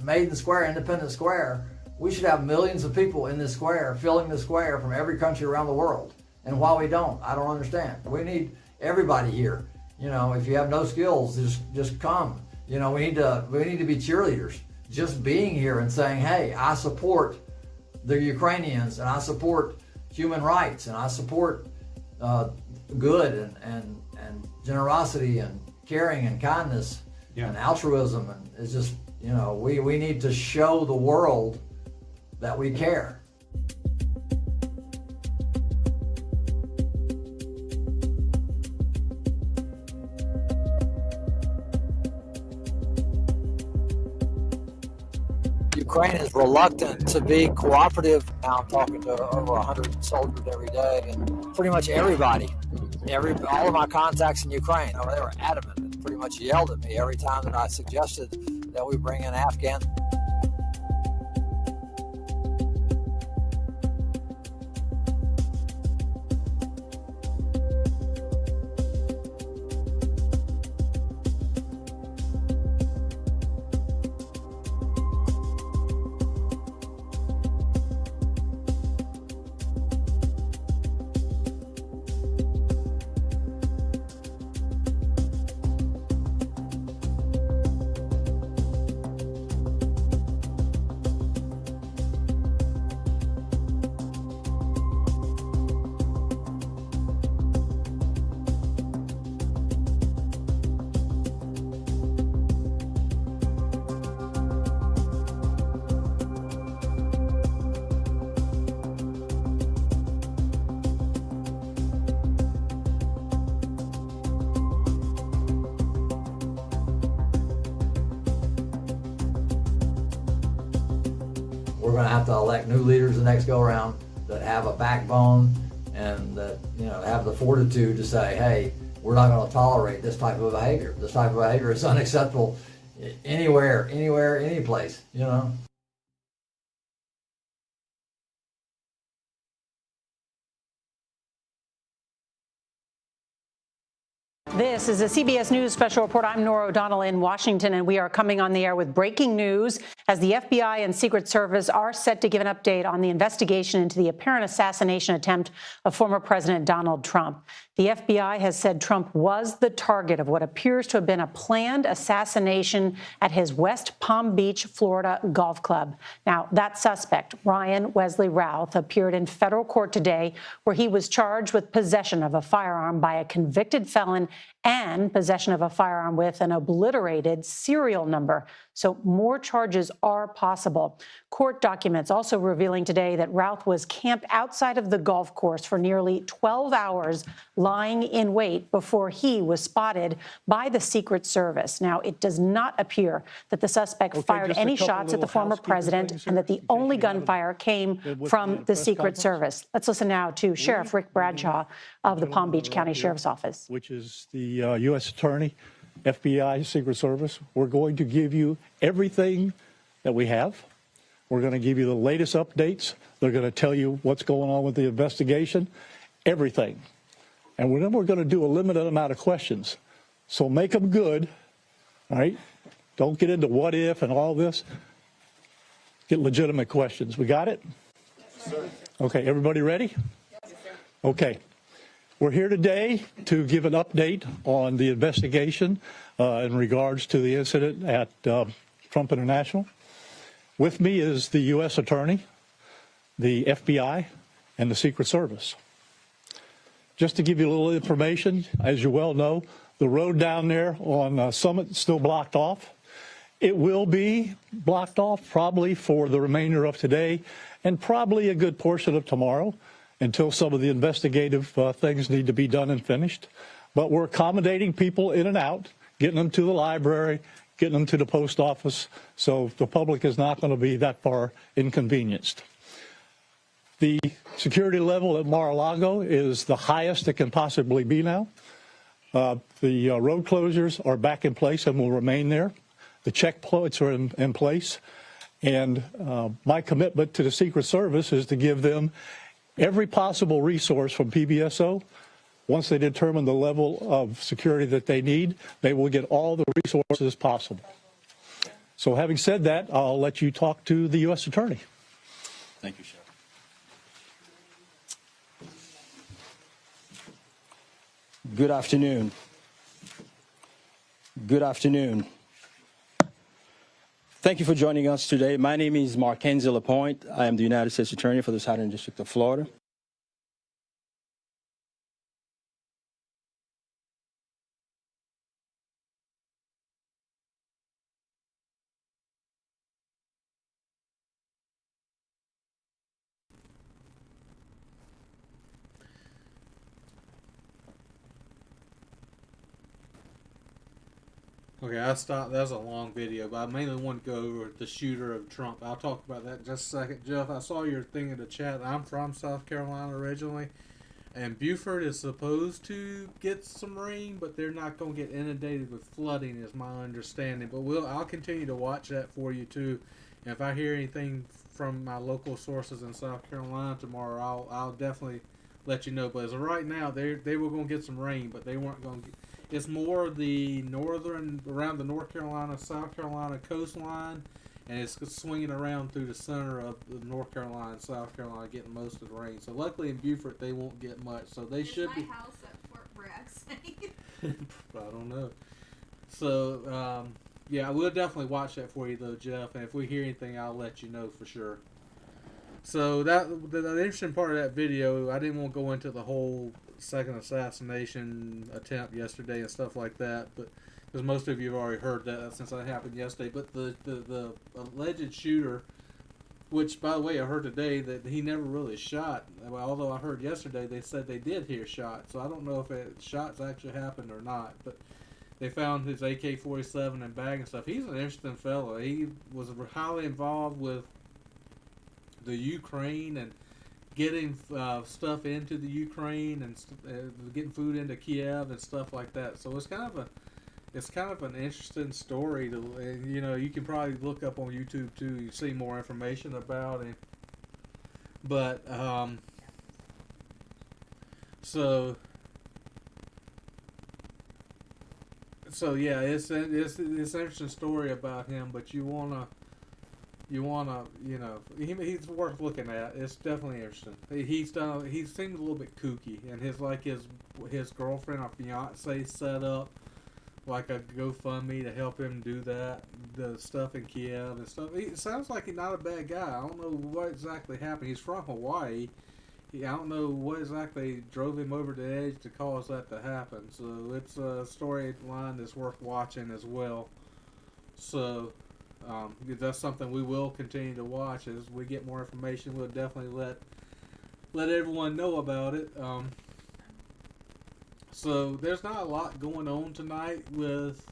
Maiden Square, Independence Square, we should have millions of people in this square, filling the square from every country around the world. And why we don't, I don't understand. We need everybody here. You know, if you have no skills, just come. You know, we need to be cheerleaders. Just being here and saying, hey, I support the Ukrainians, and I support human rights, and I support good and generosity and caring and kindness and altruism, and it's just, you know, we need to show the world that we care. Ukraine is reluctant to be cooperative. Now I'm talking to over 100 soldiers every day, and pretty much everybody, all of my contacts in Ukraine, they were adamant and pretty much yelled at me every time that I suggested that we bring in Afghan. We're going to have to elect new leaders the next go around that have a backbone and that, you know, have the fortitude to say, hey, we're not going to tolerate this type of behavior. This type of behavior is unacceptable anywhere, any place, you know. This is a CBS News special report. I'm Nora O'Donnell in Washington, and we are coming on the air with breaking news as the FBI and Secret Service are set to give an update on the investigation into the apparent assassination attempt of former President Donald Trump. The FBI has said Trump was the target of what appears to have been a planned assassination at his West Palm Beach, Florida golf club. Now, that suspect, Ryan Wesley Routh, appeared in federal court today where he was charged with possession of a firearm by a convicted felon and possession of a firearm with an obliterated serial number. So more charges are possible. Court documents also revealing today that Routh was camped outside of the golf course for nearly 12 hours, lying in wait before he was spotted by the Secret Service. Now, it does not appear that the suspect fired any shots at the former president and that the only gunfire came from the Secret Service. Let's listen now to Sheriff Rick Bradshaw of the Palm Beach County Sheriff's Office. Which is the U.S. Attorney, FBI, Secret Service. We're going to give you everything that we have. We're going to give you the latest updates. They're going to tell you what's going on with the investigation, everything. And then we're going to do a limited amount of questions. So make them good, all right? Don't get into what if and all this. Get legitimate questions. We got it? Yes, sir. Okay, everybody ready? Yes, sir. Okay. We're here today to give an update on the investigation in regards to the incident at Trump International. With me is the U.S. Attorney, the FBI, and the Secret Service. Just to give you a little information, as you well know, the road down there on Summit is still blocked off. It will be blocked off probably for the remainder of today and probably a good portion of tomorrow until some of the investigative things need to be done and finished. But we're accommodating people in and out, getting them to the library, getting them to the post office, so the public is not going to be that far inconvenienced. The security level at Mar-a-Lago is the highest it can possibly be now. The road closures are back in place and will remain there. The checkpoints are in place. And my commitment to the Secret Service is to give them every possible resource from PBSO. Once they determine the level of security that they need, they will get all the resources possible. So having said that, I'll let you talk to the U.S. Attorney. Thank you, Sheriff. Good afternoon. Good afternoon. Thank you for joining us today. My name is Markenzie Lapointe. I am the United States Attorney for the Southern District of Florida. Okay, I stopped. That was a long video, but I mainly want to go over the shooter of Trump. I'll talk about that in just a second. Jeff, I saw your thing in the chat. I'm from South Carolina originally, and Beaufort is supposed to get some rain, but they're not going to get inundated with flooding, is my understanding. But I'll continue to watch that for you too. And if I hear anything from my local sources in South Carolina tomorrow, I'll definitely let you know. But as of right now, they were going to get some rain, but they weren't going to get. It's more the northern, around the North Carolina, South Carolina coastline, and it's swinging around through the center of the North Carolina and South Carolina, getting most of the rain. So luckily in Beaufort, they won't get much. So they should be. House at Fort Bragg safe? I don't know. So yeah, we'll definitely watch that for you though, Jeff. And if we hear anything, I'll let you know for sure. So the interesting part of that video, I didn't want to go into the whole second assassination attempt yesterday and stuff like that, but because most of you have already heard that since that happened yesterday. But the alleged shooter, which by the way I heard today that he never really shot. Although I heard yesterday they said they did hear shots, so I don't know if shots actually happened or not. But they found his AK-47 and bag and stuff. He's an interesting fellow. He was highly involved with the Ukraine and getting stuff into the Ukraine and getting food into Kiev and stuff like that. So it's kind of an interesting story to, you know, you can probably look up on YouTube too. You see more information about him. But so yeah, it's an interesting story about him. But you wanna, you know, he's worth looking at. It's definitely interesting. He seems a little bit kooky, and his girlfriend or fiance set up like a GoFundMe to help him do that, the stuff in Kiev and stuff. He sounds like he's not a bad guy. I don't know what exactly happened. He's from Hawaii, I don't know what exactly drove him over the edge to cause that to happen. So it's a storyline that's worth watching as well. So that's something we will continue to watch. As we get more information, we'll definitely let everyone know about it. So there's not a lot going on tonight with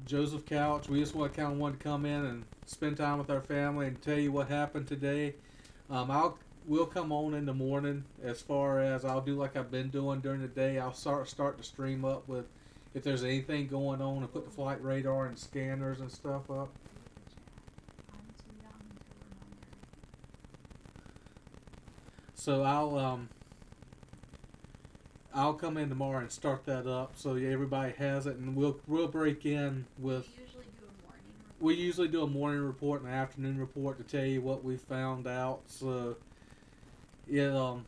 Joseph Couch. We just want to come in and spend time with our family and tell you what happened today. We'll come on in the morning. As far as I'll do like I've been doing during the day, I'll start to stream up with if there's anything going on and put the flight radar and scanners and stuff up. So I'll come in tomorrow and start that up so everybody has it, and we'll break in with. We usually do a morning report and an afternoon report to tell you what we found out. So we'll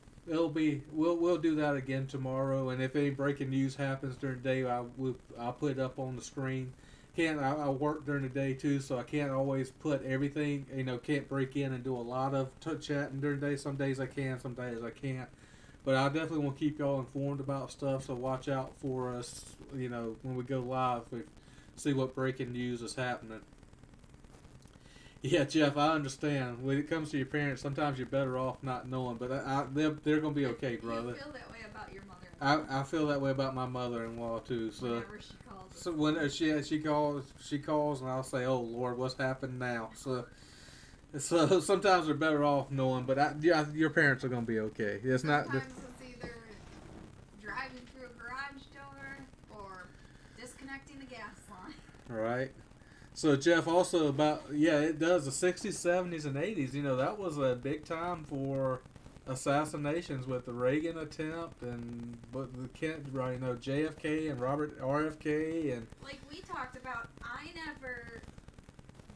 do that again tomorrow. And if any breaking news happens during the day, I'll put it up on the screen. I work during the day too, so I can't always put everything. Can't break in and do a lot of chatting during the day. Some days I can, some days I can't. But I definitely want to keep y'all informed about stuff. So watch out for us. When we go live, we see what breaking news is happening. Yeah, Jeff, I understand. When it comes to your parents, sometimes you're better off not knowing. But they're going to be okay, brother. You feel that way about your mother-in-law. I feel that way about my mother-in-law too. So whenever she calls. So when she calls, and I'll say, "Oh Lord, what's happened now?" So sometimes they're better off knowing. But your parents are going to be okay. It's not. Sometimes it's either driving through a garage door or disconnecting the gas line. Right. So Jeff, also it does the 60s, 70s, and 80s. That was a big time for assassinations with the Reagan attempt and JFK and Robert RFK and. Like we talked about,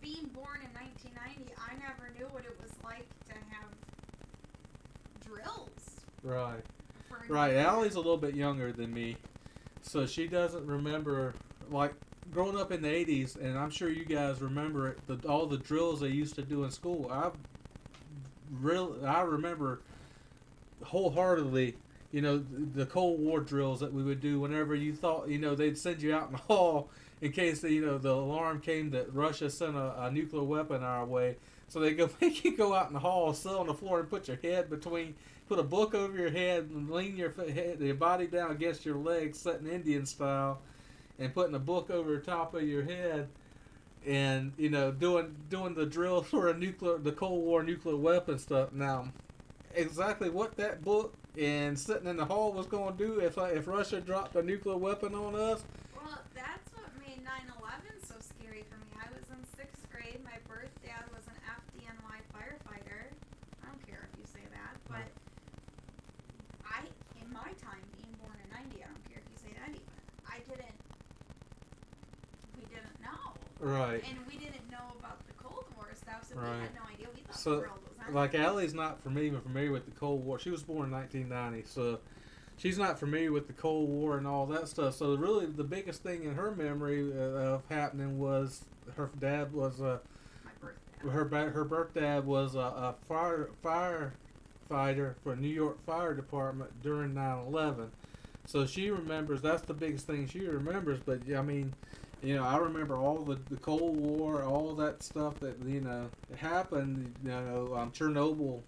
being born in 1990, I never knew what it was like to have drills. Right. Right. Allie's a little bit younger than me, so she doesn't remember growing up in the 80s, and I'm sure you guys remember it, all the drills they used to do in school. I remember wholeheartedly, the Cold War drills that we would do whenever you thought, they'd send you out in the hall in case, the alarm came that Russia sent a nuclear weapon our way. So they go make you go out in the hall, sit on the floor, and put a book over your head, and lean your body down against your legs, sitting Indian style, and putting a book over the top of your head, and doing the drill for the Cold War nuclear weapon stuff. Now, exactly what that book and sitting in the hall was going to do if Russia dropped a nuclear weapon on us. Well, that's what made 9/11 so scary for me. I was in 6th grade. My birth dad was an FDNY firefighter. I don't care if you say that, but in my time, being born in 90, I don't care if you say that even. We didn't know. Right. And we didn't know about the Cold War stuff, so Right. we had no idea. We thought the world was ending. Like Allie's not even familiar with the Cold War. She was born in 1990, so she's not familiar with the Cold War and all that stuff. So really, the biggest thing in her memory of happening was her dad was her birth dad was a firefighter for New York Fire Department during 9/11. So she remembers. That's the biggest thing she remembers. But I mean, I remember all the Cold War, all that stuff that happened. Chernobyl,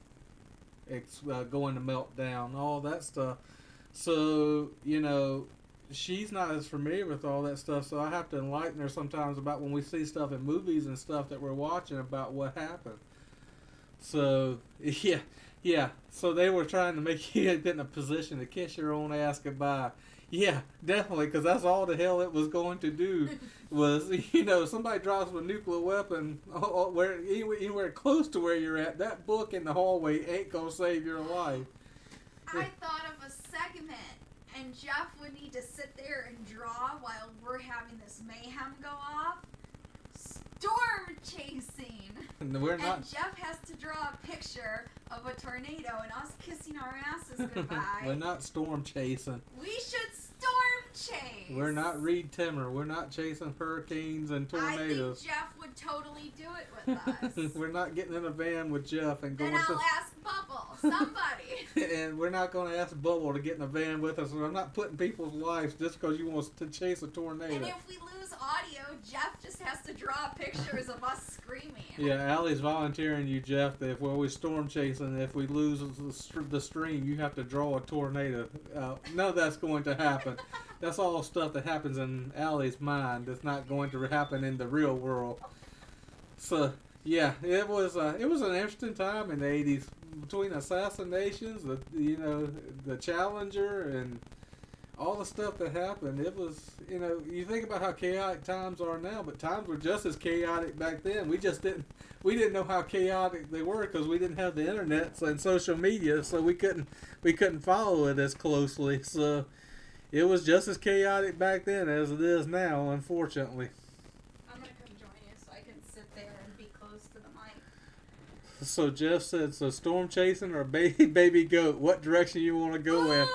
going to melt down, all that stuff. So she's not as familiar with all that stuff. So I have to enlighten her sometimes about when we see stuff in movies and stuff that we're watching about what happened. So yeah. So they were trying to make you get in a position to kiss your own ass goodbye. Yeah, definitely, because that's all the hell it was going to do. Was somebody drops a nuclear weapon anywhere close to where you're at, that book in the hallway ain't gonna save your life. I thought of a segment, and Jeff would need to sit there and draw while we're having this mayhem go off. Storm chasing. We're not. And Jeff has to draw a picture of a tornado and us kissing our asses goodbye. We're not storm chasing. We should storm chase. We're not Reed Timmer. We're not chasing hurricanes and tornadoes. I think Jeff would totally do it with us. We're not getting in a van with Jeff and going Then I'll ask Bubble, somebody. and we're not going to ask Bubble to get in a van with us. I'm not putting people's lives just because you want us to chase a tornado. And if we lose audio, Jeff just has to draw pictures of us screaming. Yeah, Allie's volunteering you, Jeff, that if we're storm chasing, if we lose the stream, you have to draw a tornado. None of that's going to happen. That's all stuff that happens in Allie's mind. It's not going to happen in the real world. So, yeah, it was an interesting time in the 80s. Between assassinations, the Challenger, and all the stuff that happened. It was, you think about how chaotic times are now, but times were just as chaotic back then. We didn't know how chaotic they were because we didn't have the internet and social media, so we couldn't follow it as closely. So it was just as chaotic back then as it is now, unfortunately. I'm gonna come join you so I can sit there and be close to the mic. So Jeff said, so storm chasing or baby goat? What direction you want to go in?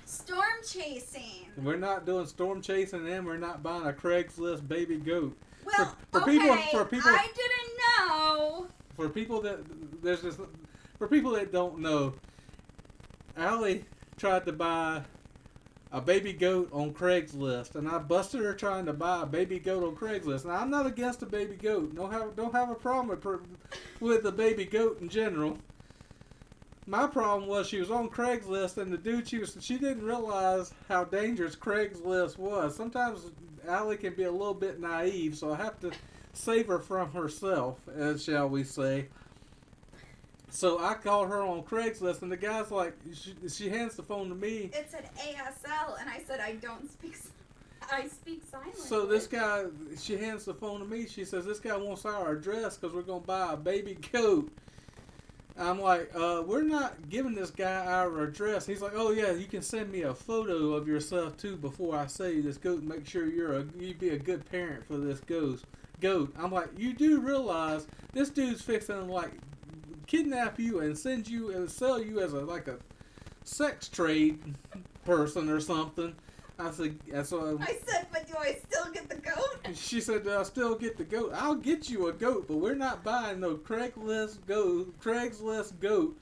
Storm chasing. We're not doing storm chasing, and we're not buying a Craigslist baby goat. Well, for okay, people, I didn't know. For people that don't know, Allie tried to buy a baby goat on Craigslist, and I busted her trying to buy a baby goat on Craigslist. Now, I'm not against a baby goat. Don't have a problem with the baby goat in general. My problem was she was on Craigslist, and the dude she didn't realize how dangerous Craigslist was. Sometimes Allie can be a little bit naive, so I have to save her from herself, shall we say. So I called her on Craigslist, and the guy's like, she hands the phone to me. It said ASL, and I said I speak sign language. So this guy, she hands the phone to me. She says, this guy wants our address because we're going to buy a baby goat. I'm like, we're not giving this guy our address. He's like, oh yeah, you can send me a photo of yourself too before I sell you this goat. Make sure you be a good parent for this goat. I'm like, you do realize this dude's fixing to like kidnap you and send you and sell you as a sex trade person or something. I said, but do I still get the goat? She said, do I still get the goat? I'll get you a goat, but we're not buying no Craigslist goat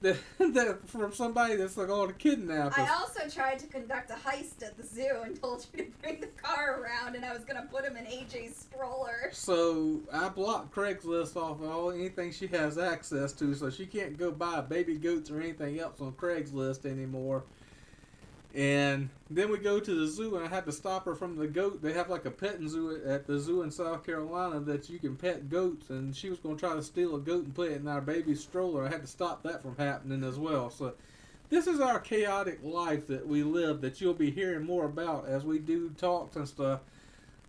that from somebody that's going to kidnap us. I also tried to conduct a heist at the zoo and told you to bring the car around, and I was going to put him in AJ's stroller. So I blocked Craigslist off of anything she has access to, so she can't go buy baby goats or anything else on Craigslist anymore. And then we go to the zoo, and I had to stop her from the goat. They have like a petting zoo at the zoo in South Carolina that you can pet goats, and she was going to try to steal a goat and put it in our baby's stroller. I had to stop that from happening as well. So this is our chaotic life that we live that you'll be hearing more about as we do talks and stuff.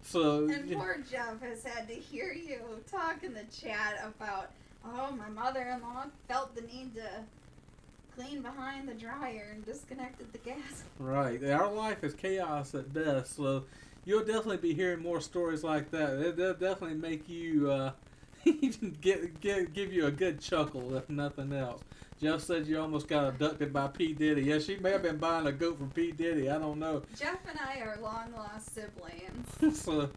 So and poor Jeff has had to hear you talk in the chat about, my mother-in-law felt the need to clean behind the dryer and disconnected the gas. Right. Our life is chaos at best, so you'll definitely be hearing more stories like that. They'll definitely make you give you a good chuckle, if nothing else. Jeff said you almost got abducted by P Diddy. Yeah, she may have been buying a goat from P Diddy. I don't know. Jeff and I are long-lost siblings. So,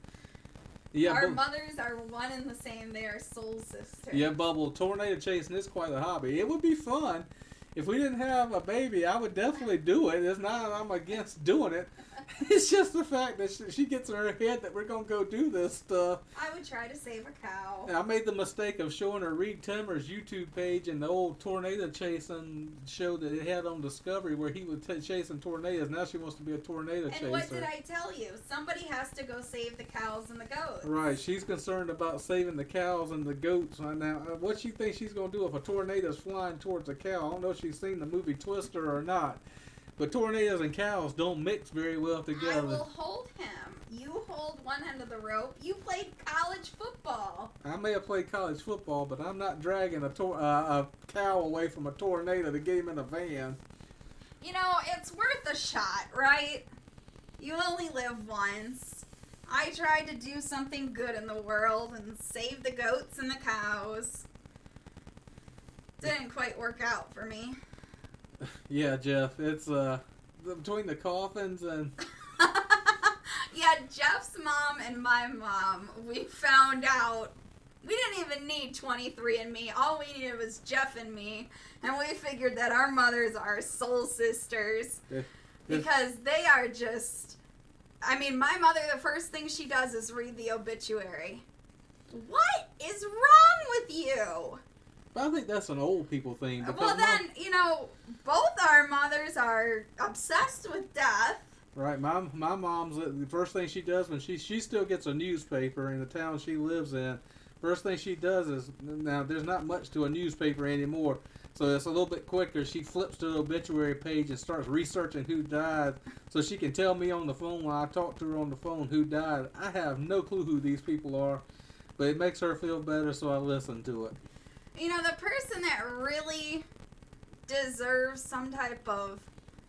yeah, our mothers are one and the same. They are soul sisters. Yeah, Bubble, tornado chasing is quite a hobby. It would be fun. If we didn't have a baby, I would definitely do it. It's not that I'm against doing it. It's just the fact that she gets in her head that we're going to go do this stuff. I would try to save a cow. I made the mistake of showing her Reed Timmer's YouTube page and the old tornado chasing show that it had on Discovery where he was chasing tornadoes. Now she wants to be a tornado chaser. And what did I tell you? Somebody has to go save the cows and the goats. Right. She's concerned about saving the cows and the goats. Now, what she thinks she's going to do if a tornado's flying towards a cow? I don't know if she's seen the movie Twister or not. But tornadoes and cows don't mix very well together. I will hold him. You hold one end of the rope. You played college football. I may have played college football, but I'm not dragging a cow away from a tornado to get him in a van. You know, it's worth a shot, right? You only live once. I tried to do something good in the world and save the goats and the cows. Didn't quite work out for me. Yeah, Jeff, it's between the coffins and yeah, had Jeff's mom and my mom. We found out we didn't even need 23andMe. All we needed was Jeff and me. And we figured that our mothers are soul sisters. Because they are just... I mean, my mother, the first thing she does is read the obituary. What is wrong with you? But I think that's an old people thing. Well, then, both our mothers are obsessed with death. Right, my mom's, the first thing she does when she still gets a newspaper in the town she lives in. First thing she does is, now there's not much to a newspaper anymore, so it's a little bit quicker. She flips to the obituary page and starts researching who died, so she can tell me on the phone when I talk to her on the phone who died. I have no clue who these people are, but it makes her feel better, so I listen to it. The person that really deserves some type of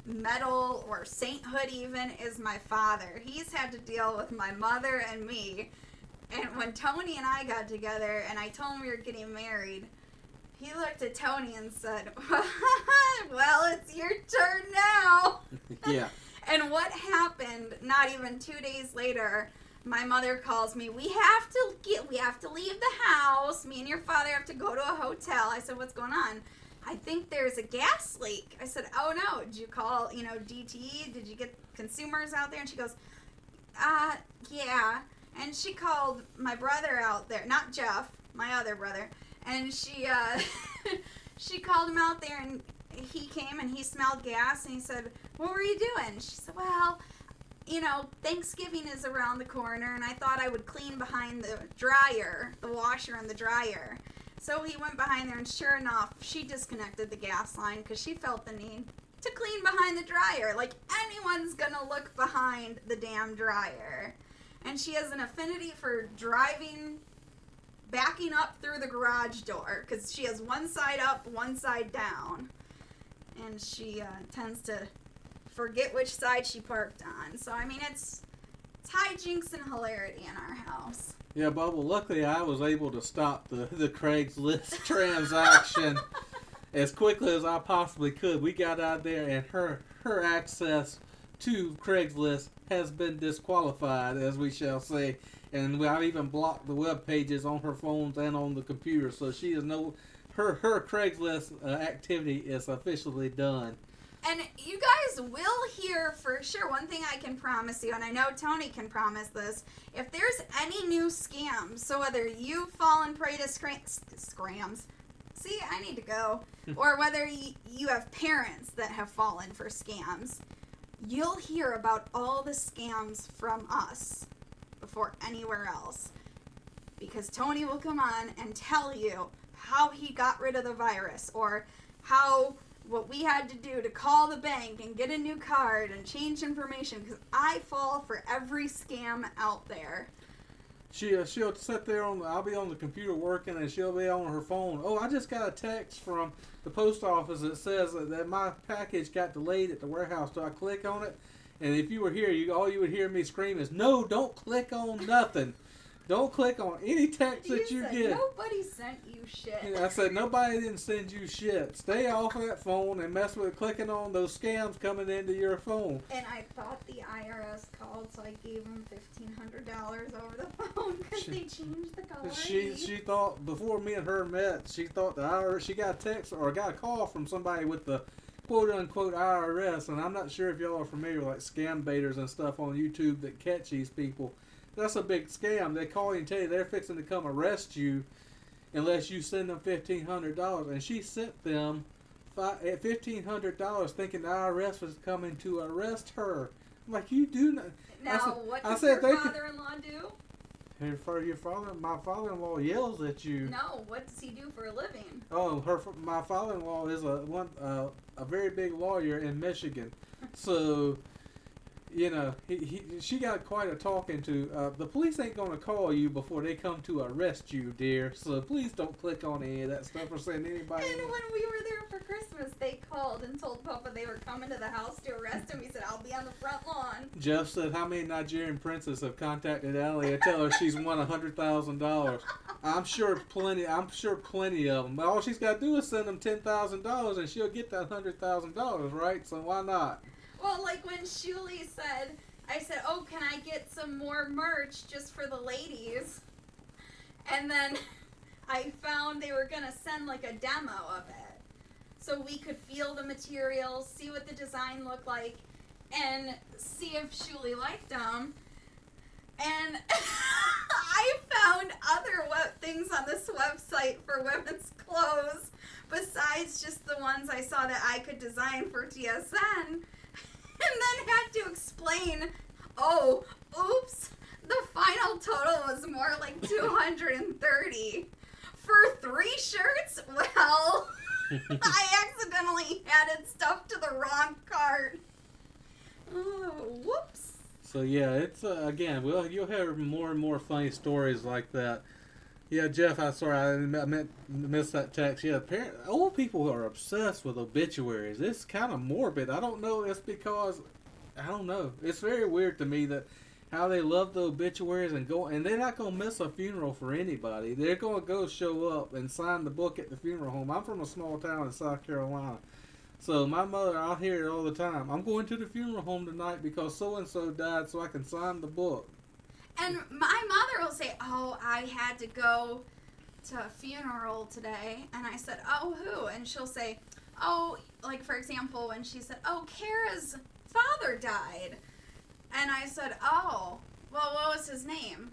medal or sainthood even is my father. He's had to deal with my mother and me. And when Tony and I got together and I told him we were getting married, he looked at Tony and said, well, it's your turn now. Yeah. And what happened, not even 2 days later, my mother calls me, we have to leave the house. Me and your father have to go to a hotel. I said, what's going on? I think there's a gas leak. I said, oh no, did you call, DTE? Did you get consumers out there? And she goes, yeah. And she called my brother out there, not Jeff, my other brother. And she, she called him out there and he came and he smelled gas and he said, what were you doing? She said, well, Thanksgiving is around the corner and I thought I would clean behind the dryer, the washer and the dryer. So he went behind there, and sure enough, she disconnected the gas line because she felt the need to clean behind the dryer. Like, anyone's gonna look behind the damn dryer. And she has an affinity for backing up through the garage door because she has one side up, one side down. And she tends to forget which side she parked on. So, I mean, it's hijinks and hilarity in our house. Yeah, Bubba, luckily I was able to stop the Craigslist transaction as quickly as I possibly could. We got out there and her access to Craigslist has been disqualified, as we shall say. And I've even blocked the web pages on her phones and on the computer, so she is her Craigslist activity is officially done. And you guys will hear for sure. One thing I can promise you, and I know Tony can promise this, if there's any new scams, so whether you've fallen prey to scams, see, I need to go, or whether you have parents that have fallen for scams, you'll hear about all the scams from us before anywhere else. Because Tony will come on and tell you how he got rid of the virus, or what we had to do to call the bank and get a new card and change information, because I fall for every scam out there. She'll sit there I'll be on the computer working and she'll be on her phone. Oh, I just got a text from the post office that says that my package got delayed at the warehouse. Do I click on it? And if you were here, all you would hear me scream is, no, don't click on nothing. Don't click on any text that you get. Nobody sent you shit. I said, nobody didn't send you shit. Stay off of that phone and mess with clicking on those scams coming into your phone. And I thought the IRS called, so I gave them $1,500 over the phone because they changed the color. She thought, before me and her met, she thought the IRS, she got a text or got a call from somebody with the quote-unquote IRS, and I'm not sure if y'all are familiar with like scam baiters and stuff on YouTube that catch these people. That's a big scam. They call you and tell you they're fixing to come arrest you unless you send them $1,500. And she sent them $1,500 thinking the IRS was coming to arrest her. I'm like, you do not. Now, what does your father-in-law do? My father-in-law yells at you. No, what does he do for a living? Oh, my father-in-law is a very big lawyer in Michigan. So, she got quite a talking to. The police ain't going to call you before they come to arrest you, dear. So please don't click on any of that stuff or send anybody. And when we were there for Christmas, they called and told Papa they were coming to the house to arrest him. He said, I'll be on the front lawn. Jeff said, how many Nigerian princes have contacted Allie to tell her she's won $100,000? I'm sure plenty of them. But all she's got to do is send them $10,000 and she'll get that $100,000, right? So why not? Well, like when Shuli said, I said, oh, can I get some more merch just for the ladies? And then I found they were going to send like a demo of it. So we could feel the materials, see what the design looked like, and see if Shuli liked them. And I found other things on this website for women's clothes besides just the ones I saw that I could design for TSN. And then had to explain, oh, oops, the final total was more like 230. For 3 shirts? Well, I accidentally added stuff to the wrong cart. Oh, whoops. So yeah, it's again, you'll hear more and more funny stories like that. Yeah, Jeff, I missed that text. Yeah, old people are obsessed with obituaries. It's kind of morbid. I don't know. It's because I don't know. It's very weird to me that how they love the obituaries and they're not gonna miss a funeral for anybody. They're gonna go show up and sign the book at the funeral home. I'm from a small town in South Carolina. So my mother, I'll hear it all the time. I'm going to the funeral home tonight because so-and-so died so I can sign the book. And my mother will say, oh, I had to go to a funeral today. And I said, oh, who? And she'll say, oh, like for example, when she said, oh, Kara's father died. And I said, oh, well, what was his name?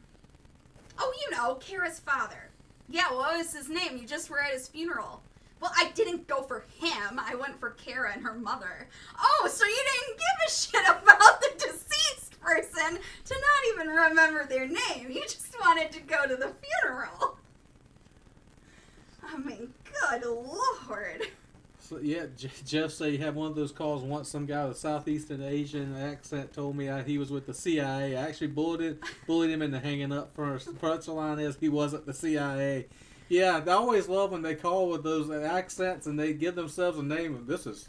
Oh, you know, Kara's father. Yeah, what was his name? You just were at his funeral. Well, I didn't go for him. I went for Kara and her mother. Oh, so you didn't give a shit about the deceased person to not even remember their name. You just wanted to go to the funeral. I mean, good Lord. So, yeah, Jeff said he had one of those calls once. Some guy with a Southeastern Asian accent told me he was with the CIA. I actually bullied him into hanging up first. The punchline is he wasn't the CIA. Yeah, I always love when they call with those accents and they give themselves a name. This is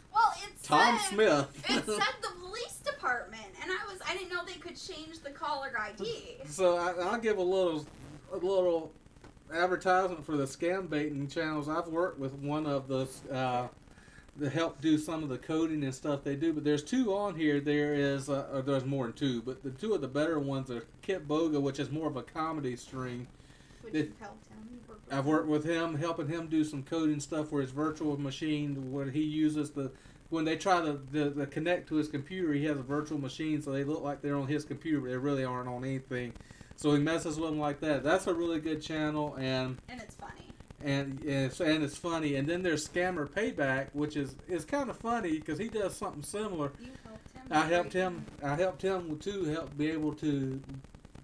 Tom Smith. It said the police department, and I didn't know they could change the caller ID. So I'll give a little advertisement for the scam baiting channels. I've worked with one of those to help do some of the coding and stuff they do. But there's 2 on here. There's more than 2, but the 2 of the better ones are Kit Boga, which is more of a comedy stream. Which you've helped him. I've worked with him, helping him do some coding stuff for his virtual machine, where he uses when they try to connect to his computer, he has a virtual machine, so they look like they're on his computer, but they really aren't on anything. So he messes with them like that. That's a really good channel, and it's funny. And it's funny. And then there's Scammer Payback, which is kind of funny because he does something similar. You helped him. I helped him to help be able to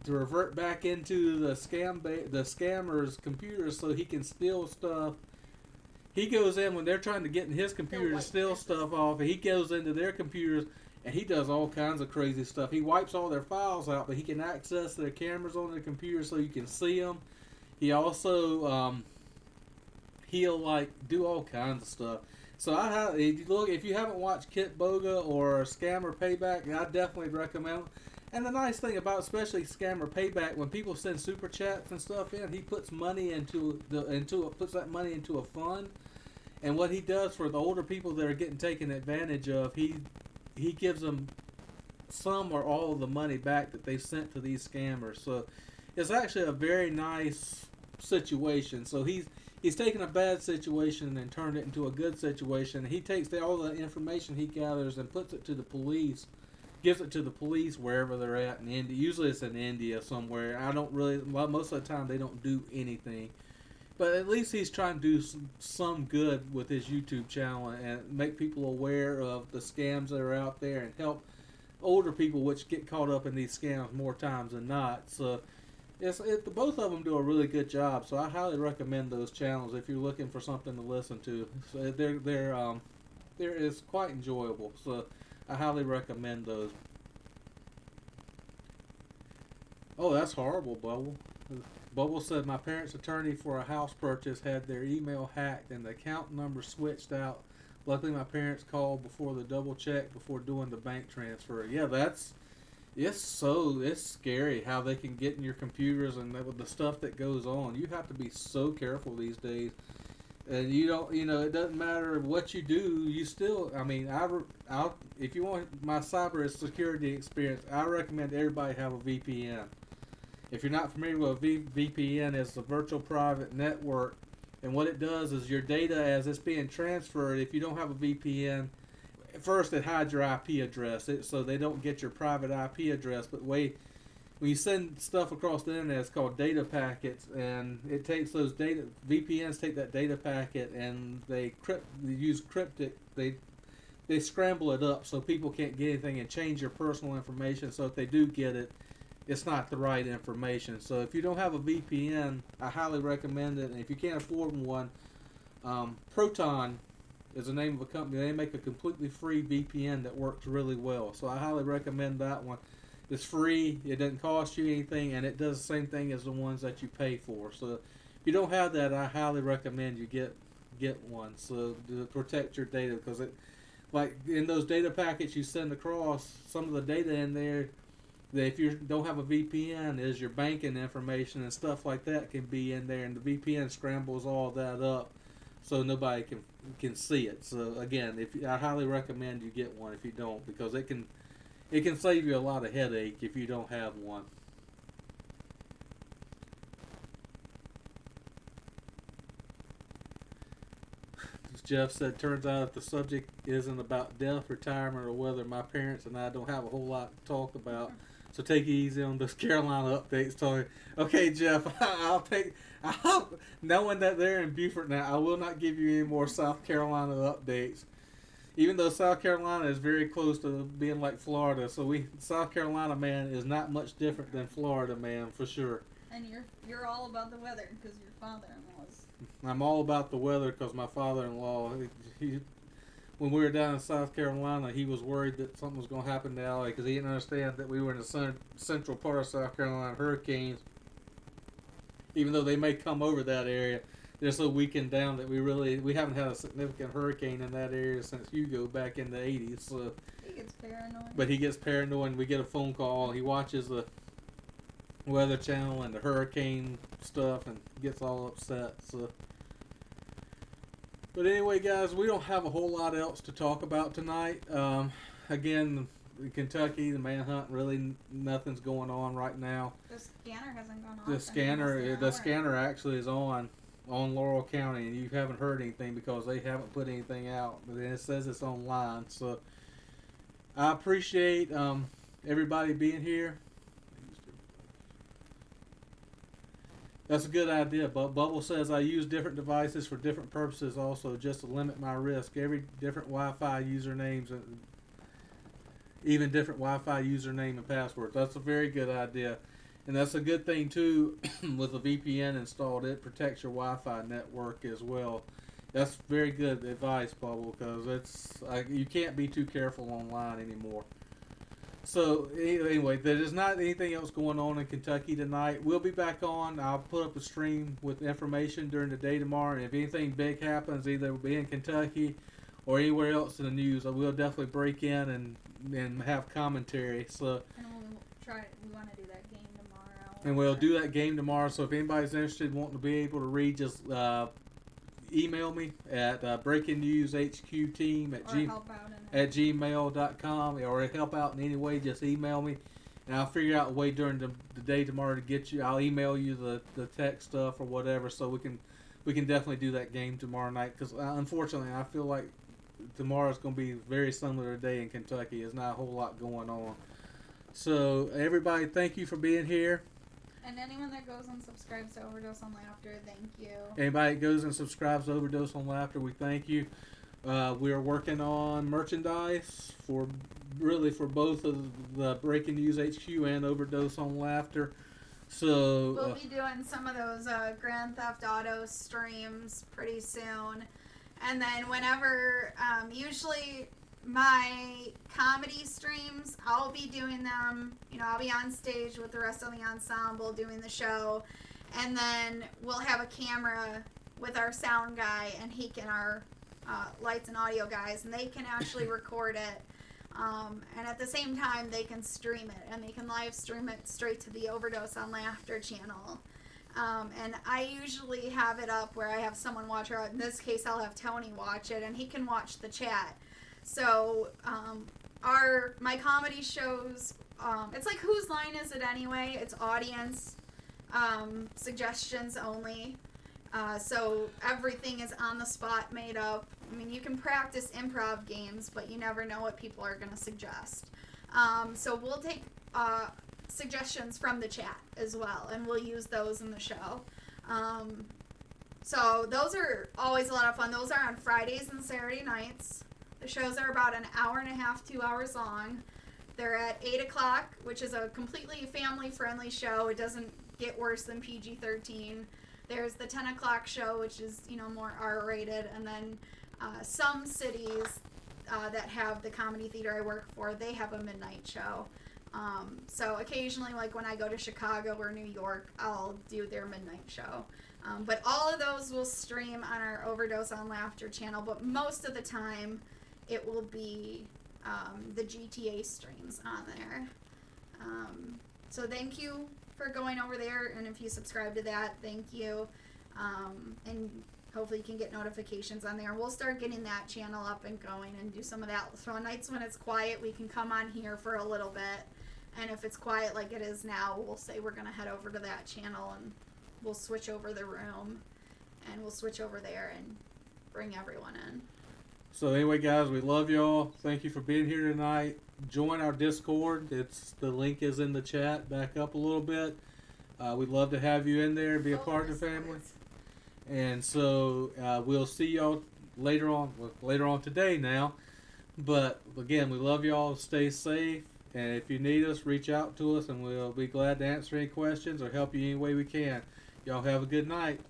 revert back into the scammer's computer so he can steal stuff. He goes in when they're trying to get in his computer to steal stuff off, and he goes into their computers and he does all kinds of crazy stuff. He wipes all their files out, but he can access their cameras on their computer so you can see them. He also he'll do all kinds of stuff. So if you haven't watched Kit Boga or Scammer Payback, I definitely recommend it. And the nice thing about especially Scammer Payback, when people send super chats and stuff in, he puts money puts that money into a fund. And what he does for the older people that are getting taken advantage of, he gives them some or all of the money back that they sent to these scammers. So it's actually a very nice situation. So he's taken a bad situation and turned it into a good situation. He takes all the information he gathers and puts it to the police. Gives it to the police wherever they're at in India. Usually it's in India somewhere. Most of the time they don't do anything. But at least he's trying to do some good with his YouTube channel and make people aware of the scams that are out there and help older people, which get caught up in these scams more times than not. So both of them do a really good job. So I highly recommend those channels if you're looking for something to listen to. So they're quite enjoyable. So I highly recommend those. Oh, that's horrible, Bubble. Bubble said, my parents' attorney for a house purchase had their email hacked and the account number switched out. Luckily, my parents called before the double check before doing the bank transfer. Yeah, it's scary how they can get in your computers and with the stuff that goes on. You have to be so careful these days. And you don't, it doesn't matter what you do. You still, if you want my cyber security experience, I recommend everybody have a VPN. If you're not familiar with a VPN, it's a virtual private network. And what it does is your data, as it's being transferred, if you don't have a VPN, first it hides your IP address, so they don't get your private IP address. But when you send stuff across the internet, it's called data packets, and it takes those data. VPNs take that data packet and they use cryptic. They scramble it up so people can't get anything and change your personal information. So if they do get it, it's not the right information. So if you don't have a VPN, I highly recommend it. And if you can't afford one, Proton is the name of a company. They make a completely free VPN that works really well. So I highly recommend that one. It's free, it doesn't cost you anything, and it does the same thing as the ones that you pay for. So if you don't have that, I highly recommend you get one, so to protect your data, because like in those data packets you send across, some of the data in there, that if you don't have a VPN, is your banking information and stuff like that can be in there, and the VPN scrambles all that up so nobody can see it. So again, I highly recommend you get one if you don't, because it can save you a lot of headache if you don't have one. As Jeff said, turns out the subject isn't about death, retirement, or whether my parents and I don't have a whole lot to talk about. So take it easy on those Carolina updates. Okay, Jeff, knowing that they're in Beaufort now, I will not give you any more South Carolina updates. Even though South Carolina is very close to being like Florida, so South Carolina man is not much different than Florida man for sure. And you're all about the weather because your father-in-law's. I'm all about the weather because my father-in-law, when we were down in South Carolina, he was worried that something was going to happen to LA because he didn't understand that we were in the central part of South Carolina hurricanes. Even though they may come over that area, they're so weakened down that we haven't had a significant hurricane in that area since Hugo back in the 80s. So he gets paranoid. But he gets paranoid, and we get a phone call. He watches the Weather Channel and the hurricane stuff and gets all upset. So, but anyway, guys, we don't have a whole lot else to talk about tonight. Again, in Kentucky, the Manhunt, really nothing's going on right now. The scanner hasn't gone off. The scanner actually is on Laurel County, and you haven't heard anything because they haven't put anything out. But it says it's online. So I appreciate everybody being here. That's a good idea, but Bubble says I use different devices for different purposes also, just to limit my risk. Every different Wi-Fi usernames, and even different Wi-Fi username and passwords. That's a very good idea. And that's a good thing too, with a VPN installed, it protects your Wi-Fi network as well. That's very good advice, Bubble, because you can't be too careful online anymore. So anyway, there is not anything else going on in Kentucky tonight. We'll be back on. I'll put up a stream with information during the day tomorrow. And if anything big happens, either it'll be in Kentucky or anywhere else in the news, I will definitely break in and have commentary. So. And we want to do that game tomorrow. And we'll do that game tomorrow. So if anybody's interested, wanting to be able to read, just email me at breakingnewshqteam at gmail.com, or help out in any way, just email me, and I'll figure out a way during the day tomorrow to get you. I'll email you the tech stuff or whatever, so we can definitely do that game tomorrow night, because unfortunately I feel like tomorrow's going to be very similar to today in Kentucky. There's not a whole lot going on. So everybody, thank you for being here. And anyone that goes and subscribes to Overdose on Laughter, thank you. Anybody that goes and subscribes to Overdose on Laughter, we thank you. We are working on merchandise for both of the Breaking News HQ and Overdose on Laughter. So we'll be doing some of those Grand Theft Auto streams pretty soon. And then whenever, usually my comedy streams, I'll be doing them, I'll be on stage with the rest of the ensemble doing the show, and then we'll have a camera with our sound guy, and he can, our lights and audio guys, and they can actually record it, and at the same time they can stream it, and they can live stream it straight to the Overdose on Laughter channel. And I usually have it up where I have someone watch her. In this case, I'll have Tony watch it, and he can watch the chat. So my comedy shows, it's like Whose Line Is It Anyway? It's audience suggestions only. So everything is on the spot, made up. I mean, you can practice improv games, but you never know what people are going to suggest. So we'll take suggestions from the chat as well, and we'll use those in the show. So those are always a lot of fun. Those are on Fridays and Saturday nights. The shows are about an hour and a half, 2 hours long. They're at 8 o'clock, which is a completely family-friendly show. It doesn't get worse than PG-13. There's the 10 o'clock show, which is, more R-rated. And then some cities that have the comedy theater I work for, they have a midnight show. So occasionally, like when I go to Chicago or New York, I'll do their midnight show. But all of those will stream on our Overdose on Laughter channel, but most of the time it will be the GTA streams on there. So thank you for going over there, and if you subscribe to that, thank you. And hopefully you can get notifications on there. We'll start getting that channel up and going and do some of that. So on nights when it's quiet, we can come on here for a little bit. And if it's quiet like it is now, we'll say we're going to head over to that channel, and we'll switch over the room, and we'll switch over there and bring everyone in. So anyway, guys, we love y'all. Thank you for being here tonight. Join our Discord. The link is in the chat. Back up a little bit. We'd love to have you in there, be a part of the family. And so we'll see y'all later on today now. But again, we love y'all. Stay safe. And if you need us, reach out to us, and we'll be glad to answer any questions or help you any way we can. Y'all have a good night.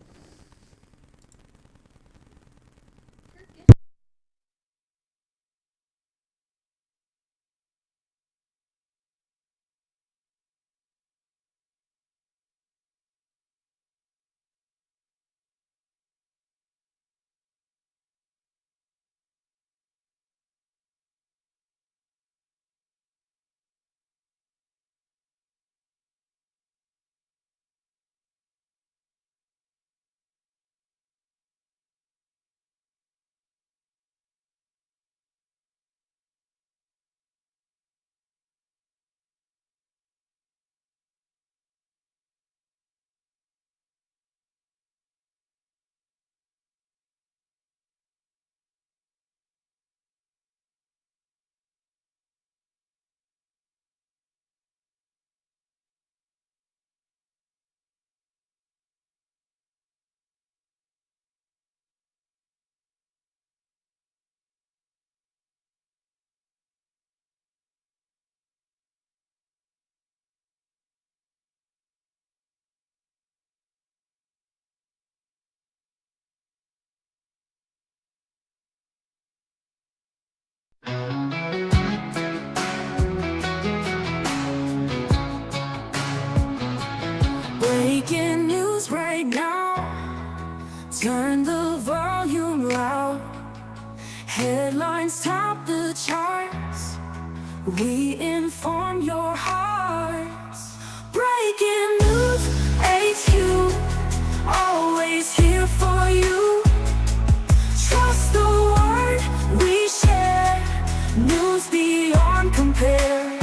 Breaking news right now. Turn the volume loud. Headlines top the charts. We inform your hearts. Breaking news, HQ, always here for you. Trust the word we share. News beyond compare.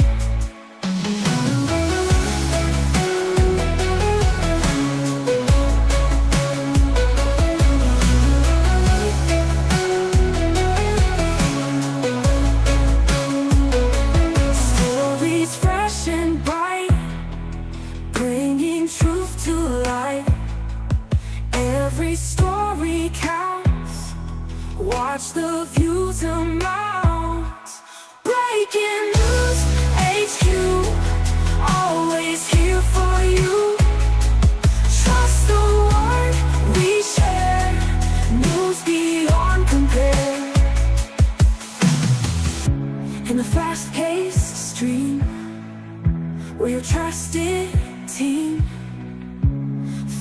Watch the views amount. Breaking news, HQ, always here for you. Trust the word we share. News beyond compare. In the fast-paced stream, we're your trusted team.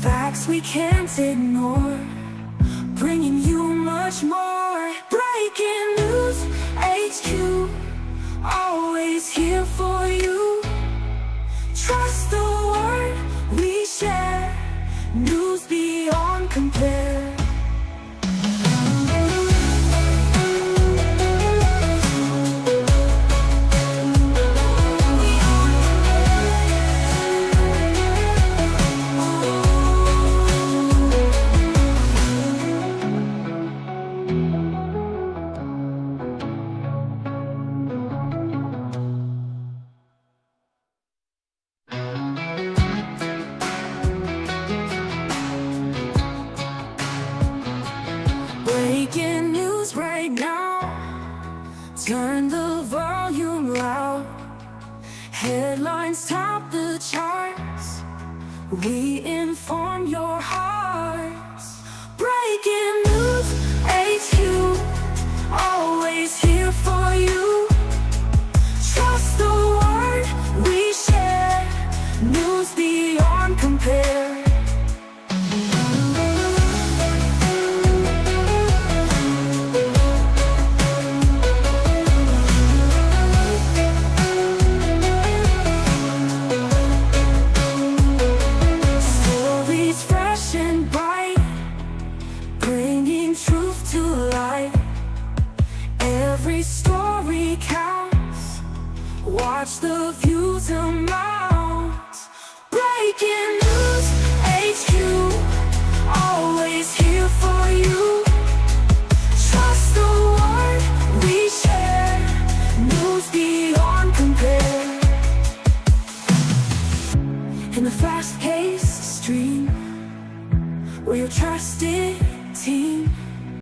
Facts we can't ignore, bringing you much more. Breaking news, HQ, always here for you. Trust the word we share. We inform your hearts. Breaking news, HQ, always here for you. Trust the word we share, news beyond compare. Stories fresh and bright, bringing truth to light. Every story counts, watch the views amount. Breaking news, HQ, always here for you. Trust the word we share, news beyond compare. In a fast-paced stream, we're trusted